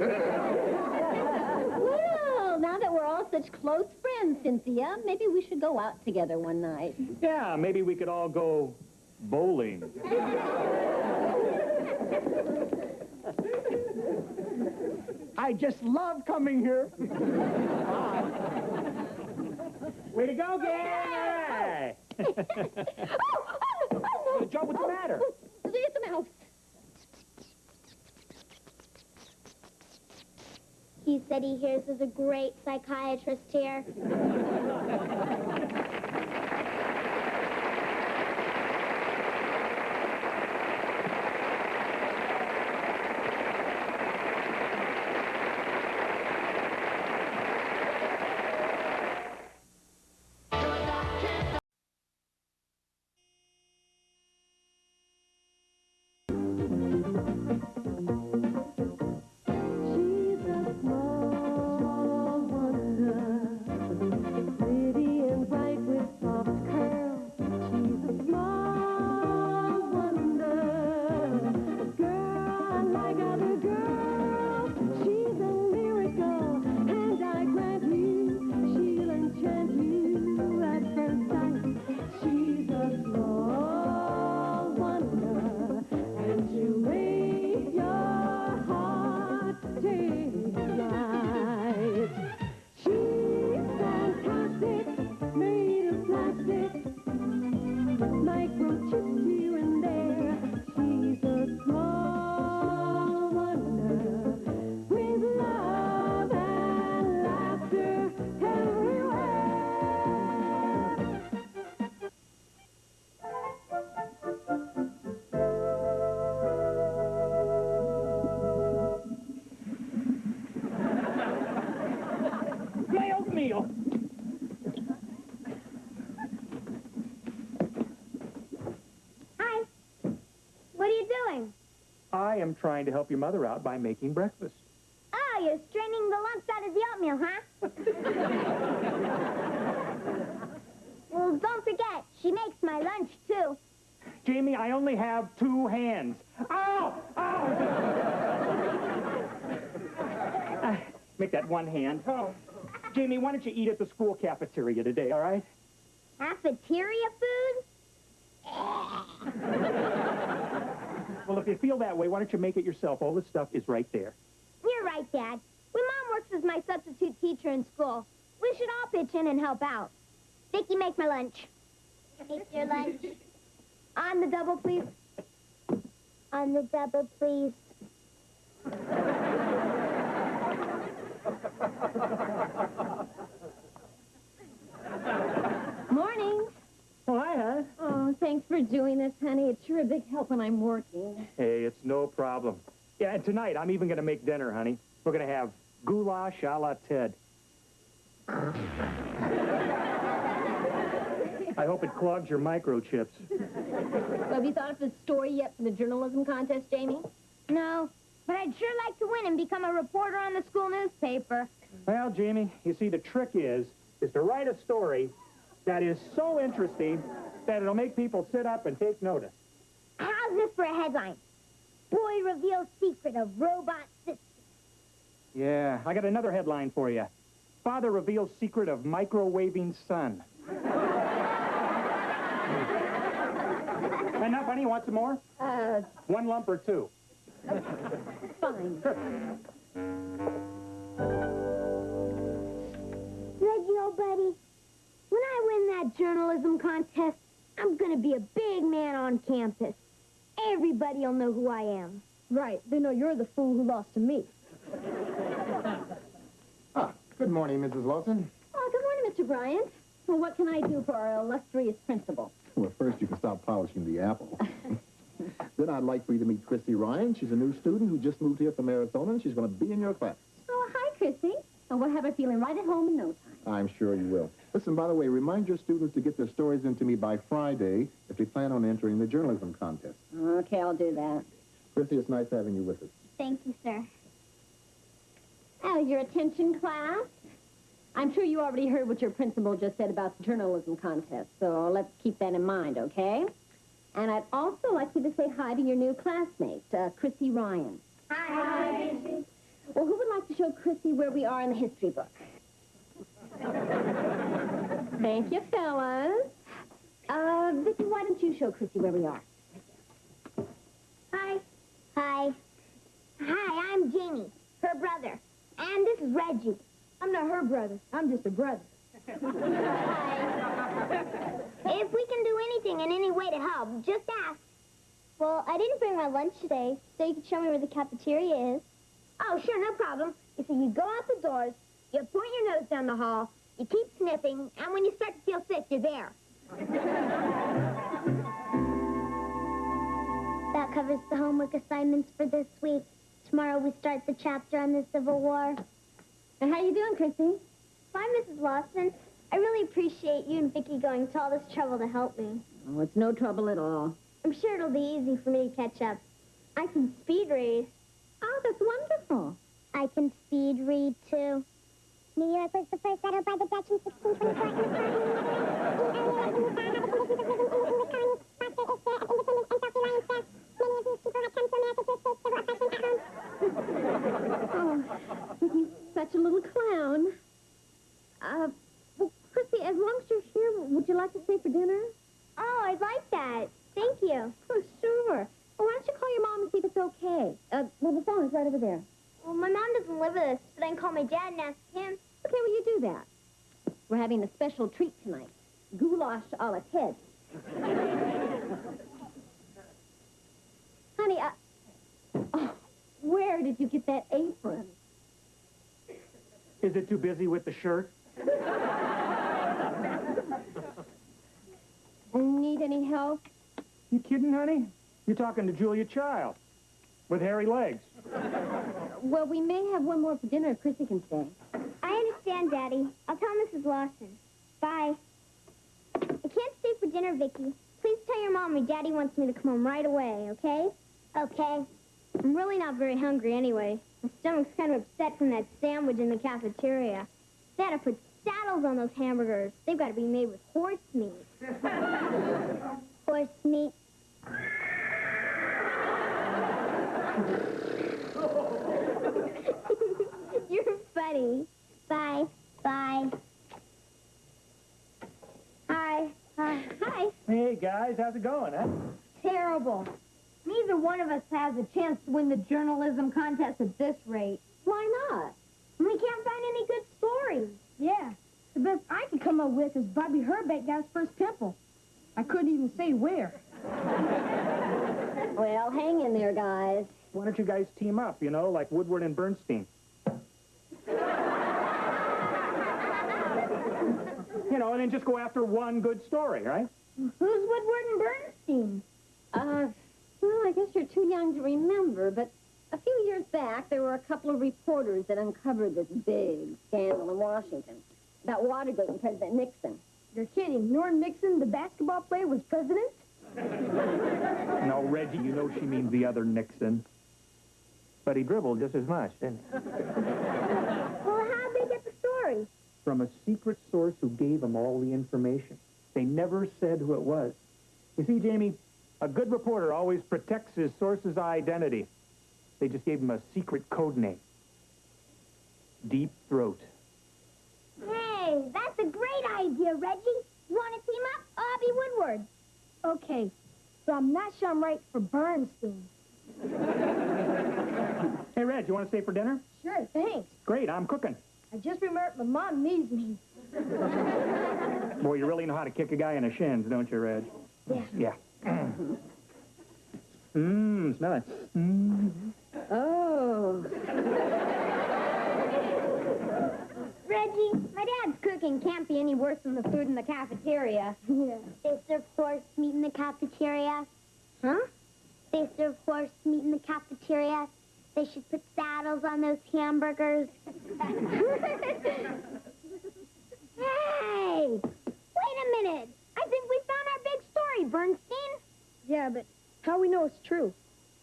now that we're all such close friends, Cynthia, maybe we should go out together one night. Yeah, maybe we could all go bowling. I just love coming here. Way to go, gang! Joe, what's the matter? It's a mouse. He said he hears there's a great psychiatrist here. Pretty and am trying to help your mother out by making breakfast. Oh, you're straining the lumps out of the oatmeal, huh? Well, don't forget, she makes my lunch, too. Jamie, I only have 2 hands. Ow! Ow! Make that 1 hand. Oh. Jamie, why don't you eat at the school cafeteria today, all right? Cafeteria food? Well, if you feel that way, why don't you make it yourself? All the stuff is right there. You're right, Dad. When Mom works as my substitute teacher in school, we should all pitch in and help out. Vicky, make my lunch. Make your lunch. On the double, please. On the double, please. Morning. Oh, hi, hon. Oh, thanks for doing this, honey. It's sure a big help when I'm working. Hey, it's no problem. Yeah, and tonight, I'm even going to make dinner, honey. We're going to have goulash a la Ted. I hope it clogs your microchips. Well, have you thought of a story yet for the journalism contest, Jamie? No, but I'd sure like to win and become a reporter on the school newspaper. Well, Jamie, you see, the trick is to write a story that is so interesting that it'll make people sit up and take notice. How's this for a headline? Boy reveals secret of robot system. Yeah, I got another headline for you. Father reveals secret of microwaving son. Enough, honey? You want some more? 1 lump or 2? Fine. Reggie, old buddy, when I win that journalism contest, I'm going to be a big man on campus. Everybody will know who I am. Right. They know you're the fool who lost to me. Good morning, Mrs. Lawson. Oh, good morning, Mr. Bryant. Well, what can I do for our illustrious principal? Well, first you can stop polishing the apple. Then I'd like for you to meet Chrissy Ryan. She's a new student who just moved here from Arizona, and she's going to be in your class. Oh, hi, Chrissy. Oh, we'll have her feeling right at home in no time. I'm sure you will. Listen, by the way, remind your students to get their stories into me by Friday if they plan on entering the journalism contest. Okay, I'll do that. Chrissy, it's nice having you with us. Thank you, sir. Oh, your attention, class. I'm sure you already heard what your principal just said about the journalism contest, so let's keep that in mind, okay? And I'd also like you to say hi to your new classmate, Chrissy Ryan. Hi. Well, who would like to show Chrissy where we are in the history book? Thank you, fellas. Vicky, why don't you show Chrissy where we are? Hi. Hi. Hi, I'm Jamie, her brother. And this is Reggie. I'm not her brother. I'm just a brother. If we can do anything in any way to help, just ask. Well, I didn't bring my lunch today, so you can show me where the cafeteria is. Oh, sure, no problem. You see, you go out the doors, you point your nose down the hall, you keep sniffing, and when you start to feel sick, you're there. That covers the homework assignments for this week. Tomorrow we start the chapter on the Civil War. And how you doing, Chrissy? Fine, Mrs. Lawson. I really appreciate you and Vicky going to all this trouble to help me. Oh, it's no trouble at all. I'm sure it'll be easy for me to catch up. I can speed read. Oh, that's wonderful. I can speed read, too. New York was the first settled by the Dutch in 1624. Oh, Vicky's such a little clown. Well, Chrissy, as long as you're here, would you like to stay for dinner? Oh, I'd like that. Thank you. Oh, sure. Well, why don't you call your mom and see if it's okay? Well, the phone is right over there. Well, my mom doesn't live with us, but I can call my dad and ask him. Okay, well, you do that. We're having a special treat tonight. Goulash a la Ted. Honey, oh, where did you get that apron? Is it too busy with the shirt? Need any help? You kidding, honey? You're talking to Julia Child with hairy legs. Well, we may have one more for dinner if Chrissy can stay. I understand, Daddy. I'll tell Mrs. Lawson. Bye. I can't stay for dinner, Vicky. Please tell your mom or Daddy wants me to come home right away, okay? Okay. I'm really not very hungry anyway. My stomach's kind of upset from that sandwich in the cafeteria. They had to put saddles on those hamburgers. They've got to be made with horse meat. Horse meat. You're funny. Bye. Bye. Hi. Hi. Hi. Hey, guys, how's it going, huh? Terrible. Neither one of us has a chance to win the journalism contest at this rate. Why not? We can't find any good stories. Yeah. The best I could come up with is Bobby Herbeck got his first pimple. I couldn't even say where. Well, hang in there, guys. Why don't you guys team up, you know, like Woodward and Bernstein? You know, and then just go after one good story, right? Who's Woodward and Bernstein? Well, I guess you're too young to remember, but a few years back, there were a couple of reporters that uncovered this big scandal in Washington about Watergate and President Nixon. You're kidding. Norm Nixon, the basketball player, was president? No, Reggie, you know she means the other Nixon. But he dribbled just as much, didn't he? Well, how'd they get the story? From a secret source who gave them all the information. They never said who it was. You see, Jamie, a good reporter always protects his source's identity. They just gave him a secret code name. Deep Throat. Hey, that's a great idea, Reggie. You want to team up? I'll be Woodward. Okay, so I'm not sure I'm right for Bernstein. Hey, Reg, you want to stay for dinner? Sure, thanks. Great, I'm cooking. I just remembered my mom needs me. Boy, you really know how to kick a guy in the shins, don't you, Reg? Yeah. Yeah. Smell it. Oh. Reggie, my dad's cooking can't be any worse than the food in the cafeteria. Yeah. They serve horse meat in the cafeteria. Huh? They serve horse meat in the cafeteria. They should put saddles on those hamburgers. Hey! Wait a minute. I think we found our big story, Bernstein. Yeah, but how we know it's true?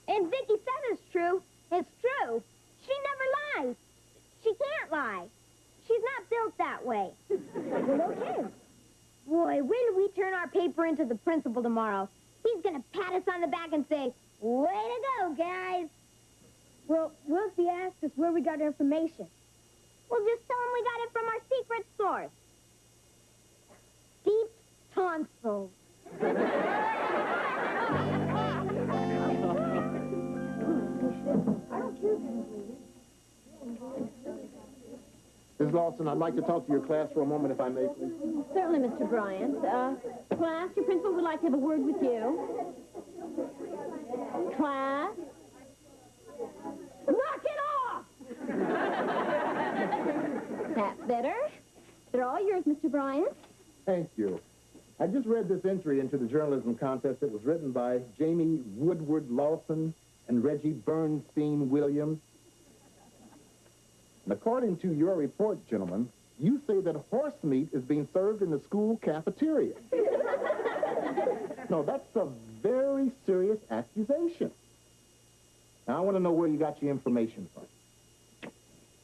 And Vicky says it's true. It's true. She never lies. She can't lie. She's not built that way. Well, okay. Boy, when we turn our paper into the principal tomorrow, he's going to pat us on the back and say, way to go, guys. Well, what if he asks us where we got our information? We'll just tell him we got it from our secret source. Deep tonsils. Ms. Lawson, I'd like to talk to your class for a moment, if I may, please. Certainly, Mr. Bryant. Class, your principal would like to have a word with you. Class? Knock it off! That's better. They're all yours, Mr. Bryant. Thank you. I just read this entry into the journalism contest that was written by Jamie Woodward Lawson and Reggie Bernstein Williams. And according to your report, gentlemen, you say that horse meat is being served in the school cafeteria. No, that's a very serious accusation. Now, I want to know where you got your information from.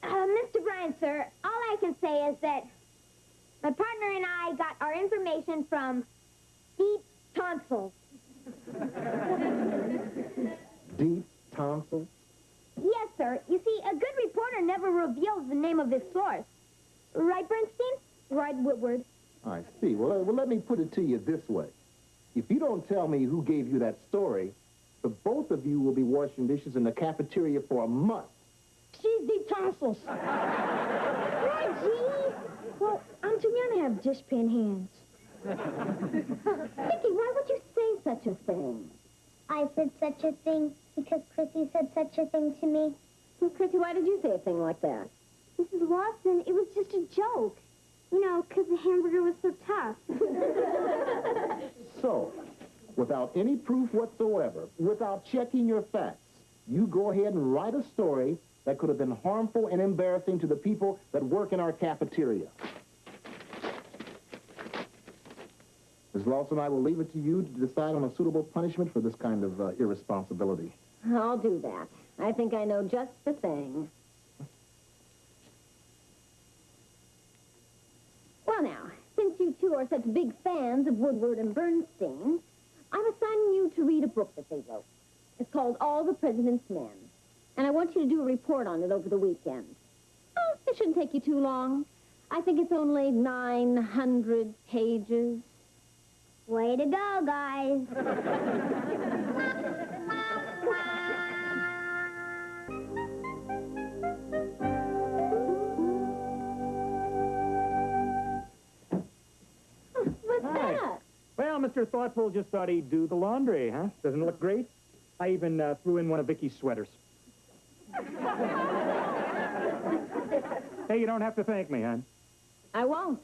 Mr. Bryant, sir, all I can say is that my partner and I got our information from deep tonsils. Deep tonsils? Yes, sir. You see, a good reporter never reveals the name of his source. Right, Bernstein? Right, Woodward. I see. Well, let me put it to you this way. If you don't tell me who gave you that story, the both of you will be washing dishes in the cafeteria for a month. She's deep tonsils. Reggie! Well, I'm too young to have dishpan hands. Vicky, why would you say such a thing? I said such a thing because Chrissy said such a thing to me. Well, Chrissy, why did you say a thing like that? Mrs. Lawson, it was just a joke. You know, because the hamburger was so tough. So, without any proof whatsoever, without checking your facts, you go ahead and write a story that could have been harmful and embarrassing to the people that work in our cafeteria. Ms. Lawson, I will leave it to you to decide on a suitable punishment for this kind of irresponsibility. I'll do that. I think I know just the thing. Well, now, since you two are such big fans of Woodward and Bernstein, I'm assigning you to read a book that they wrote. It's called All the President's Men, and I want you to do a report on it over the weekend. Oh, it shouldn't take you too long. I think it's only 900 pages. Way to go, guys. What's that? Well, Mr. Thoughtful just thought he'd do the laundry, huh? Doesn't it look great? I even threw in one of Vicky's sweaters. Hey, you don't have to thank me, hon. I won't.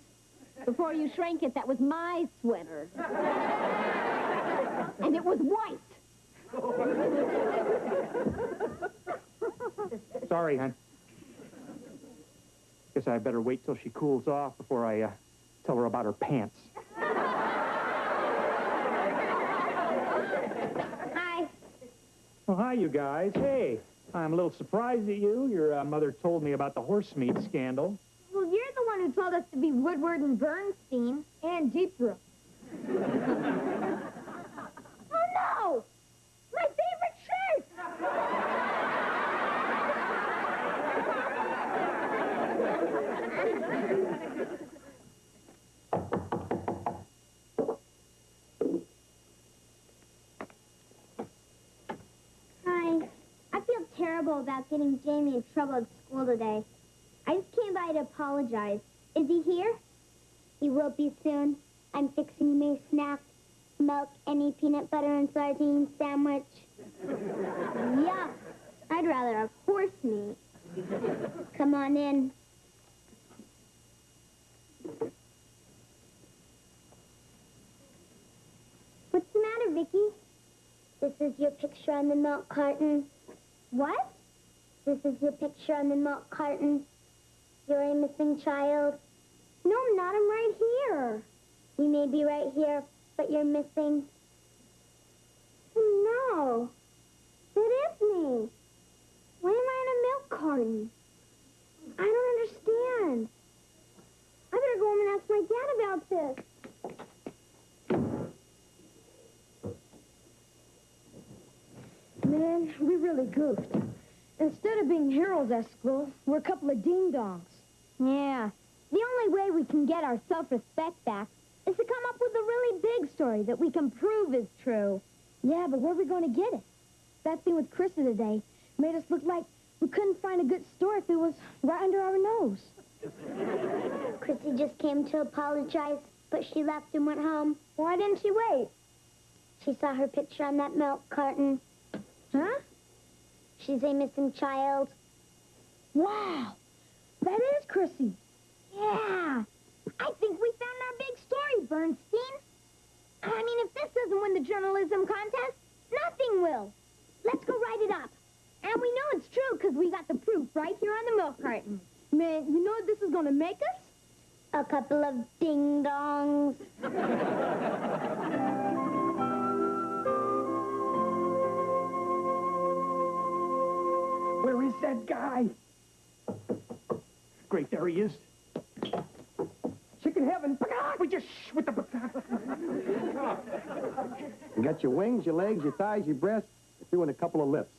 Before you shrank it, that was my sweater. And it was white. Sorry, hon. Guess I better wait till she cools off before I tell her about her pants. Hi. Oh, hi, you guys. Hey, I'm a little surprised at you. Your mother told me about the horse meat scandal. Well, you're the one who told us to be Woodward and Bernstein. And Deep Throat. Oh, no! My favorite shirt! Hi. I feel terrible about getting Jamie in trouble at school today. I just came by to apologize. Is he here? He will be soon. I'm fixing me a snack. Milk, any peanut butter and sardine sandwich. Yuck. I'd rather have horse meat. Come on in. What's the matter, Vicky? This is your picture on the milk carton. What? This is your picture on the milk carton. You're a missing child. No, I'm not. I'm right here. You may be right here, but you're missing. Oh, no. That is me. Why am I in a milk carton? I don't understand. I better go home and ask my dad about this. Man, we really goofed. Instead of being heroes at school, we're a couple of ding-dongs. Yeah. The only way we can get our self-respect back is to come up with a really big story that we can prove is true. Yeah, but where are we going to get it? That thing with Krista today made us look like we couldn't find a good story if it was right under our nose. Chrissy just came to apologize, but she left and went home. Why didn't she wait? She saw her picture on that milk carton. Huh? She's a missing child. Wow! That is Chrissy. Yeah. I think we found our big story, Bernstein. I mean, if this doesn't win the journalism contest, nothing will. Let's go write it up. And we know it's true because we got the proof right here on the milk carton. Man, you know what this is going to make us? A couple of ding-dongs. Where is that guy? Great, there he is. Chicken heaven. Would you shh with the... You got your wings, your legs, your thighs, your breasts. You're through in a couple of lips.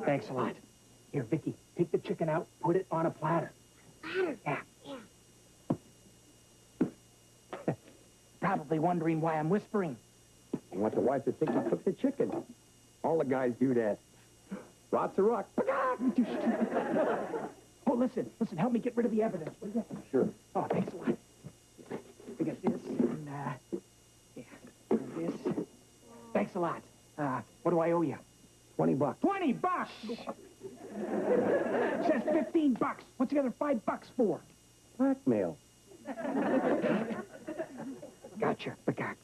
Thanks a lot. Here, Vicky, take the chicken out, put it on a platter. Platter? Yeah. Probably wondering why I'm whispering. I want the wife to think you cooked the chicken. All the guys do that. Lots of rock. Oh, listen, help me get rid of the evidence, will you? Sure. Oh, thanks a lot. We got this, and, yeah, and this. Thanks a lot. What do I owe you? $20. $20! Says $15. What's the other $5 for? Blackmail. Gotcha, Bagak.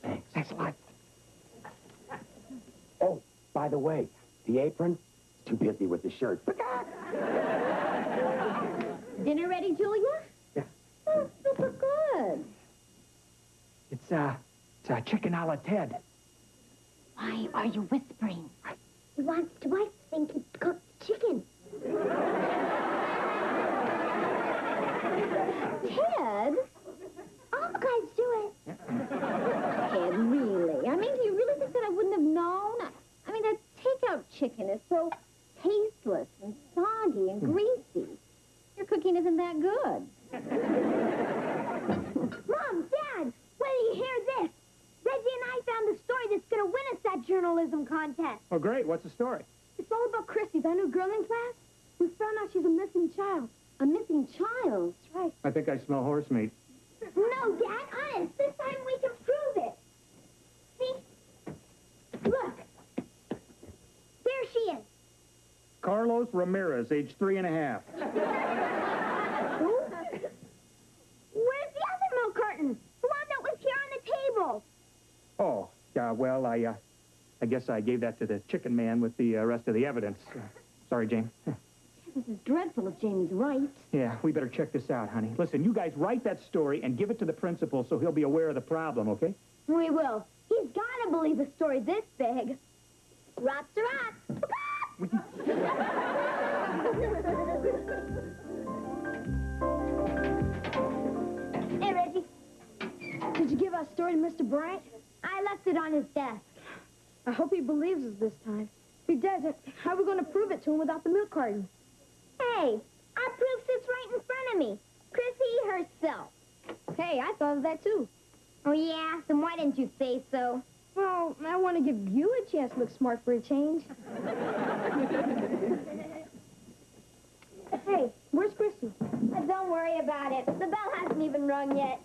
Thanks. Thanks a lot. Oh, by the way, the apron, too busy with the shirt. Dinner ready, Julia? Yeah. Oh, super good. It's, chicken a la Ted. Why are you whispering? He wants to wife think he cooked chicken. Ted? All guys do it. Ted, really? I mean, do you really think that I wouldn't have known? I mean, that takeout chicken is so tasteless and soggy and greasy. Your cooking isn't that good. Mom, Dad, wait till you hear this. Reggie and I found the story that's going to win us that journalism contest. Oh, great. What's the story? It's all about Chrissy, that new girl in class. We found out she's a missing child. A missing child? That's right. I think I smell horse meat. No, Dad, honest. This time we can prove it. See? Look. There she is. Carlos Ramirez, age 3.5. Who? Where's the other milk carton? The one that was here on the table. Oh, well, I guess I gave that to the chicken man with the rest of the evidence. Sorry, Jane. This is dreadful if Jamie's right. Yeah, we better check this out, honey. Listen, you guys write that story and give it to the principal so he'll be aware of the problem, okay? We will. He's got to believe a story this big. Rock's a rock. Hey, Reggie. Did you give our story to Mr. Bryant? I left it on his desk. I hope he believes us this time. If he doesn't, how are we going to prove it to him without the milk carton? Hey, our proof sits right in front of me. Chrissy herself. Hey, I thought of that too. Oh, yeah? Then why didn't you say so? Well, I want to give you a chance to look smart for a change. Hey, where's Chrissy? Don't worry about it. The bell hasn't even rung yet.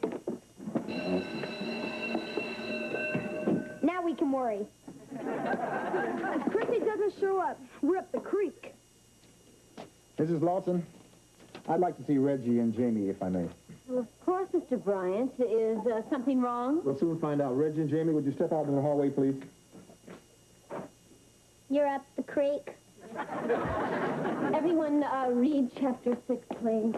Now we can worry. If Chrissy doesn't show up, we're up the creek. Mrs. Lawson, I'd like to see Reggie and Jamie, if I may. Well, of course, Mr. Bryant. Is something wrong? We'll soon find out. Reggie and Jamie, would you step out in the hallway, please? You're up the creek. Everyone, read chapter 6, please.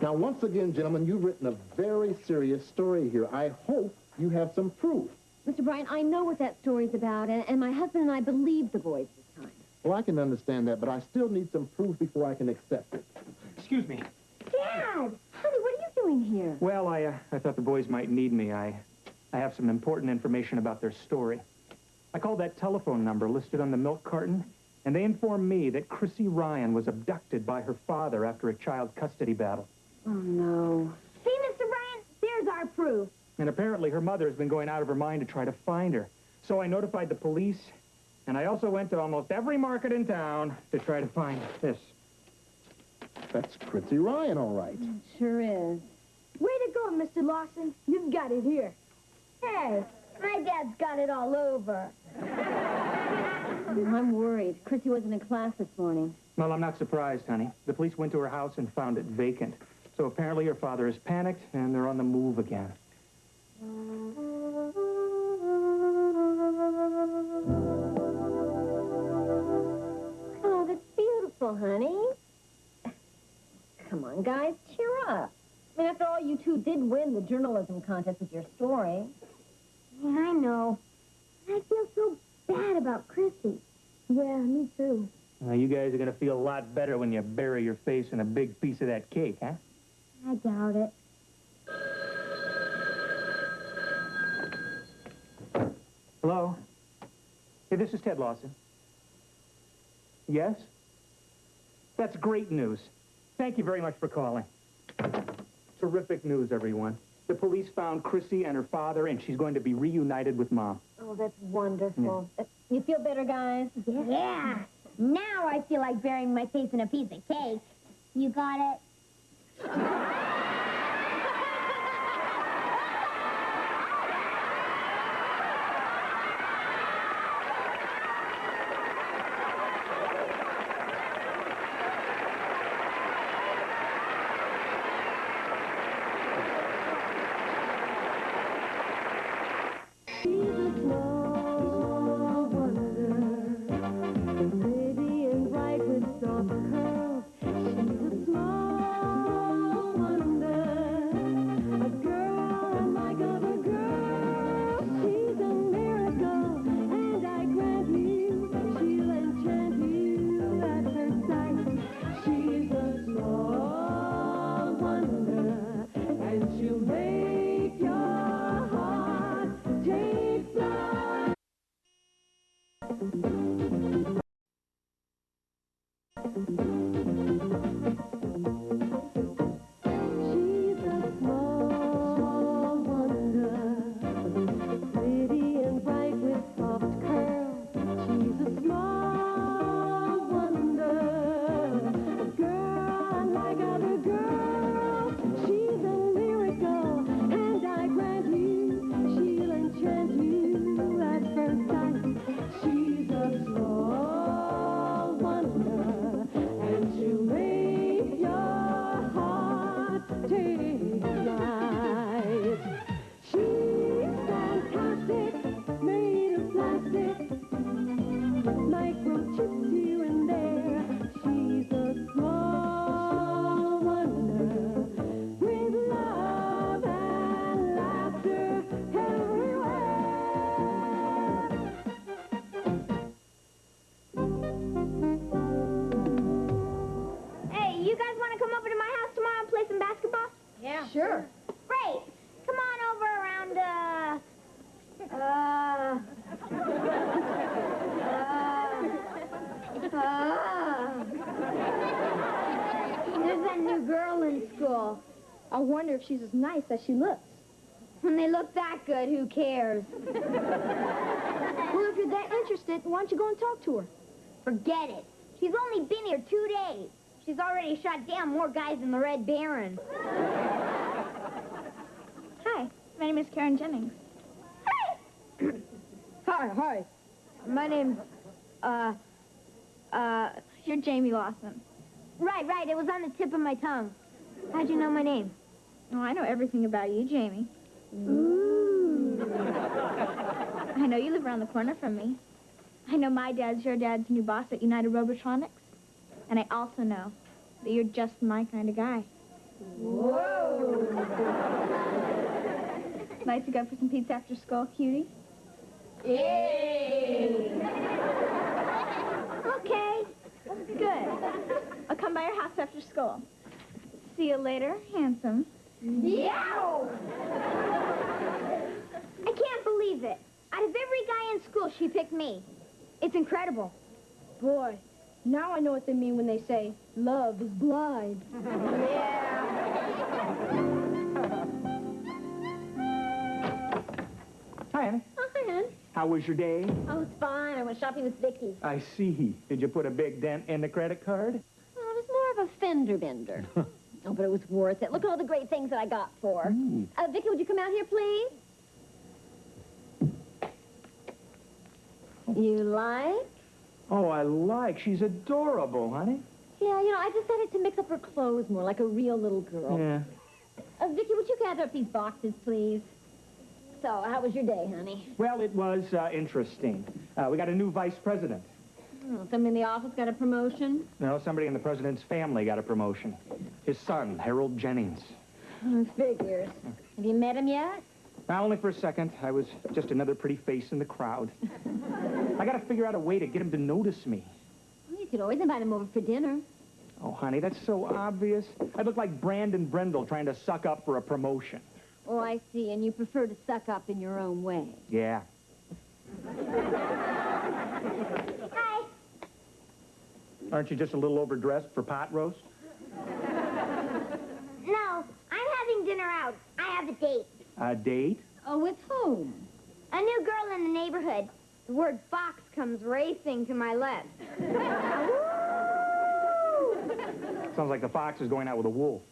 Now, once again, gentlemen, you've written a very serious story here. I hope you have some proof. Mr. Bryant, I know what that story's about, and my husband and I believe the boys this time. Well, I can understand that, but I still need some proof before I can accept it. Excuse me. Dad! Honey, what are you doing here? Well, I thought the boys might need me. I have some important information about their story. I called that telephone number listed on the milk carton, and they informed me that Chrissy Ryan was abducted by her father after a child custody battle. Oh, no. See, Mr. Bryant? There's our proof. And apparently her mother has been going out of her mind to try to find her. So I notified the police, and I also went to almost every market in town to try to find this. That's Chrissy Ryan, all right. It sure is. Way to go, Mr. Lawson. You've got it here. Hey, my dad's got it all over. I'm worried. Chrissy wasn't in class this morning. Well, I'm not surprised, honey. The police went to her house and found it vacant. So apparently her father is panicked, and they're on the move again. Oh, that's beautiful, honey. Come on, guys, cheer up. I mean, after all, you two did win the journalism contest with your story. Yeah, I know. I feel so bad about Chrissy. Yeah, me too. You guys are going to feel a lot better when you bury your face in a big piece of that cake, huh? I doubt it. Hello? Hey, this is Ted Lawson. Yes? That's great news. Thank you very much for calling. Terrific news, everyone. The police found Chrissy and her father, and she's going to be reunited with Mom. Oh, that's wonderful. You feel better, guys? Yeah. Now I feel like burying my face in a piece of cake. You got it? Baby and bright with soft curls. She's a small Yeah. Sure. Great. Come on over around, There's that new girl in school. I wonder if she's as nice as she looks. When they look that good, who cares? Well, if you're that interested, why don't you go and talk to her? Forget it. She's only been here 2 days. She's already shot down more guys than the Red Baron. Hi, my name is Karen Jennings. Hi. My name's, you're Jamie Lawson. Right. It was on the tip of my tongue. How'd you know my name? Oh, I know everything about you, Jamie. Ooh. I know you live around the corner from me. I know my dad's your dad's new boss at United Robotronics. And I also know that you're just my kind of guy. Whoa. Like to go for some pizza after school, cutie? Yay. Okay. Good. I'll come by your house after school. See you later, handsome. Yow! I can't believe it. Out of every guy in school, she picked me. It's incredible. Boy, now I know what they mean when they say, love is blind. Hi, Annie. Oh, hi, Ann. How was your day? Oh, it's fine. I went shopping with Vicky. I see. Did you put a big dent in the credit card? Well, it was more of a fender bender. Oh, but it was worth it. Look at all the great things that I got for her. Vicky, would you come out here, please? You like? Oh, I like. She's adorable, honey. Yeah, you know, I decided to mix up her clothes more, like a real little girl. Yeah. Vicky, would you gather up these boxes, please? So, how was your day, honey? Well, it was interesting. We got a new vice president. Oh, somebody in the office got a promotion? No, somebody in the president's family got a promotion. His son, Harold Jennings. Oh, figures. Have you met him yet? Only for a second. I was just another pretty face in the crowd. I got to figure out a way to get him to notice me. Well, you could always invite him over for dinner. Oh, honey, that's so obvious. I look like Brandon Brindle trying to suck up for a promotion. Oh, I see. And you prefer to suck up in your own way. Yeah. Hi. Aren't you just a little overdressed for pot roast? No, I'm having dinner out. I have a date. A date? Oh, with whom? A new girl in the neighborhood. The word fox comes racing to my lips. Sounds like the fox is going out with a wolf.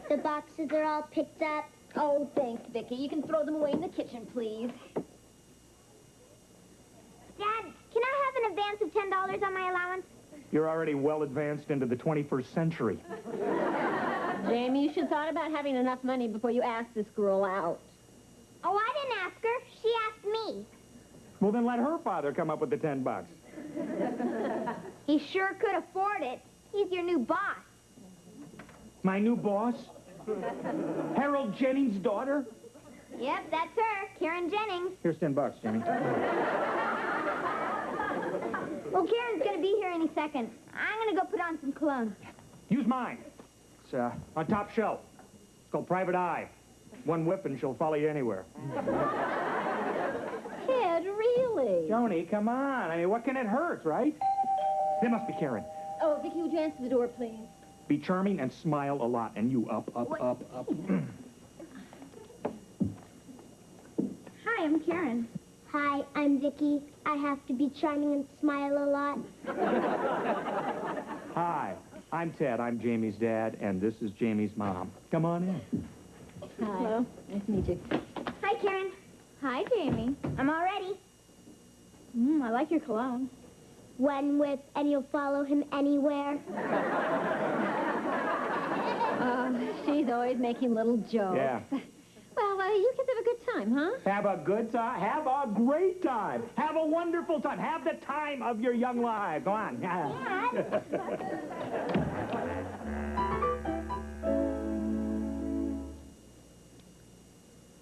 The boxes are all picked up. Oh, thanks, Vicky. You can throw them away in the kitchen, please. Dad, can I have an advance of $10 on my allowance? You're already well advanced into the 21st century. Jamie, you should have thought about having enough money before you asked this girl out. Oh, I didn't ask her. She asked me. Well, then let her father come up with the $10. He sure could afford it. He's your new boss. My new boss? Harold Jennings' daughter? Yep, that's her, Karen Jennings. Here's $10, Jimmy. Well, Karen's gonna be here any second. I'm gonna go put on some cologne. Use mine. It's on top shelf. It's called Private Eye. One whip and she'll follow you anywhere. Kid, really? Joni, come on. I mean, what can it hurt, right? It must be Karen. Oh, Vicky, would you answer the door, please? Be charming and smile a lot. And you up. Hi, I'm Karen. Hi, I'm Vicky. I have to be charming and smile a lot. Hi, I'm Ted. I'm Jamie's dad, and this is Jamie's mom. Come on in. Hi. Hello. Nice to meet you. Hi, Karen. Hi, Jamie. I'm all ready. I like your cologne. One whip, and you'll follow him anywhere. She's always making little jokes. Yeah. Well, you kids have a good time, huh? Have a good time. Have a great time. Have a wonderful time. Have the time of your young life. Go on.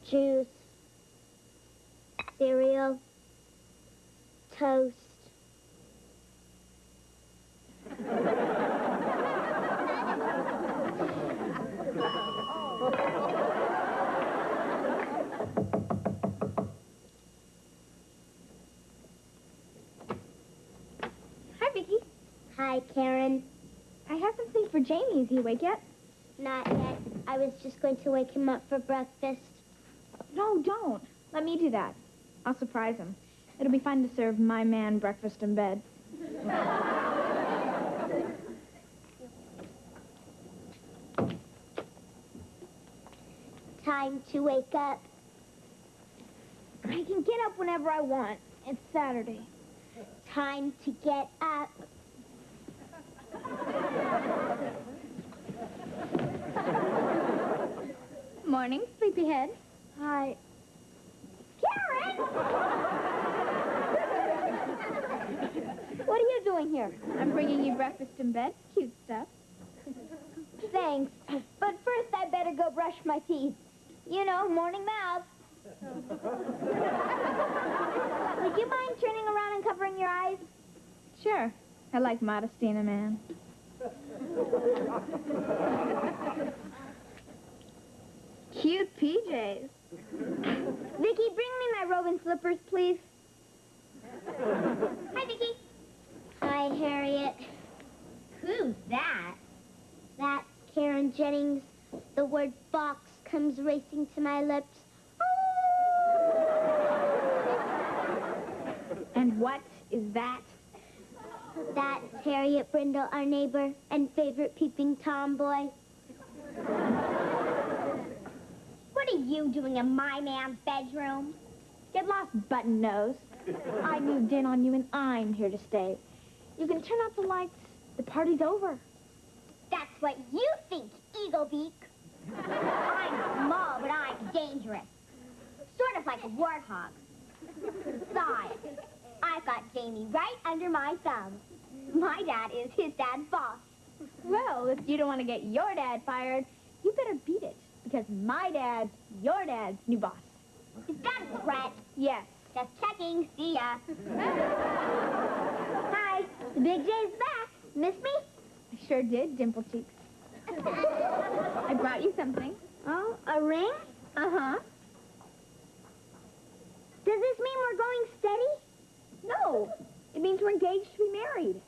Juice. Cereal. Toast. Hi, Karen. I have something for Jamie. Is he awake yet? Not yet. I was just going to wake him up for breakfast. No, don't. Let me do that. I'll surprise him. It'll be fun to serve my man breakfast in bed. Time to wake up. I can get up whenever I want. It's Saturday. Time to get up. Morning, sleepyhead. Hi. Karen! What are you doing here? I'm bringing you breakfast in bed. Cute stuff. Thanks. But first I better go brush my teeth. You know, morning mouth. Would you mind turning around and covering your eyes? Sure. I like modesty in a man. Cute PJs. Vicky, bring me my robe and slippers, please. Hi, Vicky. Hi, Harriet. Who's that? That's Karen Jennings. The word box comes racing to my lips. And what is that? That's Harriet Brindle, our neighbor and favorite peeping tomboy. What are you doing in my man's bedroom? Get lost, button nose. I moved in on you and I'm here to stay. You can turn out the lights. The party's over. That's what you think, Eagle Beak. I'm small, but I'm dangerous. Sort of like a warthog. Besides, I've got Jamie right under my thumb. My dad is his dad's boss. Well, if you don't want to get your dad fired, you better beat it. Because my dad's your dad's new boss. Is that a threat? Yes. Just checking. See ya. Hi. The Big J's back. Miss me? I sure did, dimple cheeks. I brought you something. Oh, a ring? Uh-huh. Does this mean we're going steady? No. It means we're engaged to be married.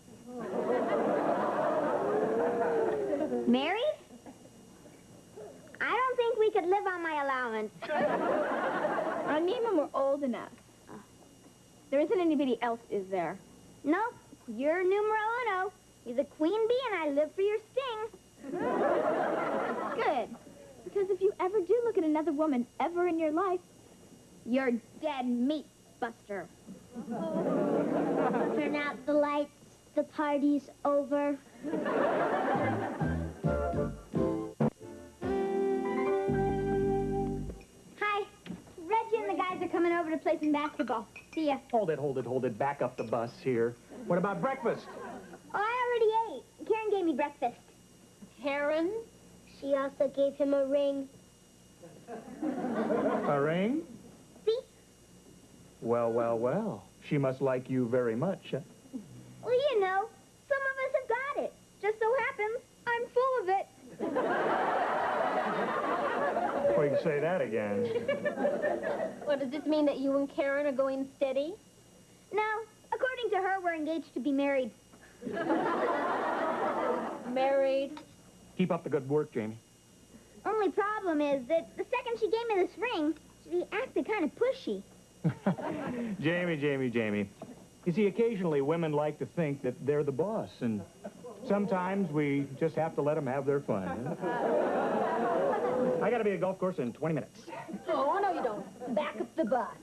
Married? I don't think we could live on my allowance. I mean when we're old enough. There isn't anybody else, is there? Nope. You're numero uno. You're the queen bee and I live for your sting. Good. Because if you ever do look at another woman ever in your life, you're dead meat, Buster. Turn out the lights. The party's over. Hi. Reggie and the guys are coming over to play some basketball. See ya. Hold it. Back up the bus here. What about breakfast? Oh, I already ate. Karen gave me breakfast. Karen? She also gave him a ring. A ring? See? Well. She must like you very much. Huh? Well, you know, some of us have got it. Just so happens, I'm full of it. Well, you can say that again. Well, does this mean that you and Karen are going steady? No, according to her, we're engaged to be married. Married? Keep up the good work, Jamie. Only problem is that the second she gave me this ring, she acted kind of pushy. Jamie. You see, occasionally women like to think that they're the boss, and sometimes we just have to let them have their fun. I gotta be at the golf course in 20 minutes. Oh, no, you don't. Back up the bus.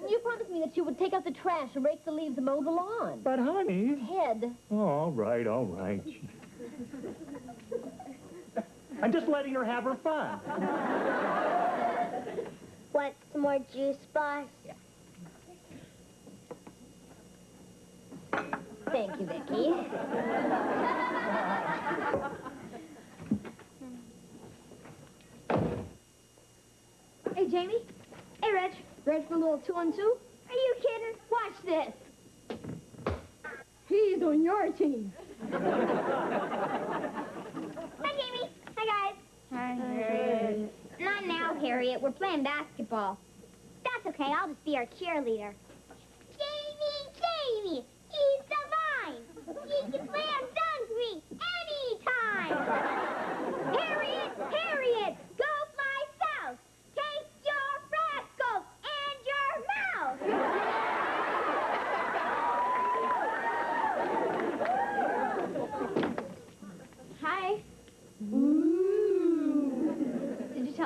You promised me that you would take out the trash and rake the leaves and mow the lawn. But, honey... Ted. Oh, all right. I'm just letting her have her fun. Want some more juice, boss? Yeah. Thank you, Vicky. Hey, Jamie. Hey, Reg. Ready for a little 2-on-2? Are you kidding? Watch this. He's on your team. Hi, Jamie. Hi, guys. Hi, Harriet. Not now, Harriet. We're playing basketball. That's okay. I'll just be our cheerleader. Jamie! He's so fine! He can slam dunk!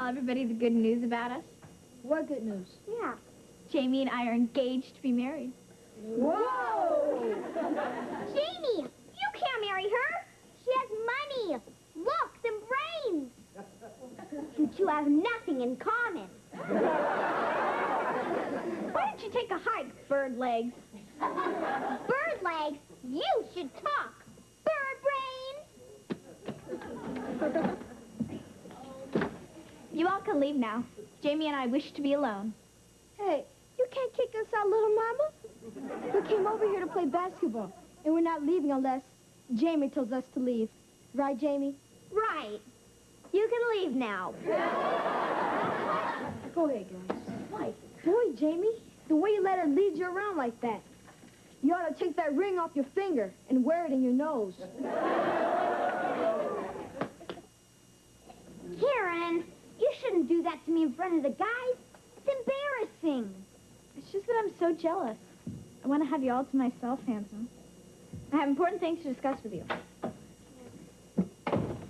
tell everybody the good news about us? What good news? Yeah. Jamie and I are engaged to be married. Whoa! Jamie, you can't marry her. She has money, looks, and brains. You two have nothing in common. Why don't you take a hike, bird legs? Bird legs, you should talk. Bird brains. You all can leave now. Jamie and I wish to be alone. Hey, you can't kick us out, little mama. We came over here to play basketball, and we're not leaving unless Jamie tells us to leave. Right, Jamie? Right. You can leave now. Go ahead, guys. Mike. Boy, Jamie, the way you let her lead you around like that. You ought to take that ring off your finger and wear it in your nose. Karen, you shouldn't do that to me in front of the guys. It's embarrassing. It's just that I'm so jealous. I want to have you all to myself, handsome. I have important things to discuss with you.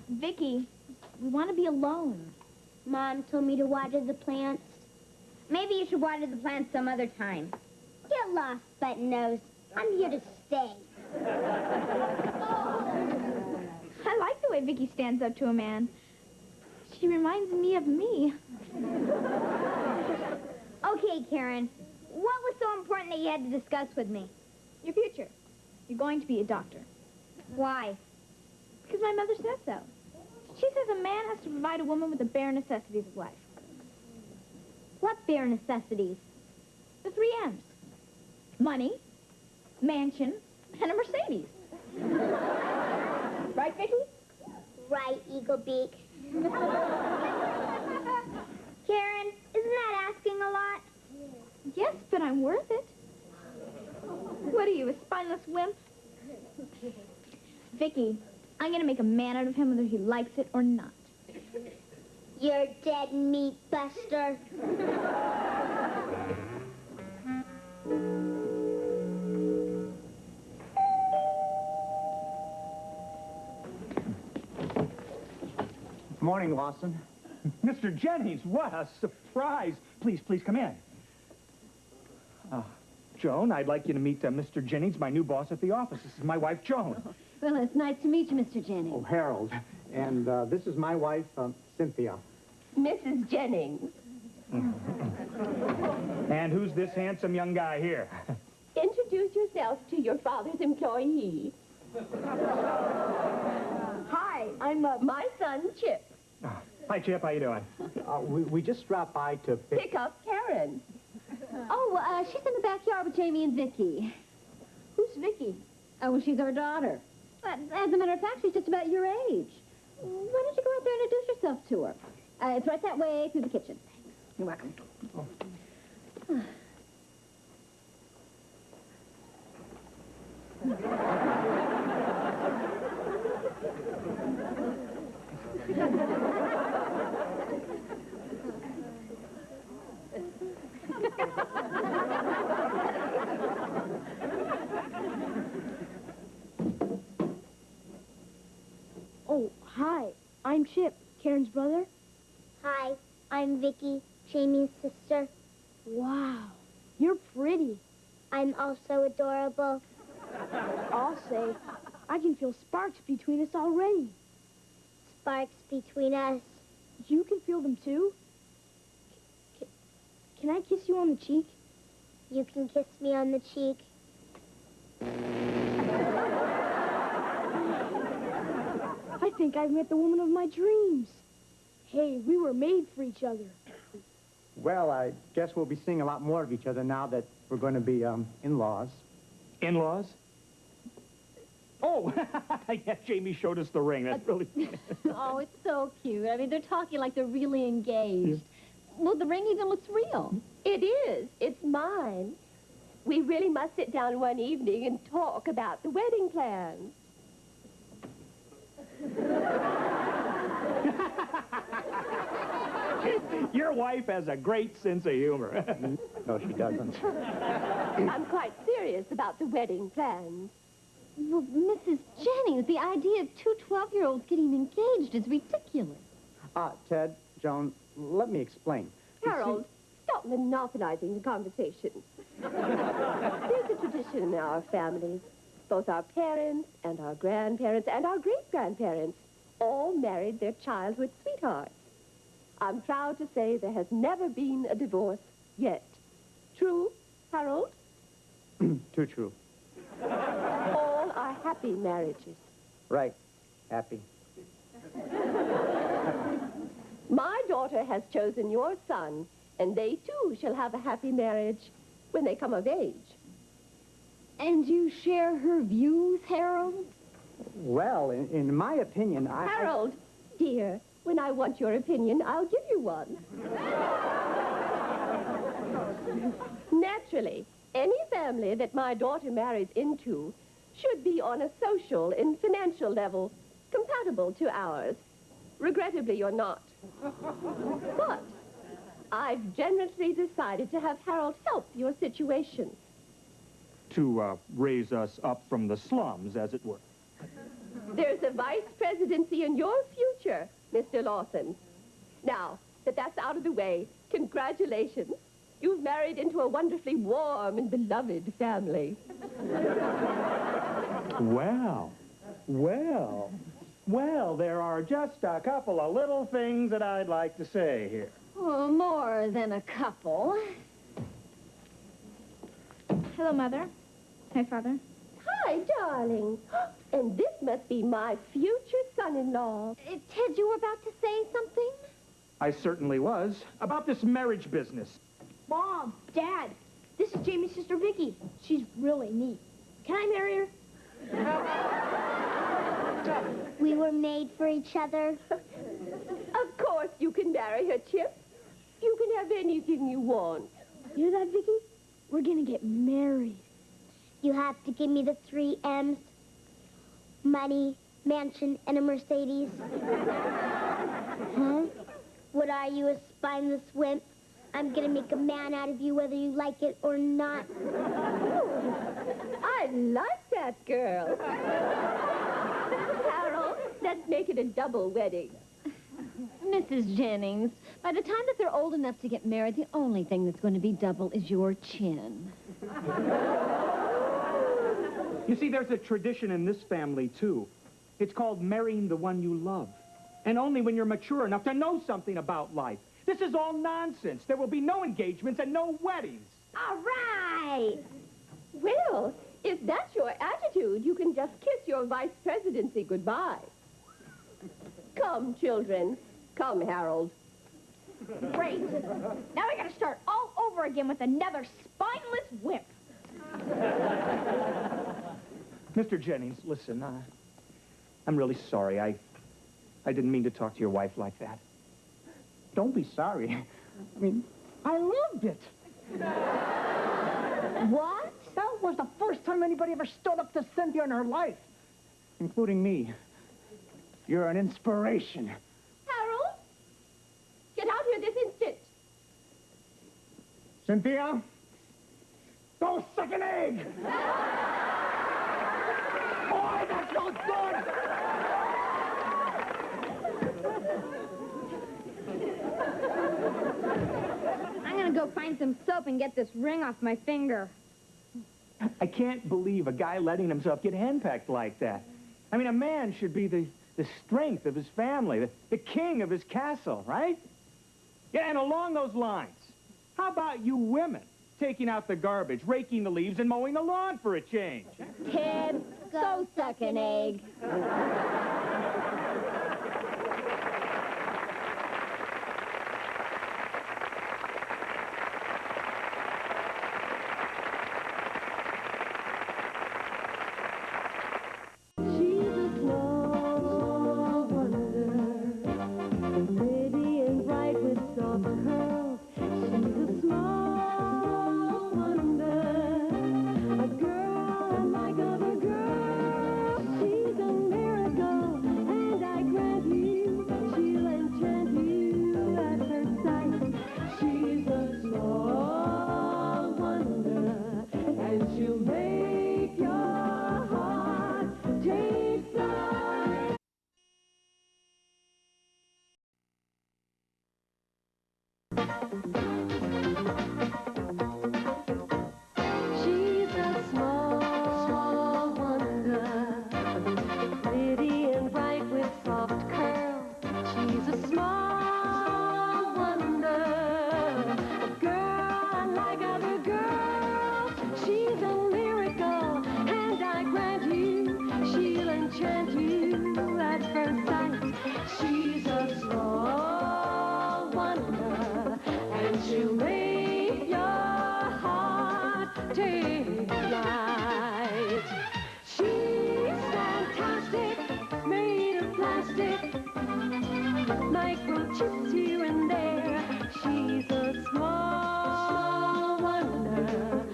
Vicky, we want to be alone. Mom told me to water the plants. Maybe you should water the plants some other time. Get lost, button nose. I'm here to stay. I like the way Vicky stands up to a man. She reminds me of me. Okay, Karen. What was so important that you had to discuss with me? Your future. You're going to be a doctor. Why? Because my mother says so. She says a man has to provide a woman with the bare necessities of life. What bare necessities? The 3 M's. Money, mansion, and a Mercedes. Right, Vicky? Right, Eaglebeak. Karen, isn't that asking a lot? Yes, but I'm worth it. What are you, a spineless wimp? Vicky, I'm going to make a man out of him whether he likes it or not. You're dead meat, Buster. Morning, Lawson. Mr. Jennings, what a surprise. Please, please come in. Joan, I'd like you to meet Mr. Jennings, my new boss at the office. This is my wife, Joan. Well, it's nice to meet you, Mr. Jennings. Oh, Harold. And this is my wife, Cynthia. Mrs. Jennings. And who's this handsome young guy here? Introduce yourself to your father's employee. Hi, I'm my son, Chip. Hi, Chip. How you doing? We just dropped by to Pick up Karen. Oh, she's in the backyard with Jamie and Vicky. Who's Vicky? Oh, well, she's our daughter. As a matter of fact, she's just about your age. Why don't you go out there and introduce yourself to her? It's right that way through the kitchen. You're welcome. Oh, hi. I'm Chip, Karen's brother. Hi, I'm Vicky, Jamie's sister. Wow, you're pretty. I'm also adorable. I'll say, I can feel sparks between us already. Sparks between us. You can feel them too? Can I kiss you on the cheek? You can kiss me on the cheek. I think I've met the woman of my dreams. Hey, we were made for each other. Well, I guess we'll be seeing a lot more of each other now that we're going to be in-laws. In-laws? Oh, yeah, Jamie showed us the ring. That's really... Oh, it's so cute. I mean, they're talking like they're really engaged. Well, the ring even looks real. It is. It's mine. We really must sit down one evening and talk about the wedding plans. Your wife has a great sense of humor. No, she doesn't. I'm quite serious about the wedding plans. Well, Mrs. Jennings, the idea of two 12-year-olds getting engaged is ridiculous. Ted, Joan, let me explain. Harold, stop monopolizing the conversation. There's a tradition in our family. Both our parents and our grandparents and our great-grandparents all married their childhood sweethearts. I'm proud to say there has never been a divorce yet. True, Harold? Too true. All are happy marriages. Right. Happy. My daughter has chosen your son, and they too shall have a happy marriage when they come of age. And you share her views, Harold? Well, in my opinion, Harold, dear, when I want your opinion, I'll give you one. Naturally, any family that my daughter marries into should be on a social and financial level compatible to ours. Regrettably, you're not. But I've generously decided to have Harold help your situation. To raise us up from the slums, as it were. There's a vice presidency in your future, Mr. Lawson. Now that that's out of the way, congratulations. You've married into a wonderfully warm and beloved family. Well, there are just a couple of little things that I'd like to say here. Oh, more than a couple. Hello, Mother. Hi, Father. Hi, darling. And this must be my future son-in-law. Ted, you were about to say something? I certainly was. About this marriage business. Mom, Dad, this is Jamie's sister Vicky. She's really neat. Can I marry her? We were made for each other. Of course you can marry her, Chip. You can have anything you want. You hear that, Vicky? We're gonna get married. You have to give me the 3 M's. Money, mansion, and a Mercedes. Huh? What are you, a spineless wimp? I'm gonna make a man out of you whether you like it or not. I like that girl. Harold, let's make it a double wedding. Mrs. Jennings, by the time that they're old enough to get married, the only thing that's going to be double is your chin. You see, there's a tradition in this family, too. It's called marrying the one you love. And only when you're mature enough to know something about life. This is all nonsense. There will be no engagements and no weddings. All right. Well, if that's your attitude, you can just kiss your vice presidency goodbye. Come, children. Come, Harold. Great. Now we gotta start all over again with another spineless wimp. Mr. Jennings, listen, I'm really sorry. I didn't mean to talk to your wife like that. Don't be sorry. I mean, I loved it. What? That was the first time anybody ever stood up to Cynthia in her life. Including me. You're an inspiration. Harold, get out here this instant. Cynthia, go suck an egg. Boy, that feels good. I'm going to go find some soap and get this ring off my finger. I can't believe a guy letting himself get henpecked like that. I mean, a man should be the strength of his family, the king of his castle, right? Yeah, and along those lines, how about you women taking out the garbage, raking the leaves, and mowing the lawn for a change? Ted, go suck an egg. Like other girls, she's a miracle. microchips here and there. She's a small wonder.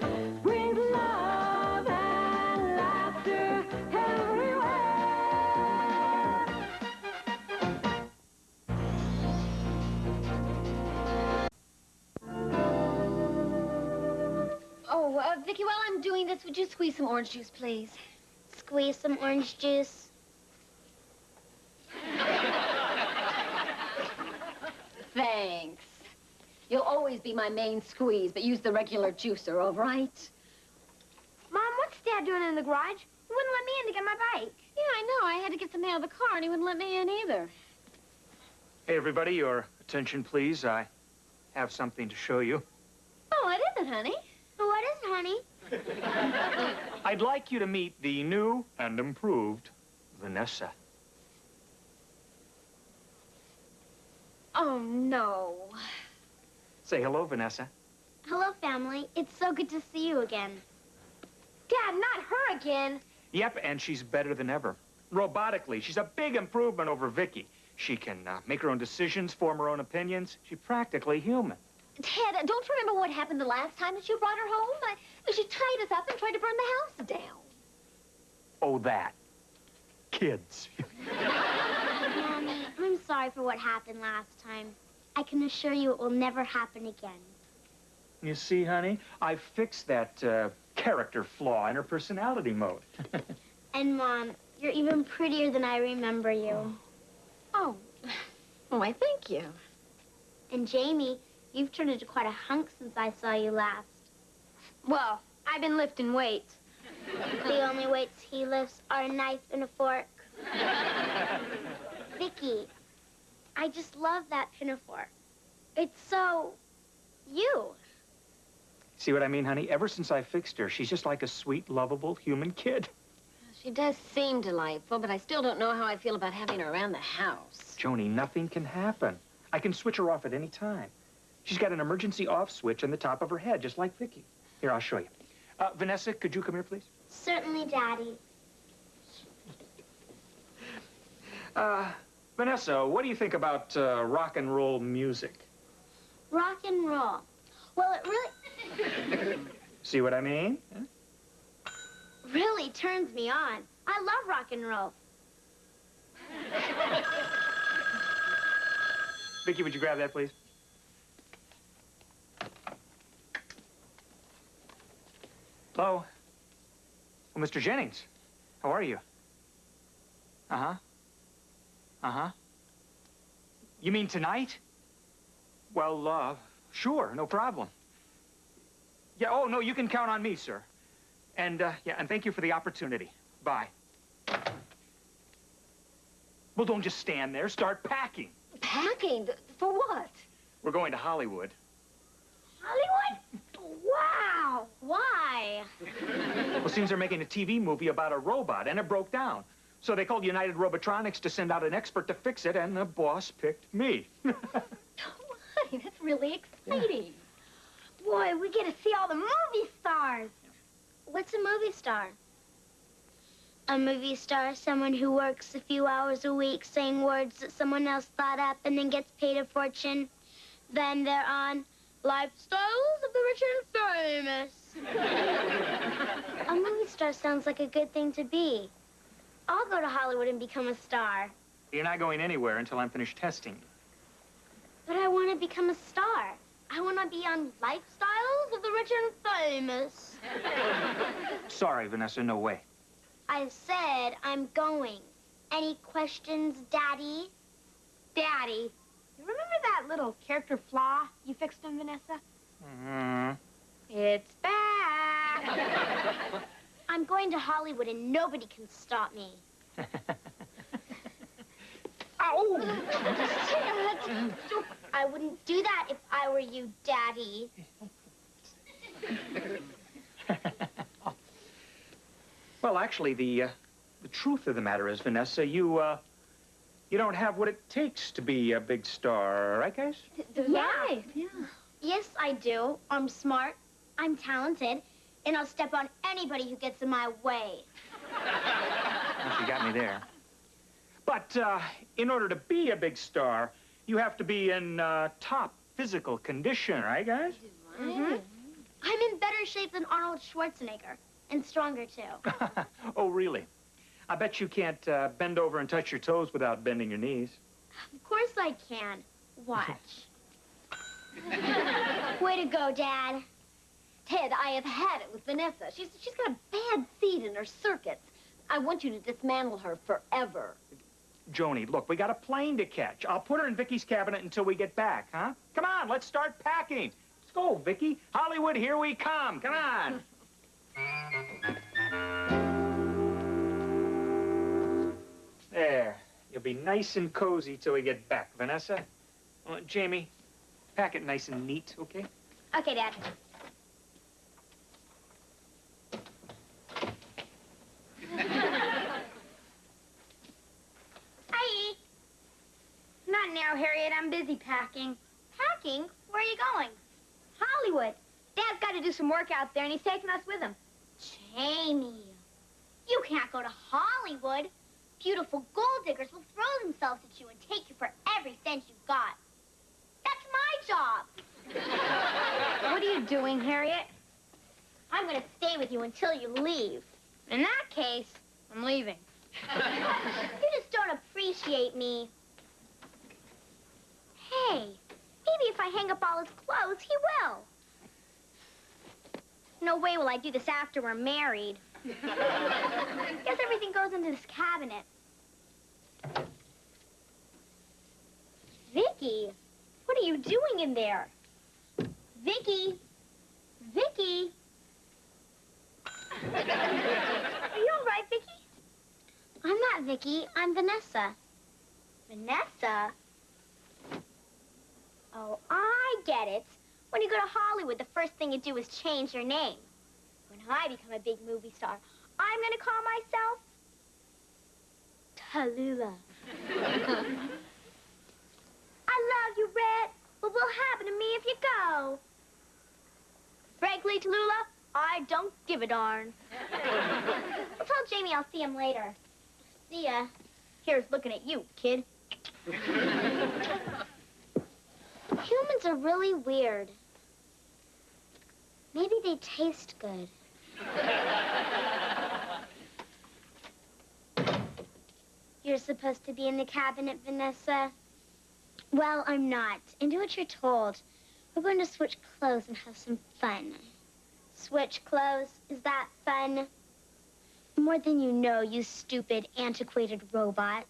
Brings love and laughter everywhere. Oh, Vicky, while I'm doing this, would you squeeze some orange juice, please? Squeeze some orange juice. Thanks. You'll always be my main squeeze, but use the regular juicer, all right? Mom, what's Dad doing in the garage? He wouldn't let me in to get my bike. Yeah, I know. I had to get something out of the car, and he wouldn't let me in either. Hey, everybody, your attention, please. I have something to show you. Oh, what is it, honey? What is it, honey? I'd like you to meet the new and improved Vanessa. Oh, no. Say hello, Vanessa. Hello, family. It's so good to see you again. Dad, not her again. Yep, and she's better than ever. Robotically, she's a big improvement over Vicky. She can make her own decisions, form her own opinions. She's practically human. Ted, don't you remember what happened the last time that you brought her home? She tied us up and tried to burn the house down. Oh, that. Kids. Mommy, I'm sorry for what happened last time. I can assure you it will never happen again. You see, honey, I fixed that character flaw in her personality mode. And, Mom, you're even prettier than I remember you. Oh, why, thank you. And, Jamie, you've turned into quite a hunk since I saw you last. Well, I've been lifting weights. The only weights he lifts are a knife and a fork. Vicky, I just love that pinafore. It's so... you. See what I mean, honey? Ever since I fixed her, she's just like a sweet, lovable human kid. She does seem delightful, but I still don't know how I feel about having her around the house. Joni, nothing can happen. I can switch her off at any time. She's got an emergency off switch on the top of her head, just like Vicky. Here, I'll show you. Vanessa, could you come here, please? Certainly, Daddy. Vanessa, what do you think about rock and roll music? Rock and roll. Well, it really... See what I mean? Huh? really turns me on. I love rock and roll. Vicky, would you grab that, please? Hello? Oh, Mr. Jennings. How are you? Uh-huh. Uh-huh. You mean tonight? Well, sure, no problem. Yeah, oh, no, you can count on me, sir. And, yeah, and thank you for the opportunity. Bye. Well, don't just stand there. Start packing. Packing? For what? We're going to Hollywood. Hollywood? Wow! Why? Well, seems they're making a TV movie about a robot, and it broke down. So they called United Robotronics to send out an expert to fix it, and the boss picked me. Why? That's really exciting. Yeah. Boy, we get to see all the movie stars. What's a movie star? A movie star is someone who works a few hours a week saying words that someone else thought up and then gets paid a fortune. Then they're on Lifestyles of the Rich and Famous. A movie star sounds like a good thing to be. I'll go to Hollywood and become a star. You're not going anywhere until I'm finished testing. But I want to become a star. I want to be on Lifestyles of the Rich and Famous. Sorry, Vanessa, no way. I said I'm going. Any questions, Daddy? Daddy, you remember that little character flaw you fixed on Vanessa? Mm-hmm. It's back. I'm going to Hollywood and nobody can stop me. Ow! I wouldn't do that if I were you, Daddy. Well, actually, the truth of the matter is, Vanessa, you don't have what it takes to be a big star, right, guys? Right. Yeah. Yes, I do. I'm smart, I'm talented, and I'll step on anybody who gets in my way. Well, she got me there. But in order to be a big star, you have to be in top physical condition, right, guys? Mm-hmm. I'm in better shape than Arnold Schwarzenegger, and stronger, too. Oh, really? I bet you can't bend over and touch your toes without bending your knees. Of course I can. Watch. Way to go, Dad. Ted, I have had it with Vanessa. She's got a bad seed in her circuits. I want you to dismantle her forever. Joni, look, we got a plane to catch. I'll put her in Vicky's cabinet until we get back, huh? Come on, let's start packing. Let's go, Vicky. Hollywood, here we come. Come on. There. You'll be nice and cozy till we get back, Vanessa. Jamie, pack it nice and neat, okay? Okay, Dad. Hi. Not now, Harriet. I'm busy packing. Packing? Where are you going? Hollywood. Dad's got to do some work out there, and he's taking us with him. Jamie, you can't go to Hollywood. Beautiful gold diggers will throw themselves at you and take you for every cent you've got. That's my job. What are you doing, Harriet? I'm going to stay with you until you leave. In that case, I'm leaving. You just don't appreciate me. Hey, maybe if I hang up all his clothes, he will. No way will I do this after we're married. Guess everything goes into this cabinet. Vicky, what are you doing in there? Vicky! Vicky! Are you all right, Vicky? I'm not Vicky. I'm Vanessa. Vanessa? Oh, I get it. When you go to Hollywood, the first thing you do is change your name. When I become a big movie star, I'm going to call myself Tallulah. I love you, Red. What will happen to me if you go? Frankly, Tallulah, I don't give a darn. I'll tell Jamie I'll see him later. See ya. Here's looking at you, kid. Humans are really weird. Maybe they taste good. You're supposed to be in the cabinet, Vanessa. Well, I'm not. And do what you're told. We're going to switch clothes and have some fun. Switch clothes? Is that fun? More than you know, you stupid, antiquated robot.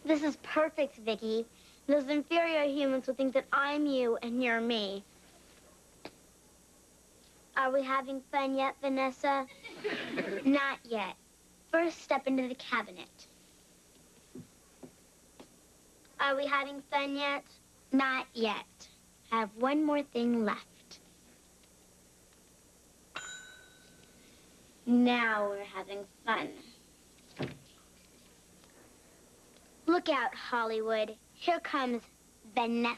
This is perfect, Vicky. Those inferior humans will think that I'm you and you're me. Are we having fun yet, Vanessa? Not yet. First, step into the cabinet. Are we having fun yet? Not yet. I have one more thing left. Now we're having fun. Look out, Hollywood. Here comes Vanessa.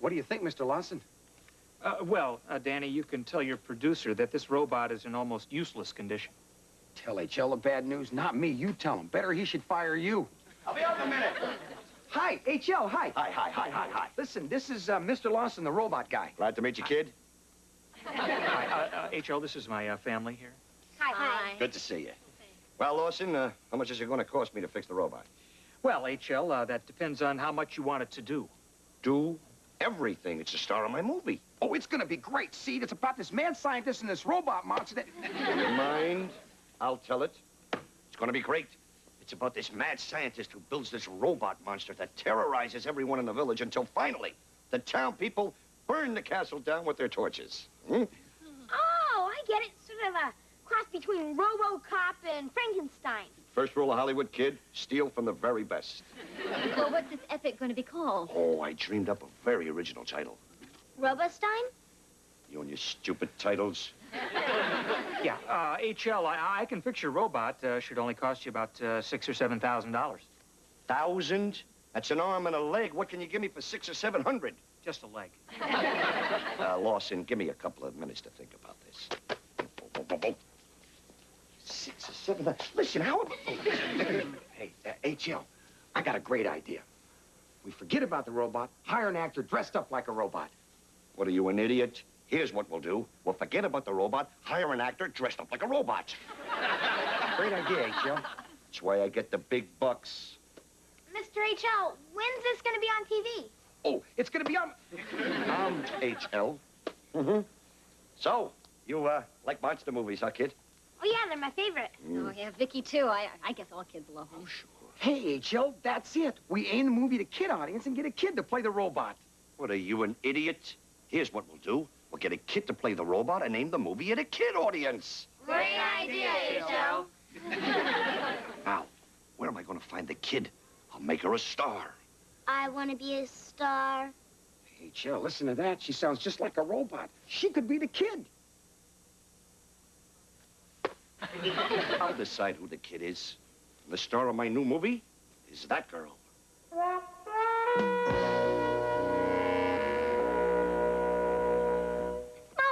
What do you think, Mr. Lawson? Well, Danny, you can tell your producer that this robot is in almost useless condition. Tell HL the bad news, not me. You tell him. Better he should fire you. I'll be out in a minute. Hi, HL, hi. Hi. Listen, this is Mr. Lawson, the robot guy. Glad to meet you, kid. Hi, HL, this is my family here. Hi. Good to see you. Well, Lawson, how much is it going to cost me to fix the robot? Well, HL, that depends on how much you want it to do. Do everything. It's the star of my movie. Oh, it's gonna be great. See, it's about this mad scientist and this robot monster that... Never mind. I'll tell it. It's going to be great. It's about this mad scientist who builds this robot monster that terrorizes everyone in the village until finally the town people burn the castle down with their torches. Hmm? Oh, I get it. Sort of a cross between RoboCop and Frankenstein. First rule of Hollywood, kid, steal from the very best. Well, what's this epic going to be called? Oh, I dreamed up a very original title. Robostein? You and your stupid titles. Yeah, HL, I can fix your robot. Should only cost you about $6,000 or $7,000. $1,000? That's an arm and a leg. What can you give me for $600 or $700? Just a leg. Lawson, give me a couple of minutes to think about this. 6 or 7. Listen, how about... Hey, HL, I got a great idea. We forget about the robot, hire an actor dressed up like a robot. What are you, an idiot? Here's what we'll do. We'll forget about the robot, hire an actor dressed up like a robot. Great idea, HL. That's why I get the big bucks. Mr. HL, when's this going to be on TV? Oh, it's gonna be on... HL. Mm-hmm. So, you, like monster movies, huh, kid? Oh, yeah, they're my favorite. Oh, yeah, Vicky, too. I guess all kids love them. Oh, sure. Hey, HL, that's it. We aim the movie to kid audience and get a kid to play the robot. What, are you, an idiot? Here's what we'll do. We'll get a kid to play the robot and aim the movie at a kid audience. Great idea, HL. Now, where am I going to find the kid? I'll make her a star. I want to be a star. HL, listen to that. She sounds just like a robot. She could be the kid. I'll decide who the kid is. The star of my new movie is that girl. No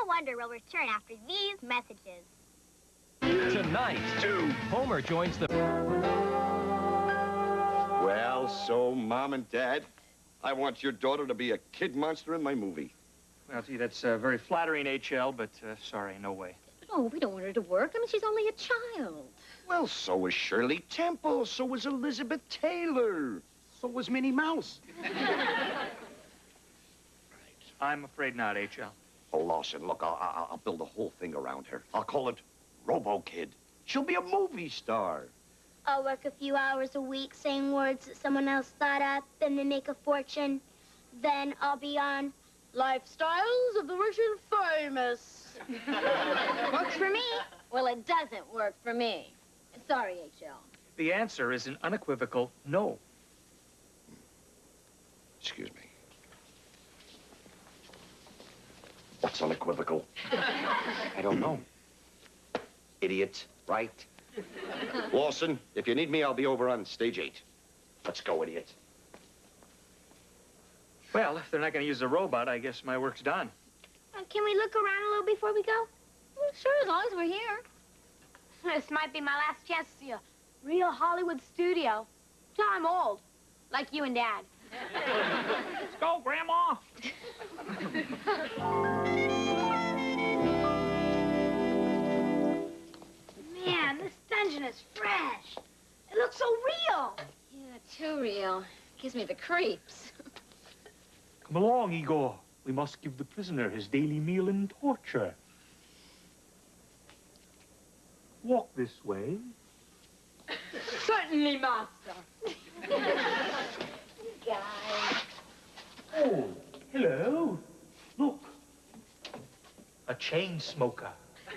wonder we'll return after these messages. Tonight, Homer joins the... Well, so, Mom and Dad, I want your daughter to be a kid monster in my movie. Well, gee, that's very flattering, HL, but sorry, no way. Oh, we don't want her to work. I mean, she's only a child. Well, so was Shirley Temple. So was Elizabeth Taylor. So was Minnie Mouse. I'm afraid not, HL. Oh, Lawson, look, I'll build a whole thing around her. I'll call it Robo Kid. She'll be a movie star. I'll work a few hours a week saying words that someone else thought up, and then make a fortune. Then I'll be on Lifestyles of the Rich and Famous. Works for me. Well, it doesn't work for me. Sorry, HL. The answer is an unequivocal no. Excuse me. What's unequivocal? I don't know. Idiot, right? Lawson, if you need me, I'll be over on stage 8. Let's go, idiot. Well, if they're not going to use the robot, I guess my work's done. Can we look around a little before we go? Well, sure, as long as we're here. This might be my last chance to see a real Hollywood studio. Till I'm old, like you and Dad. Let's go, Grandma. Man, this dungeon is fresh. It looks so real. Yeah, too real. Gives me the creeps. Come along, Igor. We must give the prisoner his daily meal and torture. Walk this way. Certainly, master. Guys. Oh, hello. Look. A chain smoker.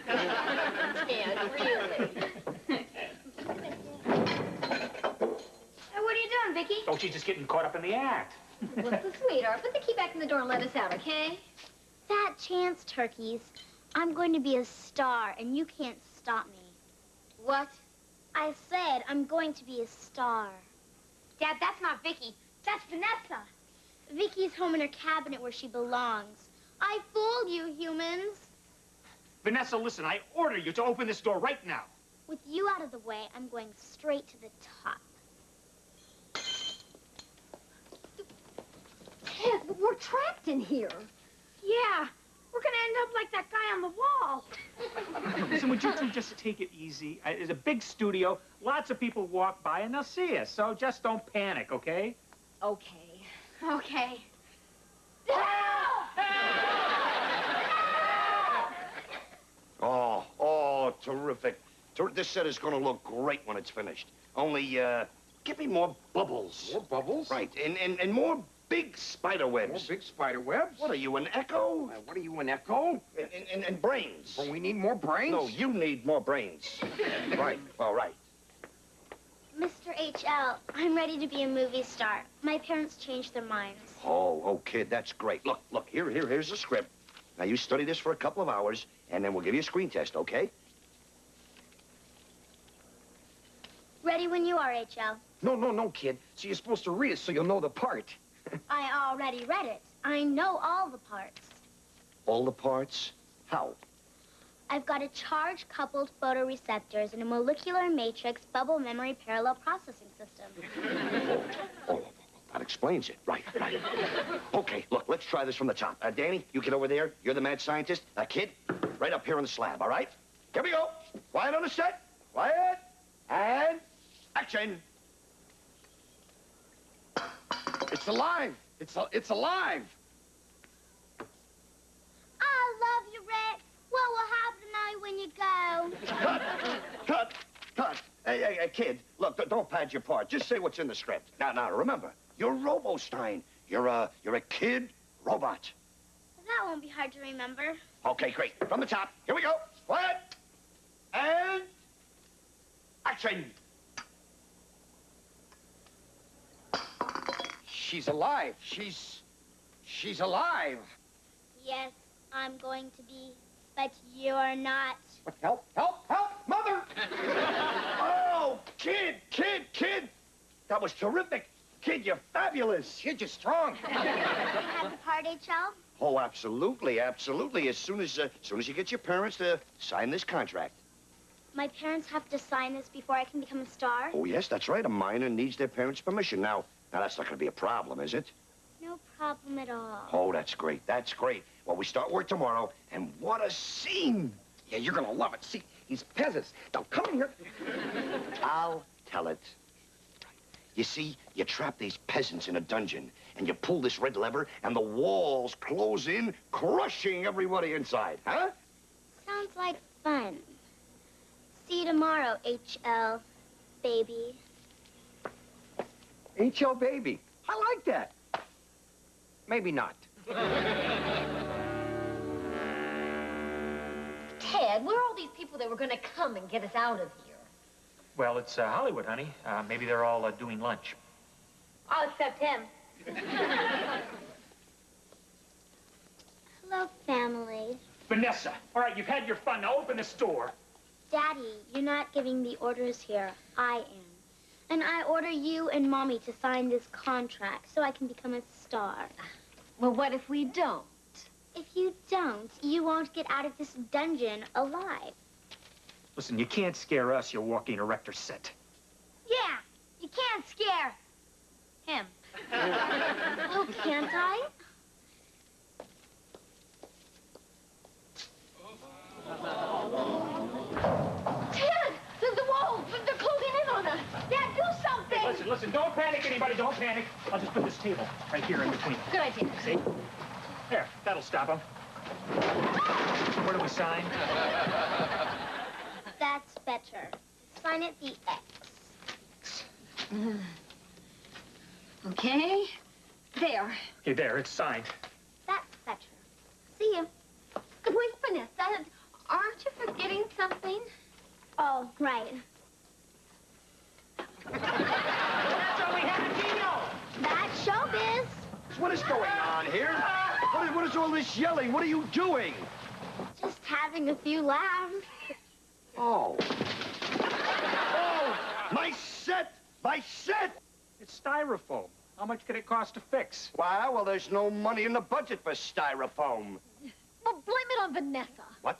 Yeah, really. What are you doing, Vicky? Oh, she's just getting caught up in the act. Well, sweetheart, put the key back in the door and let us out, okay? Fat chance, turkeys. I'm going to be a star, and you can't stop me. What? I said I'm going to be a star. Dad, that's not Vicky. That's Vanessa. Vicky's home in her cabinet where she belongs. I fooled you, humans. Vanessa, listen, I order you to open this door right now. With you out of the way, I'm going straight to the top. Ted, we're trapped in here. Yeah, we're gonna end up like that guy on the wall. Listen, would you two just take it easy? It's a big studio. Lots of people walk by and they'll see us. So just don't panic, okay? Okay. Okay. Oh, terrific. This set is going to look great when it's finished. Only, give me more bubbles. More bubbles? Right, and more big spider webs. More big spider webs? What are you, an echo? What are you, an echo? And brains. Well, we need more brains? No, you need more brains. Right, all right. Mr. H.L., I'm ready to be a movie star. My parents changed their minds. Oh, kid, that's great. Look, here's the script. Now, you study this for a couple of hours, and then we'll give you a screen test, okay? Ready when you are, H.L. No, kid. So you're supposed to read it so you'll know the part. I already read it. I know all the parts. All the parts? How? I've got a charge-coupled photoreceptors and a molecular matrix bubble memory parallel processing system. That explains it. Right. Okay, look, let's try this from the top. Danny, you get over there. You're the mad scientist. Kid, right up here on the slab, all right? Here we go. Quiet on the set. Quiet. And action. It's alive. It's alive. I love you, Rex. What will happen tonight when you go? Cut. Hey, kid, look, don't pad your part. Just say what's in the script. Now, remember, you're Robostein. You're a kid robot. That won't be hard to remember. Okay, great. From the top. Here we go. Quiet. And action. She's alive. She's alive. Yes, I'm going to be, but you're not. Help, Mother! Oh, kid. That was terrific. Kid, you're fabulous. Kid, you're strong. Have the part, H.L.? Oh, absolutely. As soon as you get your parents to sign this contract. My parents have to sign this before I can become a star? Oh, yes, that's right. A minor needs their parents' permission. Now that's not going to be a problem, is it? No problem at all. Oh, that's great. Well, we start work tomorrow, and what a scene. Yeah, you're going to love it. See, these peasants. Now, come in here. I'll tell it. You see, you trap these peasants in a dungeon, and you pull this red lever, and the walls close in, crushing everybody inside, huh? Sounds like fun. See you tomorrow, H.L. baby. H.L. baby. I like that. Maybe not. Ted, where are all these people that were going to come and get us out of here? Well, it's Hollywood, honey. Maybe they're all doing lunch. I'll accept him. Hello, family. Vanessa, all right, you've had your fun. Now open this door. Daddy, you're not giving the orders here. I am. And I order you and Mommy to sign this contract so I can become a star. Well, what if we don't? If you don't, you won't get out of this dungeon alive. Listen, you can't scare us, you're walking erector set. Yeah, you can't scare him. Oh, can't I? Ted, the walls, they're closing in on us. Dad, do something. Hey, listen, don't panic, anybody, don't panic. I'll just put this table right here in between. Good idea. See? There, that'll stop them. Where do we sign? That's better. Sign it the X. Okay. There. Okay, there, it's signed. That's better. See you. Wait, Vanessa, aren't you forgetting something? Oh, right. That's showbiz. What is going on here? What is all this yelling? What are you doing? Just having a few laughs. Oh. Oh, my set! My set! It's styrofoam. How much could it cost to fix? Well, there's no money in the budget for styrofoam. Well, blame it on Vanessa. What?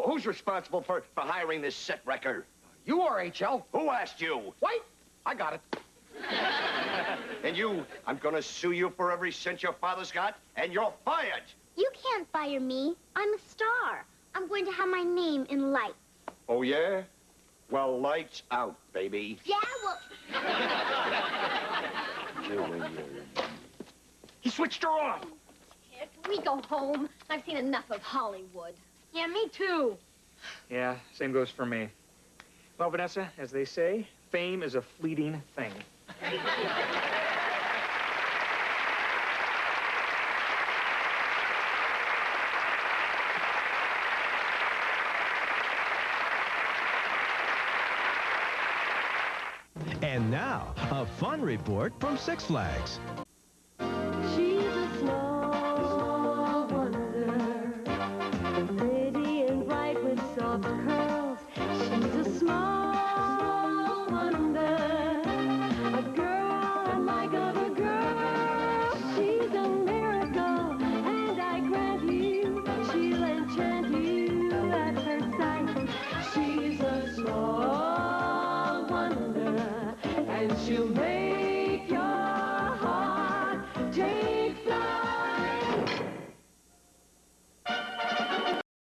Who's responsible for hiring this set wrecker? You are, H.L. Who asked you? Wait, I got it. And you, I'm gonna sue you for every cent your father's got, and you're fired. You can't fire me. I'm a star. I'm going to have my name in lights. Oh, yeah? Well, lights out, baby. Yeah, well... He switched her on. Ted, can we go home? I've seen enough of Hollywood. Yeah, me too. Yeah, same goes for me. Well, Vanessa, as they say, Fame is a fleeting thing. And now, a fun report from Six Flags. She's a small wonder, pretty and bright with soft curls. She's a small wonder, a girl unlike other girls. She's a miracle, and I grant you, she'll enchant you at first sight. She's a small wonder, and she'll make